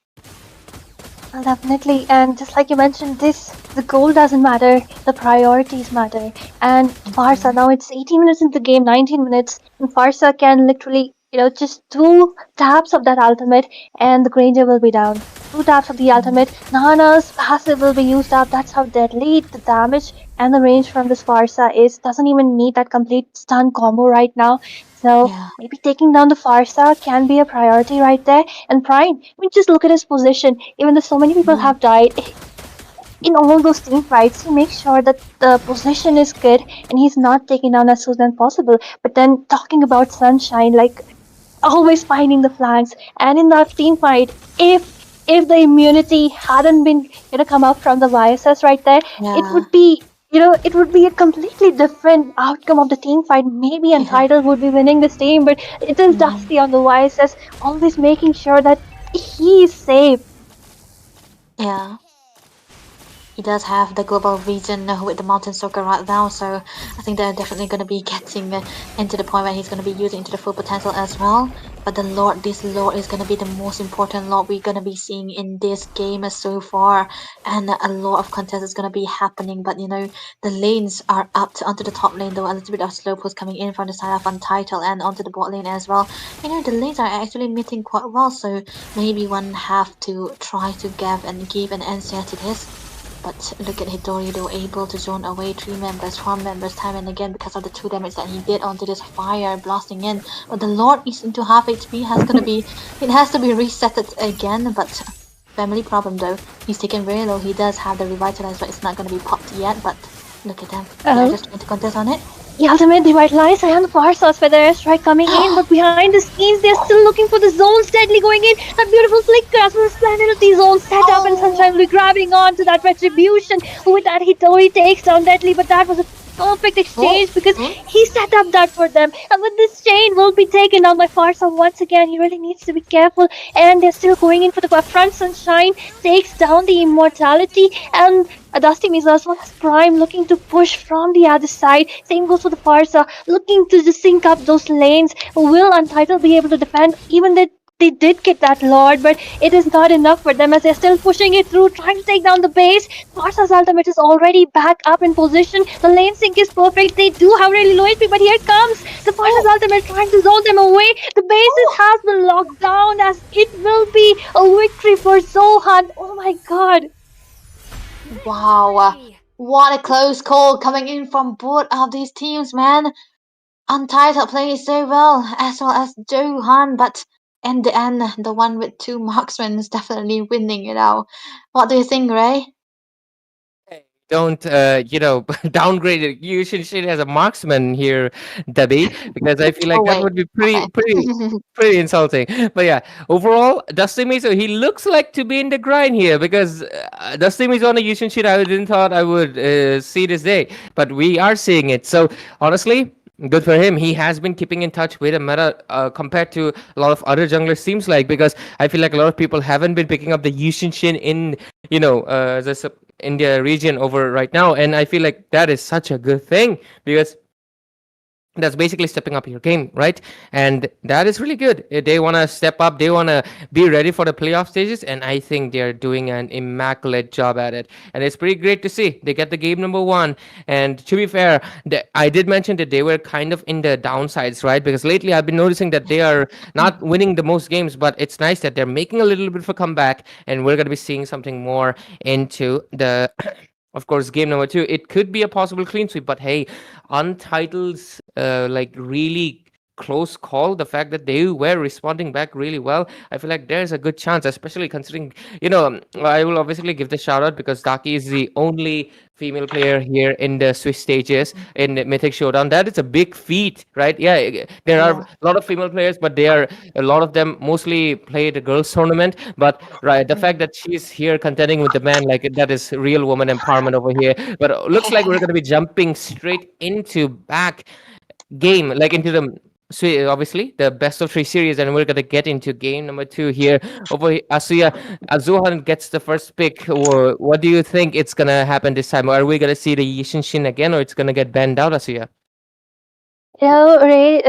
Well, definitely, and just like you mentioned, the goal doesn't matter, the priorities matter. And Farsa, now it's 18 minutes into the game, 19 minutes, and Farsa can literally, just 2 taps of that ultimate, and the Granger will be down. 2 taps of the ultimate, Nana's passive will be used up. That's how deadly the damage and the range from this Farsa is. Doesn't even need that complete stun combo right now. So maybe taking down the Farsa can be a priority right there. And Prime, I mean, just look at his position. Even though so many people have died in all those team fights, he makes sure that the position is good and he's not taken down as soon as possible. But then talking about Sunshine, like always finding the flanks, and in that team fight, if the immunity hadn't been come up from the YSS right there, it would be it would be a completely different outcome of the team fight. Maybe Untitled would be winning this team, but it is Dusty on the YSS, always making sure that he is safe. Yeah. He does have the global region with the Mountain Soaker right now, so I think they're definitely going to be getting into the point where he's going to be using to the full potential as well. But this Lord is going to be the most important Lord we're going to be seeing in this game so far, and a lot of contest is going to be happening. But the lanes are up onto the top lane, though a little bit of slow push coming in from the side of Untitled and onto the bot lane as well. The lanes are actually meeting quite well, so maybe one have to try to give an answer to this. But look at Hitori, they were able to zone away 3 members, 4 members time and again because of the 2 damage that he did onto this fire blasting in. But the Lord is into half HP, it has to be reset again, but family problem though. He's taken very low, he does have the revitalize, but it's not gonna be popped yet. But look at them, they're just trying to contest on it. The ultimate revitalize and the Farsa's with their strike coming in, but behind the scenes they're still looking for the zones deadly going in. That beautiful flicker as well as Planetity zone set up, and Sunshine will be grabbing on to that retribution. With that Hitori takes down deadly, but that was a perfect exchange because he set up that for them. And with this chain will be taken down by Farsa once again. He really needs to be careful, and they're still going in for the front. Sunshine takes down the immortality, and Dusty Misa as well as Prime looking to push from the other side. Same goes for the Farsa, looking to just sync up those lanes. Will Untitled be able to defend? Even that they did get that Lord, but it is not enough for them as they're still pushing it through, trying to take down the base. Farsa's ultimate is already back up in position. The lane sync is perfect. They do have really low HP, but here it comes. The Farsa's ultimate trying to zone them away. The bases has been locked down as it will be a victory for Zohunt. Oh my god. Wow, what a close call coming in from both of these teams, man. Untitled playing so well as Zohunt, but in the end, the one with 2 marksmen is definitely winning, What do you think, Ray? Don't downgrade it. You should see it as a marksman here, Debbie, because I feel like that would be pretty insulting. But yeah, overall, Dusty Mizo, he looks like to be in the grind here, because Dusty Mizo on a Yushin sheet, I didn't thought I would see this day, but we are seeing it. So honestly, Good for him. He has been keeping in touch with a meta compared to a lot of other junglers. Seems like, because I feel like a lot of people haven't been picking up the Yushin in this India region over right now, and I feel like that is such a good thing because that's basically stepping up your game, right? And that is really good. They want to step up, they want to be ready for the playoff stages, and I think they're doing an immaculate job at it, and it's pretty great to see they get the game number one. And to be fair, I did mention that they were kind of in the downsides, right? Because lately I've been noticing that they are not winning the most games, but it's nice that they're making a little bit of a comeback, and we're going to be seeing something more into the of course, game number two. It could be a possible clean sweep, but hey, Untitled's like really close call. The fact that they were responding back really well, I feel like there's a good chance, especially considering, I will obviously give the shout out because Daki is the only female player here in the Swiss stages in Mythic Showdown. That is a big feat, right? Yeah, there are a lot of female players, but a lot of them mostly play the girls tournament. But right, the fact that she's here contending with the man, like that is real woman empowerment over here. But looks like we're gonna be jumping straight into back game, like into the obviously the best of three series, and we're gonna get into game number two here. Over here, Asuya, Zohunt gets the first pick. What do you think it's gonna happen this time? Are we gonna see the Yishin again, or it's gonna get banned out, Asuya? Ray,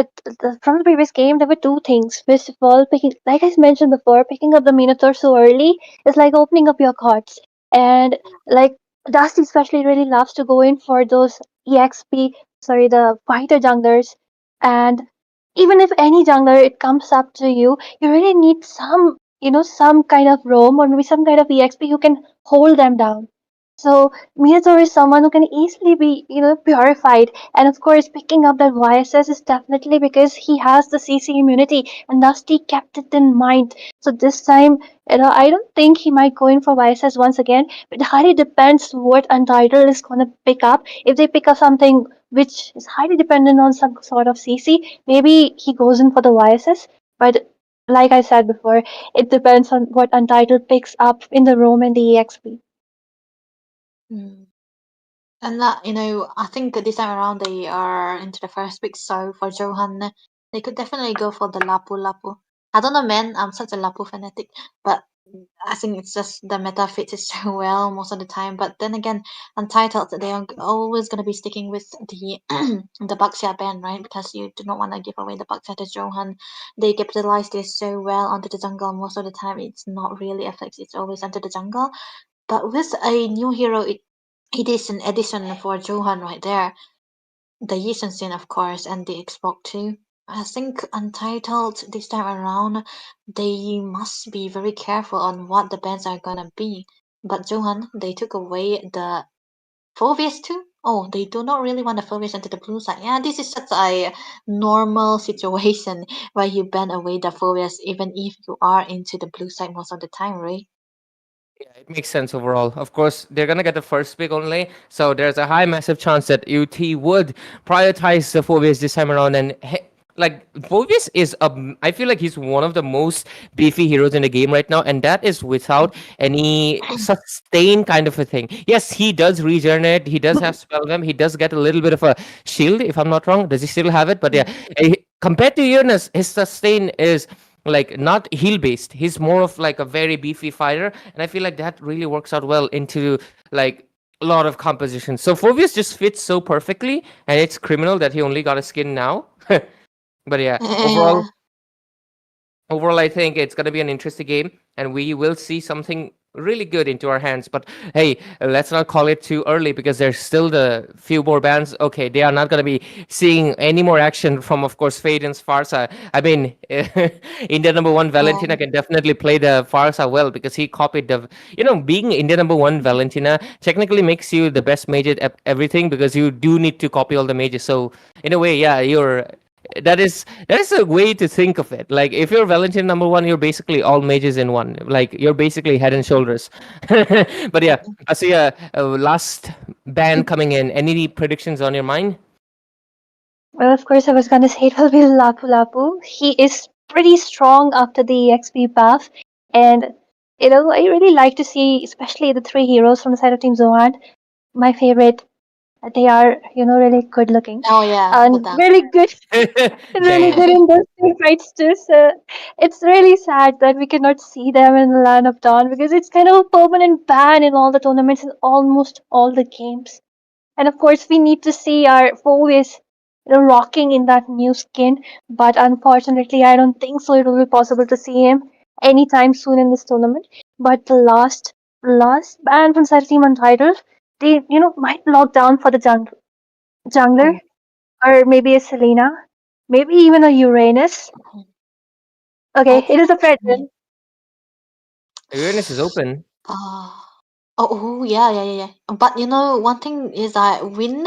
from the previous game, there were two things. First of all, like I mentioned before, picking up the Minotaur so early is like opening up your cards. And like Dusty especially really loves to go in for those the fighter junglers. And even if any jungler it comes up to you, you really need some kind of roam or maybe some kind of EXP who can hold them down. So Minotaur is someone who can easily be, purified. And of course, picking up that YSS is definitely because he has the CC immunity, and Dusty kept it in mind. So this time, I don't think he might go in for YSS once again. But it highly depends what Untitled is gonna pick up. If they pick up something which is highly dependent on some sort of CC, maybe he goes in for the YSS. But like I said before, it depends on what Untitled picks up in the roam and the EXP. And that, I think this time around they are into the first pick. So for Johan, they could definitely go for the Lapu Lapu. I don't know, man. I'm such a Lapu fanatic, but I think it's just the meta fits it so well most of the time. But then again, Untitled, they are always gonna be sticking with the the Baxia ban, right? Because you do not want to give away the Baxia to Johan. They capitalize this so well onto the jungle most of the time. It's not really a flex. It's always onto the jungle. But with a new hero, it is an addition for Johan right there. The Yisensin, of course, and the Xbox too. I think Untitled this time around, they must be very careful on what the bans are gonna be. But Johan, they took away the Phobius too. Oh, they do not really want the Phobius into the blue side. Yeah, this is such a normal situation where you ban away the Phobius even if you are into the blue side most of the time, right? Yeah, it makes sense overall. Of course, they're gonna get the first pick only, so there's a high, massive chance that UT would prioritize the Phobius this time around. And like Phobius is, I feel like he's one of the most beefy heroes in the game right now, and that is without any sustain kind of a thing. Yes, he does regenerate. He does have spell he does get a little bit of a shield, if I'm not wrong. Does he still have it? But yeah, compared to Uranus, his sustain is like not heal based. He's more of like a very beefy fighter, and I feel like that really works out well into like a lot of compositions. So Phobius just fits so perfectly, and it's criminal that he only got a skin now. But yeah, overall, I think it's gonna be an interesting game, and we will see something really good into our hands. But hey, let's not call it too early because there's still the few more bands. Okay, they are not gonna be seeing any more action from, of course, Fade and Farsa. I mean, India number one Valentina can definitely play the Farsa well because he copied the. Being India number one Valentina technically makes you the best mage at everything because you do need to copy all the mages. So in a way, yeah, that is a way to think of it. Like if you're Valentin number one, you're basically all mages in one. Like you're basically head and shoulders. But yeah, I see a last ban coming in. Any predictions on your mind? Well, of course, I was gonna say it will be Lapu Lapu. He is pretty strong after the XP buff, and I really like to see, especially the three heroes from the side of Team Zohan. My favorite, They are, really good looking Oh yeah, and good damn. really good, really Damn. good in those team fights too. So it's really sad that we cannot see them in the Land of Dawn because it's kind of a permanent ban in all the tournaments in almost all the games. And of course, we need to see our foes, rocking in that new skin. But unfortunately, I don't think so. It will be possible to see him anytime soon in this tournament. But the last ban from Saturday Team Untitled, they might lock down for the jungler or maybe a Selena, maybe even a Uranus. Okay, Oh, it is a Fredrin. Uranus is open. oh, oh, yeah, yeah, yeah, yeah. But one thing is that Win,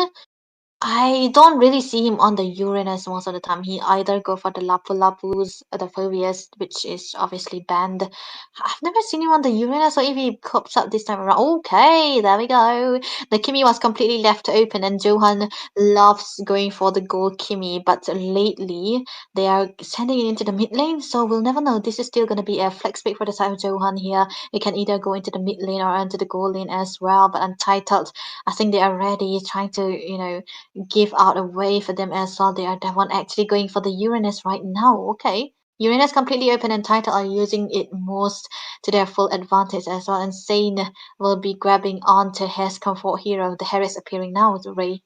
I don't really see him on the Uranus most of the time. He either go for the Lapu Lapus, the Phobias, which is obviously banned. I've never seen him on the Uranus, so if he pops up this time around, okay, there we go. The Kimi was completely left open, and Johan loves going for the gold Kimi, but lately they are sending it into the mid lane, so we'll never know. This is still going to be a flex pick for the side of Johan here. It can either go into the mid lane or into the gold lane as well, but Untitled, I think they are ready, trying to, give out a way for them as well. They are the one actually going for the Uranus right now. Okay. Uranus completely open and Title are using it most to their full advantage as well. And Sane will be grabbing onto his comfort hero. The hair is appearing now with Ray.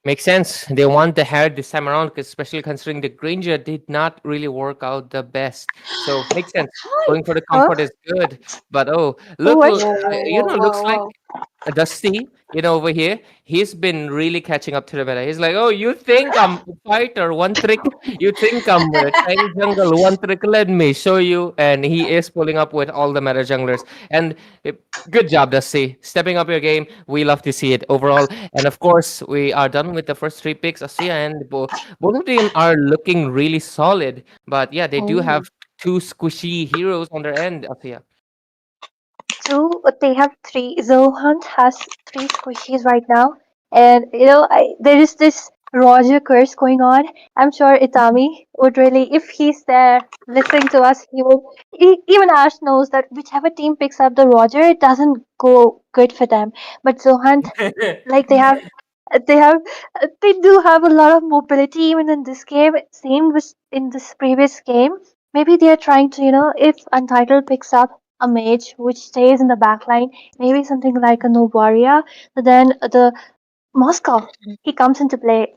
Makes sense. They want the hair this time around, especially considering the Granger did not really work out the best. So makes sense. Going for the Huh? comfort is good, but look, What? looks like Dusty, over here, he's been really catching up to the meta. He's like, oh, you think I'm a fighter, one trick? You think I'm a tank jungle, one trick? Let me show you. And he is pulling up with all the meta junglers. And good job, Dusty. Stepping up your game. We love to see it overall. And of course, we are done with the first three picks, Asia, and both of them are looking really solid. But yeah, they do have Oh. two squishy heroes on their end, Asia. Two, they have three. Zohunt has three squishies right now, and there is this Roger curse going on. I'm sure Itami would really, if he's there listening to us, he will. Even Ash knows that whichever team picks up the Roger, it doesn't go good for them. But Zohunt, like they have, they do have a lot of mobility even in this game. Same with in this previous game. Maybe they are trying to, if Untitled picks up a mage which stays in the backline, maybe something like a Novaria, then the Moscow he comes into play.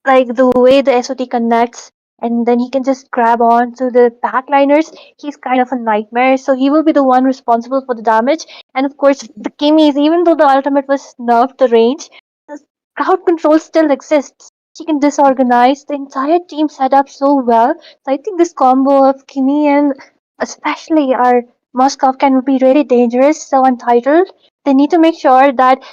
Like the way the SOT connects, and then he can just grab on to the backliners. He's kind of a nightmare, so he will be the one responsible for the damage. And of course, the Kimmy's, even though the ultimate was nerfed the range, the crowd control still exists. She can disorganize the entire team setup so well. So I think this combo of Kimmy and especially our Moskov can be really dangerous. So Untitled, they need to make sure that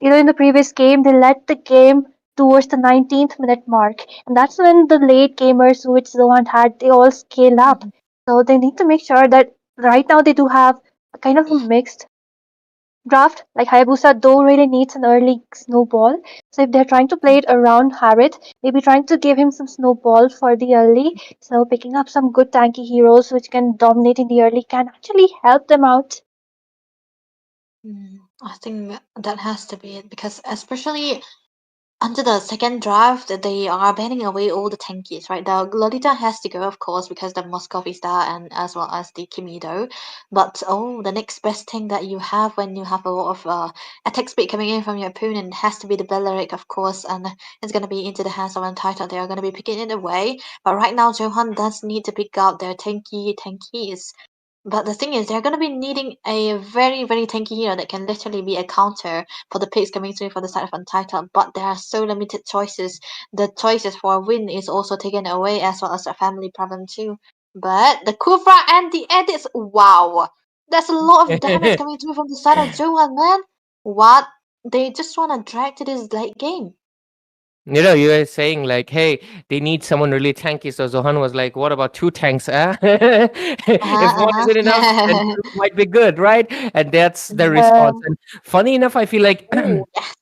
in the previous game they let the game towards the 19th minute mark, and that's when the late gamers which Zohan had they all scale up. So they need to make sure that right now they do have a kind of a mixed draft. Like Hayabusa though really needs an early snowball. So if they're trying to play it around Harriet, maybe trying to give him some snowball for the early. So picking up some good tanky heroes which can dominate in the early can actually help them out. I think that has to be it because especially under the second draft, they are banning away all the tankies, right? The Lolita has to go, of course, because the Moskov is there, and as well as the Kimido. But the next best thing that you have when you have a lot of attack speed coming in from your opponent has to be the Belleric, of course, and it's going to be into the hands of Untitled. They are going to be picking it away. But right now, Johan does need to pick out their tankies. But the thing is, they're going to be needing a very, very tanky hero that can literally be a counter for the picks coming through for the side of Untitled. But there are so limited choices. The choices for a win is also taken away as well as a family problem too. But the Kufra and the edits, wow! There's a lot of damage coming through from the side of Johan, man! What? They just want to drag to this late game. You were saying like, hey, they need someone really tanky. So Zohan was like, what about two tanks? If one isn't enough, then two might be good, right? And that's the response. Um, And funny enough, I feel like Oh, yes.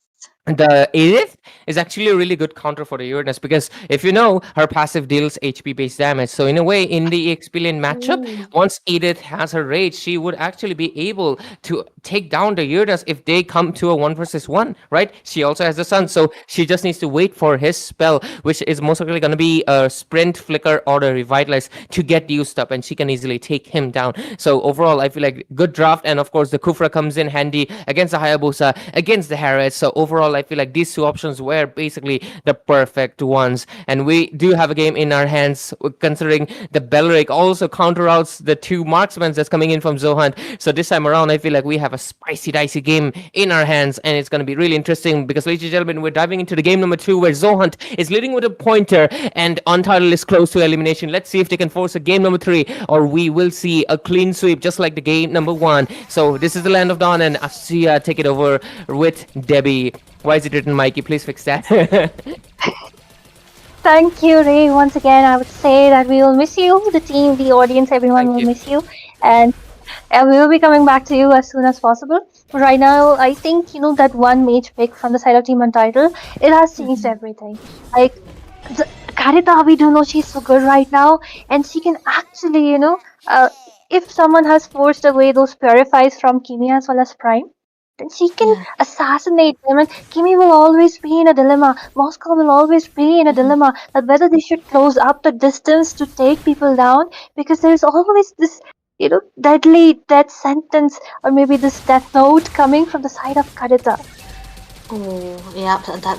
the Edith is actually a really good counter for the Uranus, because if you know, her passive deals HP based damage. So in a way, in the EXP lane matchup, once Edith has her rage, she would actually be able to take down the Uranus if they come to a 1 versus 1, right? She also has the Sun, so she just needs to wait for his spell, which is most likely going to be a Sprint, Flicker, or a Revitalize to get used up, and she can easily take him down. So overall, I feel like good draft, and of course the Kufra comes in handy against the Hayabusa, against the Harriet. So overall, I feel like these two options were basically the perfect ones, and we do have a game in our hands, considering the Belleric also counter outs the two marksmen that's coming in from Zohunt. So this time around, I feel like we have a spicy dicey game in our hands, and it's going to be really interesting, because ladies and gentlemen, we're diving into the game number 2, where Zohunt is leading with a pointer and Untitled is close to elimination. Let's see if they can force a game number 3, or we will see a clean sweep just like the game number 1. So this is the Land of Dawn, and Asiya take it over with Debbie. Why is it written Mikey? Please fix that. Thank you, Ray. Once again, I would say that we will miss you, the team, the audience, everyone will miss you. And we will be coming back to you as soon as possible. But right now, I think, that one mage pick from the side of Team Untitled, it has changed everything. Like, Karita, we do know she's so good right now, and she can actually, if someone has forced away those purifies from Kimi as well as Prime, then she can assassinate them, and Kimi will always be in a dilemma. Moscow will always be in a dilemma that whether they should close up the distance to take people down, because there's always this, deadly death sentence, or maybe this death note coming from the side of Karita. Oh, yeah, that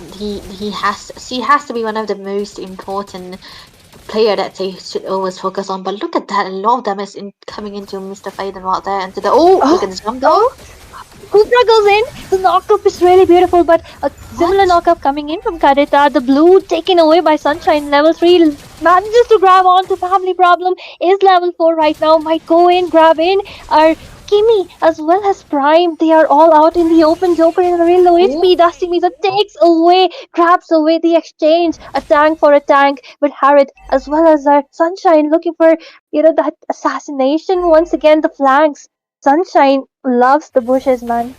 she has to be one of the most important player that they should always focus on. But look at that, a lot of them is coming into Mr. Faden right there, into the look at the jump though. Kufra goes in. The knockup is really beautiful, but a similar knockup coming in from Karita. The blue taken away by Sunshine. Level 3 manages to grab on to Family Problem. Is level 4 right now. Might go in, grab in. Our Kimi as well as Prime, they are all out in the open. Joker in a real low HP. Dusty Misa takes away, grabs away the exchange. A tank for a tank. But Harriet as well as our Sunshine looking for, that assassination. Once again, the flanks. Sunshine loves the bushes, man.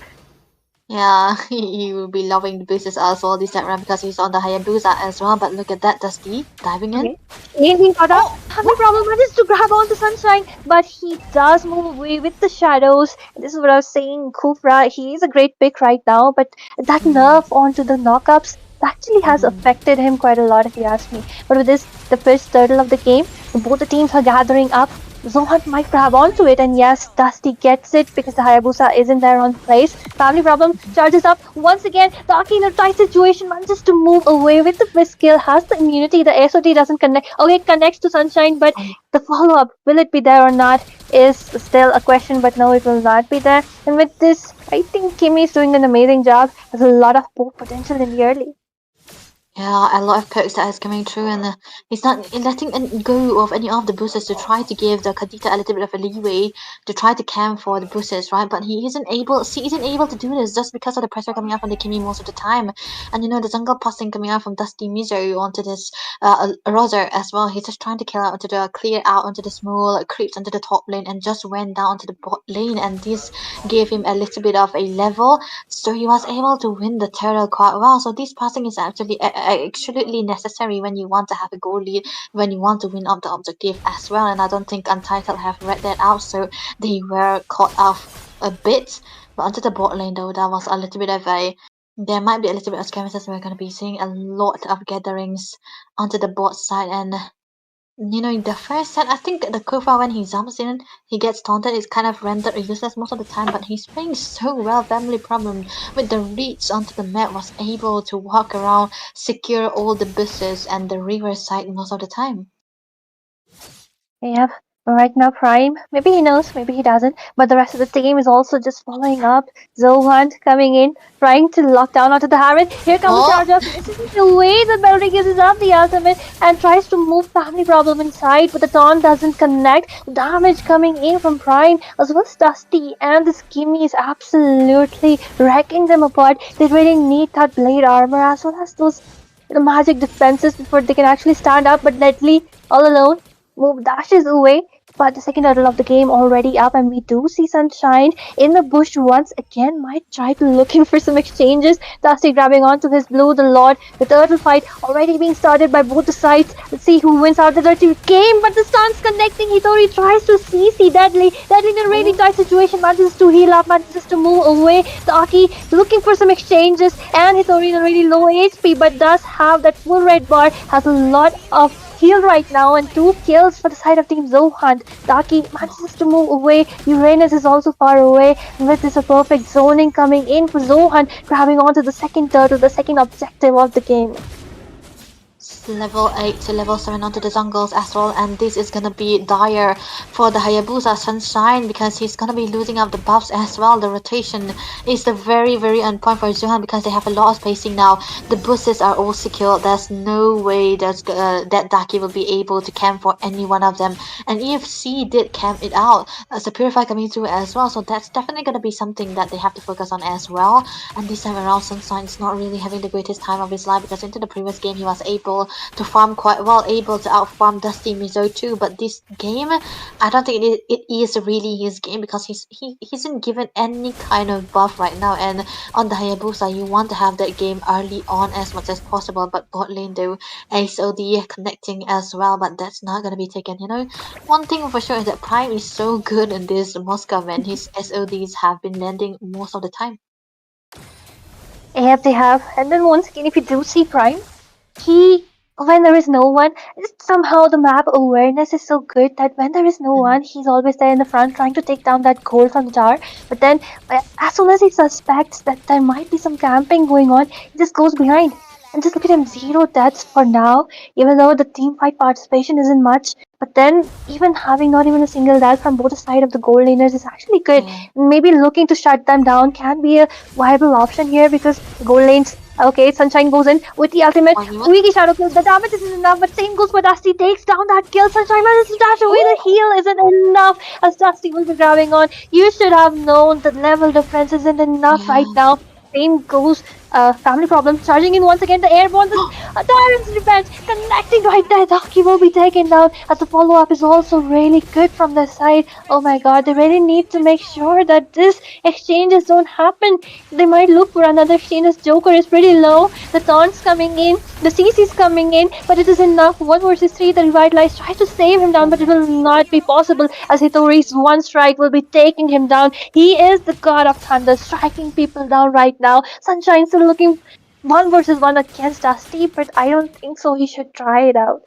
Yeah, he will be loving the bushes as well this time around, because he's on the Hayabusa as well. But look at that, Dusty diving in. Anything got up? No problem, manages to grab on to Sunshine, but he does move away with the shadows. This is what I was saying, Kufra, he is a great pick right now, but that nerf onto the knockups actually has affected him quite a lot, if you ask me. But with this, the first turtle of the game, both the teams are gathering up. Zohunt might grab onto it, and yes, Dusty gets it because the Hayabusa isn't there on place. Family Problem charges up once again. Taki in a tight situation manages to move away with the first skill, has the immunity. The SOT doesn't connect. Okay, connects to Sunshine, but the follow-up, will it be there or not, is still a question, but no, it will not be there. And with this, I think Kimi is doing an amazing job. There's a lot of poke potential in the early. Yeah, a lot of perks that is coming through, and he's not letting go of any of the boosters to try to give the Kadita a little bit of a leeway to try to camp for the boosters, right? But he isn't able. She isn't able to do this just because of the pressure coming out from the Kimi most of the time, and the jungle passing coming out from Dusty Mizo onto this Roser as well. He's just trying to kill out onto the clear out onto the small creeps onto the top lane, and just went down to the bot lane, and this gave him a little bit of a level, so he was able to win the turtle quite well. So this passing is actually absolutely necessary when you want to have a goal lead, when you want to win up the objective as well. And I don't think Untitled have read that out, so they were caught off a bit. But onto the bot lane though, that was a little bit of a, there might be a little bit of skirmishes. We're going to be seeing a lot of gatherings onto the bot side, and in the first set, I think the Kufa, when he jumps in, he gets taunted, is kind of rendered useless most of the time, but he's playing so well. Family Problem, with the reach onto the map, was able to walk around, secure all the bushes and the river side most of the time. Yep. Right now, Prime, maybe he knows, maybe he doesn't, but the rest of the team is also just following up. Zohunt coming in, trying to lock down onto the Harriet. Here comes the charge up. This is the way that Melody gives up the ultimate and tries to move Family Problem inside, but the taunt doesn't connect. Damage coming in from Prime, as well as Dusty, and this Kimi is absolutely wrecking them apart. They really need that blade armor as well as those magic defenses before they can actually stand up, but Ledley all alone. Move dashes away. but the second turtle of the game already up, and we do see Sunshine in the bush once again. Might try to looking for some exchanges. Dusty grabbing onto his blue, the Lord. The turtle fight already being started by both the sides. Let's see who wins out the dirty game, but the stun's connecting. Hitori tries to CC Deadly. Deadly in a really tight situation, manages to heal up, manages to move away. The Aki looking for some exchanges, and Hitori in a really low HP, but does have that full red bar, has a lot of heal right now, and 2 kills for the side of Team Zohunt. Taki manages to move away. Uranus is also far away. With this a perfect zoning coming in for Zohunt, grabbing onto the second turtle, the second objective of the game. Level 8 to level 7 onto the jungles as well, and this is gonna be dire for the Hayabusa Sunshine because he's gonna be losing up the buffs as well. The rotation is the very on point for Zohunt because they have a lot of spacing now. The boosters are all secure. There's no way that Daki will be able to camp for any one of them, and EFC did camp it out as a Purify coming through as well, so that's definitely gonna be something that they have to focus on as well. And this time around, Sunshine is not really having the greatest time of his life because into the previous game he was able to farm quite well, able to outfarm Dusty Mizo too, but this game I don't think it is really his game because he isn't given any kind of buff right now. And on the Hayabusa you want to have that game early on as much as possible, but bot lane though, SOD connecting as well, but that's not gonna be taken. You know, one thing for sure is that Prime is so good in this Moscow, and his SODs have been landing most of the time. They have, and then once again if you do see Prime, when there is no one, somehow the map awareness is so good that when there is no one, he's always there in the front trying to take down that gold from the tower. But then, as soon as he suspects that there might be some camping going on, he just goes behind. And just look at him, 0 deaths for now, even though the team fight participation isn't much. But then, even having not even a single death from both sides of the gold laners is actually good. Maybe looking to shut them down can be a viable option here because the gold lanes. Okay, Sunshine goes in with the ultimate. Squeaky shadow kills. The damage isn't enough, but same goes for Dusty. Takes down that kill. Sunshine manages to dash away. The heal isn't enough as Dusty will be grabbing on. You should have known the level difference isn't enough right now. Same goes. Family problem. Charging in once again. The airborne. The Tyrant's Revenge. Connecting right there. Daki will be taken down. As the follow-up is also really good from their side. Oh my god. They really need to make sure that this exchanges don't happen. They might look for another exchange as Joker is pretty low. The taunts coming in. The CC's coming in. But it is enough. 1 versus 3. The Revitalize tries to save him down. But it will not be possible as Hitori's one strike will be taking him down. He is the god of thunder. Striking people down right now. Sunshine still looking 1 versus 1 against Dusty, but I don't think so. He should try it out.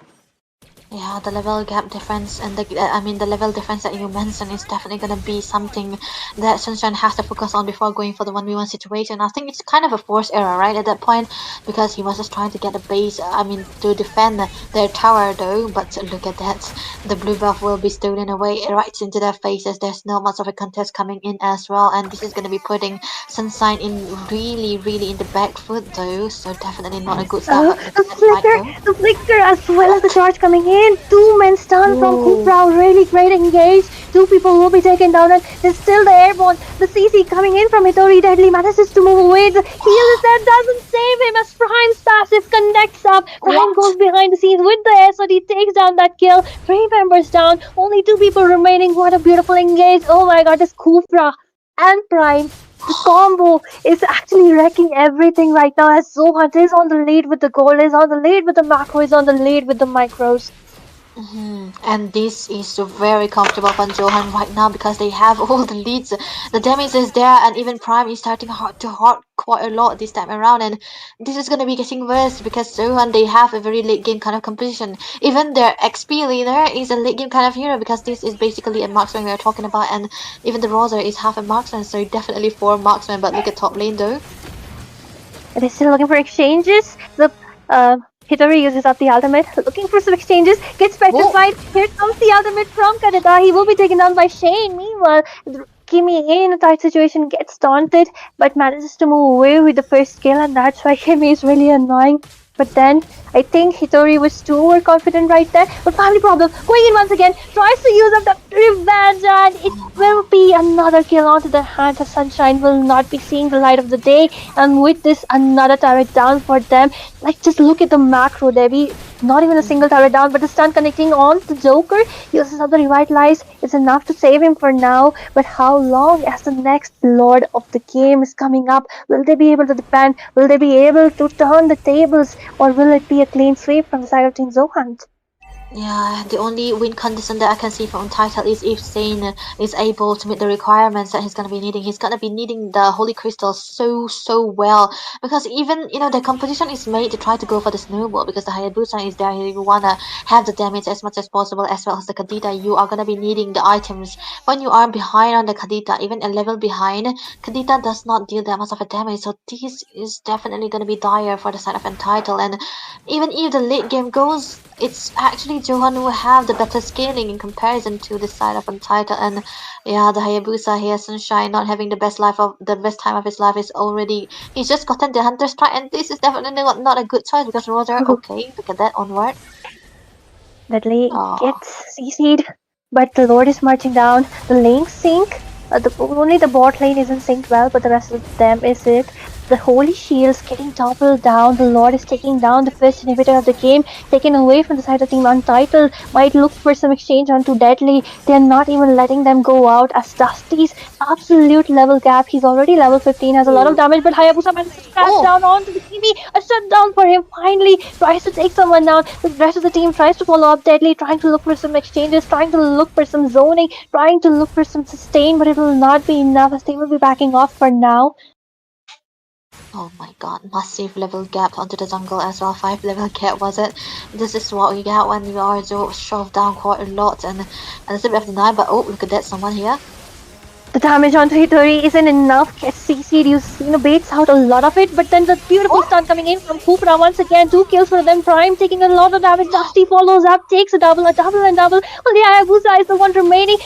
Yeah, the level gap difference and the level difference that you mentioned is definitely gonna be something that Sunshine has to focus on before going for the 1v1 situation. I think it's kind of a forced error, right, at that point, because he was just trying to get a base, to defend their tower though, but look at that. The blue buff will be stolen away right into their faces. There's not much of a contest coming in as well, and this is gonna be putting Sunshine in really in the back foot though, so definitely not a good start. The flicker as well as the charge coming in. 2 men stun from Kupra, really great engage. 2 people will be taken down, and there's still the airborne. The CC coming in from Hitori. Deadly manages to move away. The heal is there, doesn't save him as Prime's passive connects up. Prime goes behind the scenes with the SOD, takes down that kill. 3 members down, only 2 people remaining. What a beautiful engage. Oh my god, this Kupra and Prime. The combo is actually wrecking everything right now as Zohunt is on the lead with the goal, is on the lead with the macro, is on the lead with the micros. And this is very comfortable for Zohunt right now because they have all the leads. The damage is there, and even Prime is starting to hurt quite a lot this time around, and this is gonna be getting worse because Zohunt, they have a very late game kind of composition. Even their XP leader is a late game kind of hero because this is basically a marksman we are talking about, and even the Roser is half a marksman, so definitely 4 marksmen. But look at top lane though. They're still looking for exchanges. The Hitori uses up the ultimate, looking for some exchanges, gets petrified. Here comes the ultimate from Kaneda. He will be taken down by Shane. Meanwhile, Kimi in a tight situation gets taunted, but manages to move away with the first kill, and that's why Kimi is really annoying. But then, I think Hitori was too overconfident right there. But family problem, going in once again, tries to use up the revenge, and it will be another kill onto the hands of Sunshine. Will not be seeing the light of the day, and with this, another turret down for them. Like, just look at the macro there. Not even a single turret down, but the stun connecting on the Joker uses up the revitalize. It's enough to save him for now. But how long as the next Lord of the game is coming up? Will they be able to defend? Will they be able to turn the tables? Or will it be a clean sweep from the side of Team Zohunt? Yeah, the only win condition that I can see from Untitled is if Zane is able to meet the requirements that he's gonna be needing. He's gonna be needing the Holy Crystal so well because even the composition is made to try to go for the snowball because the Hayabusa is there. You wanna have the damage as much as possible as well as the Kadita. You are gonna be needing the items when you are behind on the Kadita, even a level behind. Kadita does not deal that much of a damage, so this is definitely gonna be dire for the side of Untitled. And even if the late game goes, it's actually Johan who have the better scaling in comparison to the side of Untitled. And yeah, the Hayabusa here, Sunshine, not having the best time of his life is already. He's just gotten the Hunter Strike, and this is definitely not a good choice because Roger. Okay, look at that onward. Deadly gets CC'd, but the Lord is marching down. The lanes sync. Only the bot lane isn't synced well, but the rest of them is it. The Holy Shield's getting toppled down. The Lord is taking down the first inhibitor of the game, taken away from the side of Team Untitled. Might look for some exchange onto Deadly. They're not even letting them go out as Dusty's absolute level gap. He's already level 15, has a lot of damage, but Hayabusa manages to crash down onto the TV. A shutdown for him finally. Tries to take someone down. The rest of the team tries to follow up Deadly, trying to look for some exchanges, trying to look for some zoning, trying to look for some sustain, but it will not be enough as they will be backing off for now. Oh my god, massive level gap onto the jungle as well. 5 level gap was it? This is what you get when you are so shoved down quite a lot and a little bit of deny, but oh, look at that, someone here. The damage on 330 isn't enough. Gets CC'd, baits out a lot of it, but then the beautiful stun coming in from Kupra once again. 2 kills for them. Prime taking a lot of damage. Dusty follows up, takes a double and double. Only Hayabusa is the one remaining.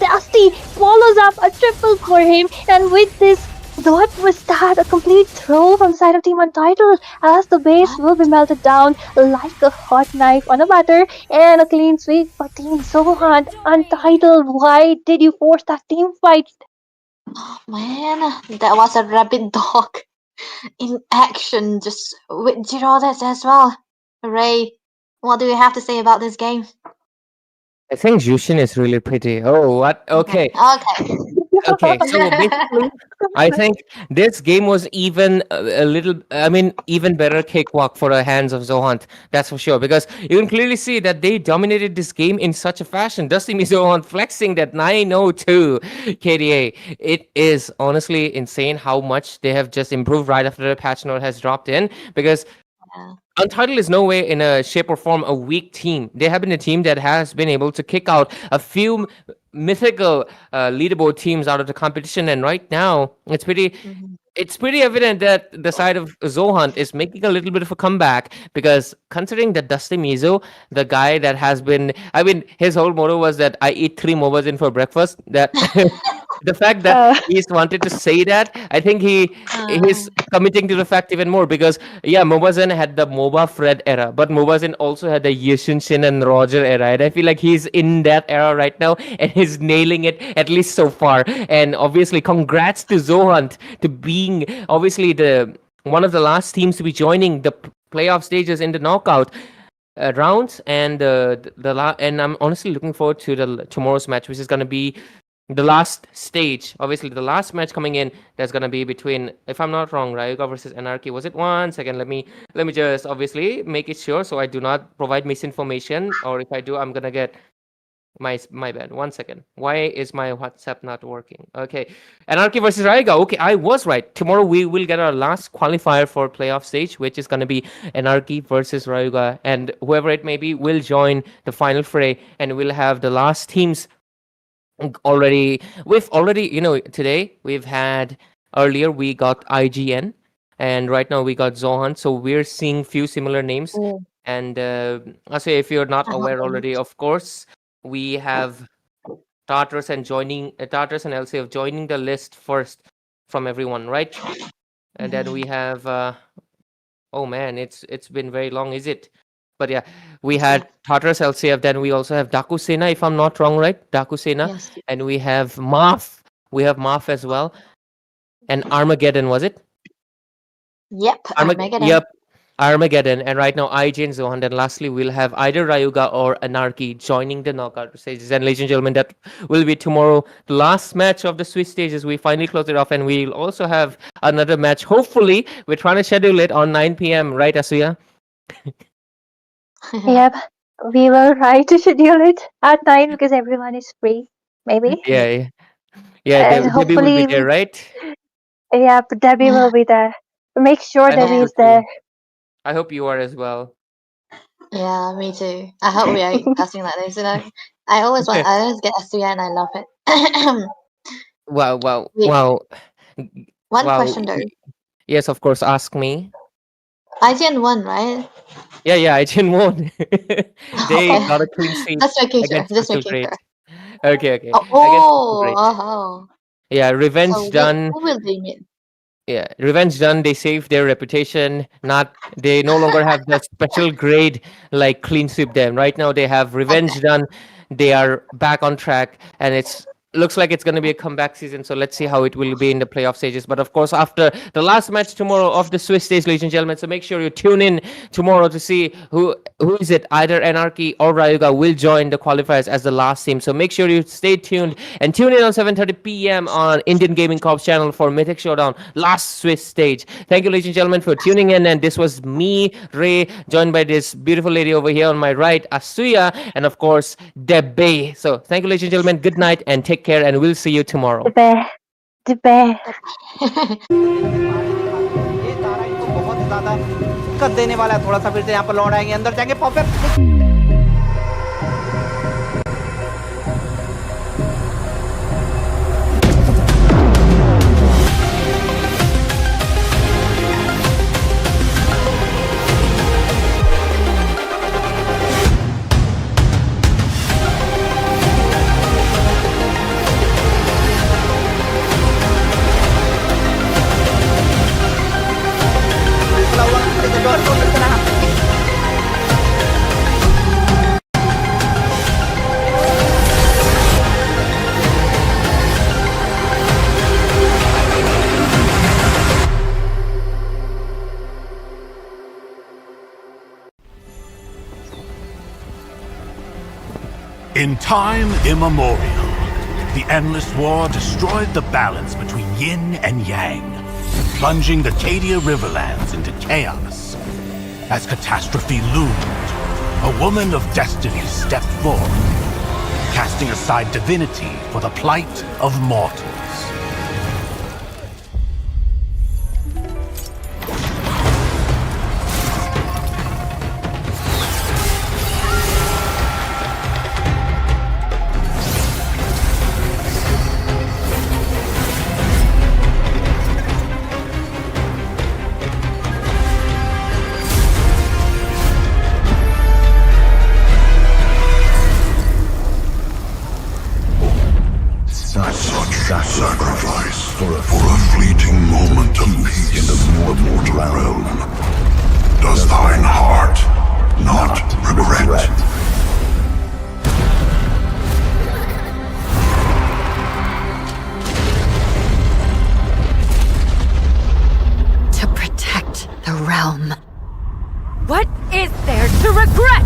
Dusty follows up a triple for him, and with this, what was that? A complete throw from the side of Team Untitled as the base will be melted down like a hot knife on a butter, and a clean sweep for Team Zohunt. Untitled, why did you force that team fight? Oh man, that was a rabid dog in action, just with 0 deaths as well. Ray, what do you have to say about this game? I think Jushin is really pretty. Oh, what? Okay. Okay, so basically, I think this game was even a little, even better cakewalk for the hands of Zohunt. That's for sure. Because you can clearly see that they dominated this game in such a fashion. Dusty Zohunt flexing that 902 KDA. It is honestly insane how much they have just improved right after the patch note has dropped in. Because Untitled is no way in a shape or form a weak team. They have been a team that has been able to kick out a few mythical leaderboard teams out of the competition, and right now it's pretty evident that the side of Zohunt is making a little bit of a comeback, because considering that Dusty Mizo, the guy that has been, his whole motto was that I eat 3 Mobas in for breakfast. That the fact that he's wanted to say that, I think he's committing to the fact even more, because Mobazen had the Moba Fred era, but Mobazen also had the Yushin Shin and Roger era, and I feel like he's in that era right now and he's nailing it, at least so far. And obviously congrats to Zohunt to being obviously the one of the last teams to be joining the playoff stages in the knockout rounds, and and I'm honestly looking forward to tomorrow's match, which is going to be the last stage. Obviously the last match coming in, that's going to be between, if I'm not wrong, Ryuga versus Anarchy. Was it 1 second? Let me just obviously make it sure so I do not provide misinformation, or if I do, I'm going to get my bad. 1 second. Why is my WhatsApp not working? Okay, Anarchy versus Ryuga. Okay, I was right. Tomorrow we will get our last qualifier for playoff stage, which is going to be Anarchy versus Ryuga, and whoever it may be will join the final fray, and we'll have the last teams already. We've already, today we've had, earlier we got IGN, and right now we got Zohunt, so we're seeing few similar names. And I'll say, if you're not aware already, of course we have Tartarus and LCF joining the list first from everyone, right? And then we have oh man, it's been very long, is it? But yeah, we had Tartarus, LCF, then we also have Dakusena, if I'm not wrong, right? Dakusena. Yes. And we have Maf. We have Maf as well. And Armageddon, was it? Yep, Armageddon. Yep. Armageddon, and right now IJ and Zohunt, and lastly we'll have either Ryuga or Anarchy joining the knockout stages. And ladies and gentlemen, that will be tomorrow, the last match of the Swiss stages. We finally close it off, and we'll also have another match. Hopefully, we're trying to schedule it on 9 p.m. Right, Asuya? Yep. We will try to schedule it at 9 because everyone is free. Maybe. Yeah, yeah. And Debbie will be hopefully, there, right? yeah, Debbie will be there. Make sure I hope Debbie so is too. there. I hope you are as well. Yeah, me too. I hope we are casting like this. I always get Asuya and I love it. Wow. Wait, one Wow. question though. Yes, of course. Ask me. IGN won, right? Yeah. I didn't won. They Okay. got a clean sweep Just making sure. against Just Crystal making Great. sure. Okay. Oh, Against Crystal Great. oh. Yeah, So revenge done. who will they meet? Yeah, revenge done. They saved their reputation. They no longer have the special grade like clean sweep them. Right now they have revenge done. They are back on track, and it's looks like it's going to be a comeback season. So let's see how it will be in the playoff stages. But of course, after the last match tomorrow of the Swiss stage, ladies and gentlemen, so make sure you tune in tomorrow to see who is it. Either Anarchy or Ryuga will join the qualifiers as the last team. So make sure you stay tuned and tune in on 7:30 p.m. on Indian Gaming Corp's channel for Mythic Showdown, last Swiss stage. Thank you, ladies and gentlemen, for tuning in. And this was me, Ray, joined by this beautiful lady over here on my right, Asuya, and of course, Debbie. So thank you, ladies and gentlemen. Good night and take care, and we'll see you tomorrow. The bear. ये तारा इनको बहुत ही ज्यादा दिक्कत देने वाला है। थोड़ा सा फिर से यहाँ पर लौट आएंगे, अंदर जाएंगे pop In time immemorial, the endless war destroyed the balance between yin and yang, plunging the Cadia Riverlands into chaos. As catastrophe loomed, a woman of destiny stepped forth, casting aside divinity for the plight of mortals. Such sacrifice for a fleeting moment of peace in the mortal realm. Does thine heart not regret? To protect the realm. What is there to regret?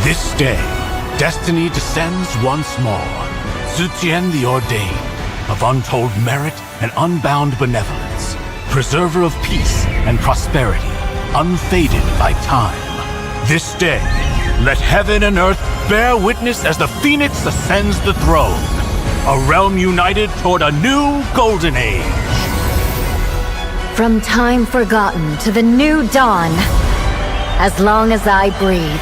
This day, destiny descends once more. Zutian the Ordained, of untold merit and unbound benevolence, preserver of peace and prosperity, unfaded by time. This day, let heaven and earth bear witness as the Phoenix ascends the throne. A realm united toward a new golden age. From time forgotten to the new dawn. As long as I breathe,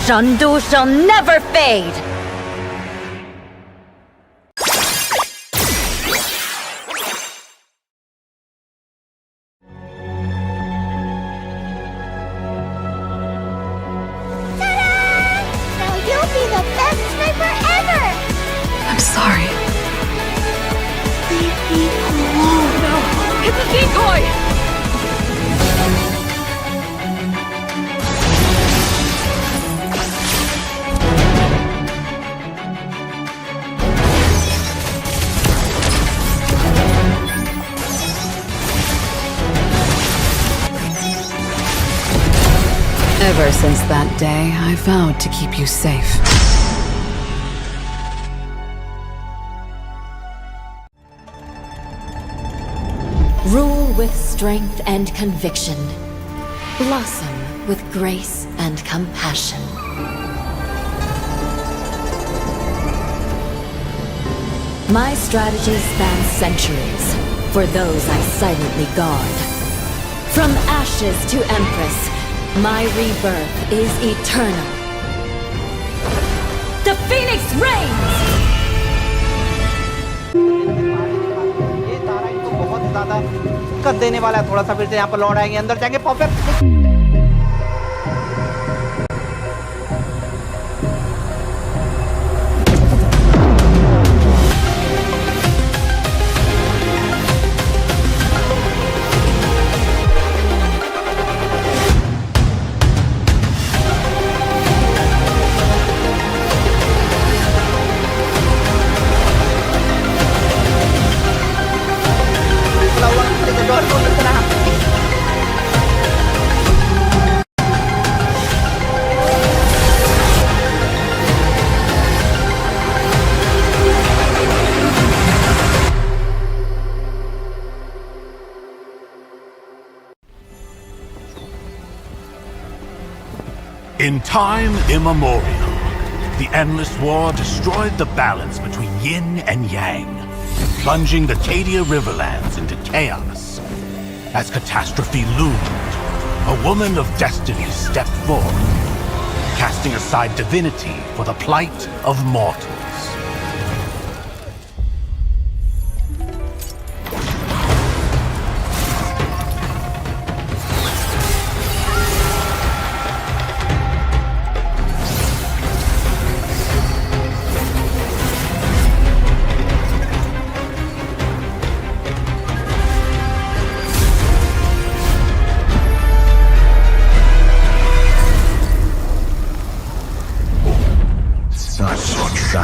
Shandu shall never fade! Now you'll be the best sniper ever! I'm sorry. decoy! Ever since that day, I vowed to keep you safe. Rule with strength and conviction. Blossom with grace and compassion. My strategies span centuries for those I silently guard. From ashes to empress, my rebirth is eternal. The phoenix reigns! ये तारा इनको बहुत ज्यादा दिक्कत देने वाला है। थोड़ा सा फिर से यहाँ पर लौट आएंगे, अंदर जाएंगे perfect. In time immemorial, the endless war destroyed the balance between yin and yang, plunging the Cadia Riverlands into chaos. As catastrophe loomed, a woman of destiny stepped forth, casting aside divinity for the plight of mortals.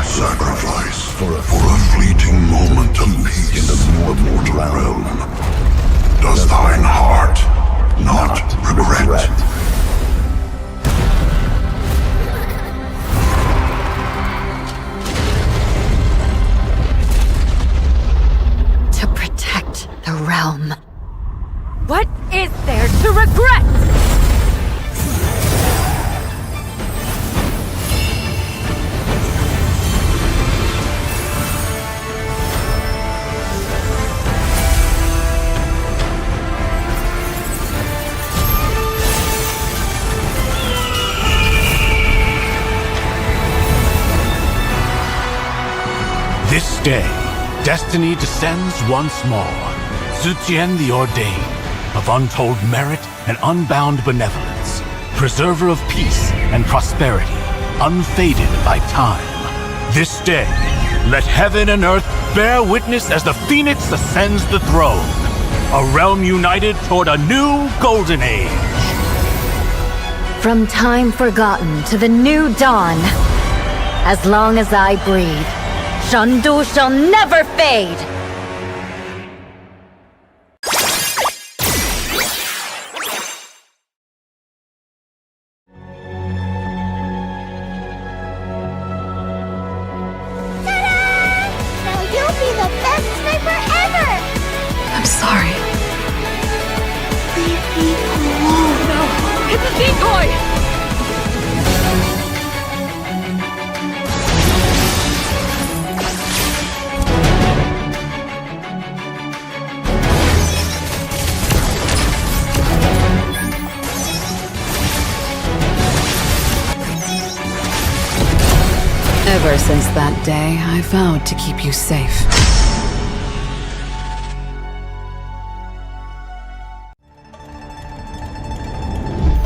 Sacrifice for a fleeting moment of peace in the mortal realm. Does thine heart not regret? To protect the realm. What is there to regret? This day, destiny descends once more. Zutian the Ordained, of untold merit and unbound benevolence, preserver of peace and prosperity, unfaded by time. This day, let heaven and earth bear witness as the phoenix ascends the throne, a realm united toward a new golden age. From time forgotten to the new dawn, as long as I breathe, Shandu shall never fade! Now you'll be the best sniper ever! I'm sorry. Leave me alone. No! It's a decoy! Ever since that day, I vowed to keep you safe.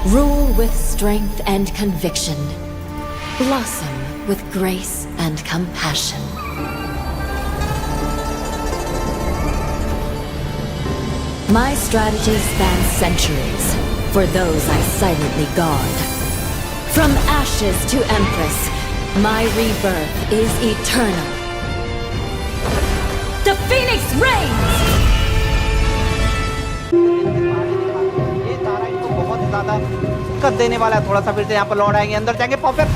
Rule with strength and conviction. Blossom with grace and compassion. My strategy spans centuries for those I silently guard. From ashes to empress, my rebirth is eternal. The phoenix reigns! ये तारा इनको बहुत ज्यादा दिक्कत देने वाला है। थोड़ा सा फिर से यहाँ पर लौट आएंगे, अंदर जाएंगे pop.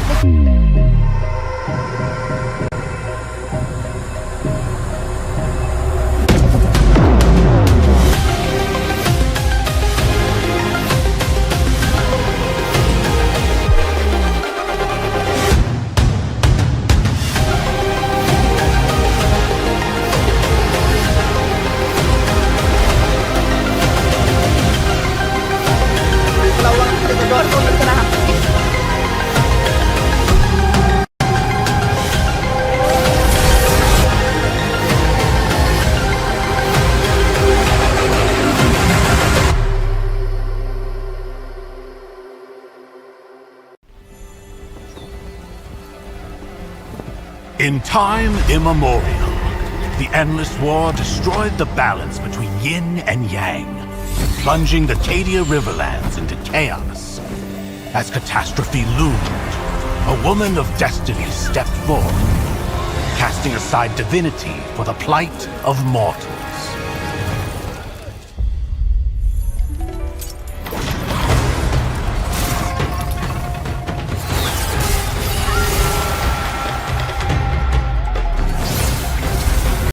In time immemorial, the endless war destroyed the balance between yin and yang, plunging the Cadia Riverlands into chaos. As catastrophe loomed, a woman of destiny stepped forth, casting aside divinity for the plight of mortals.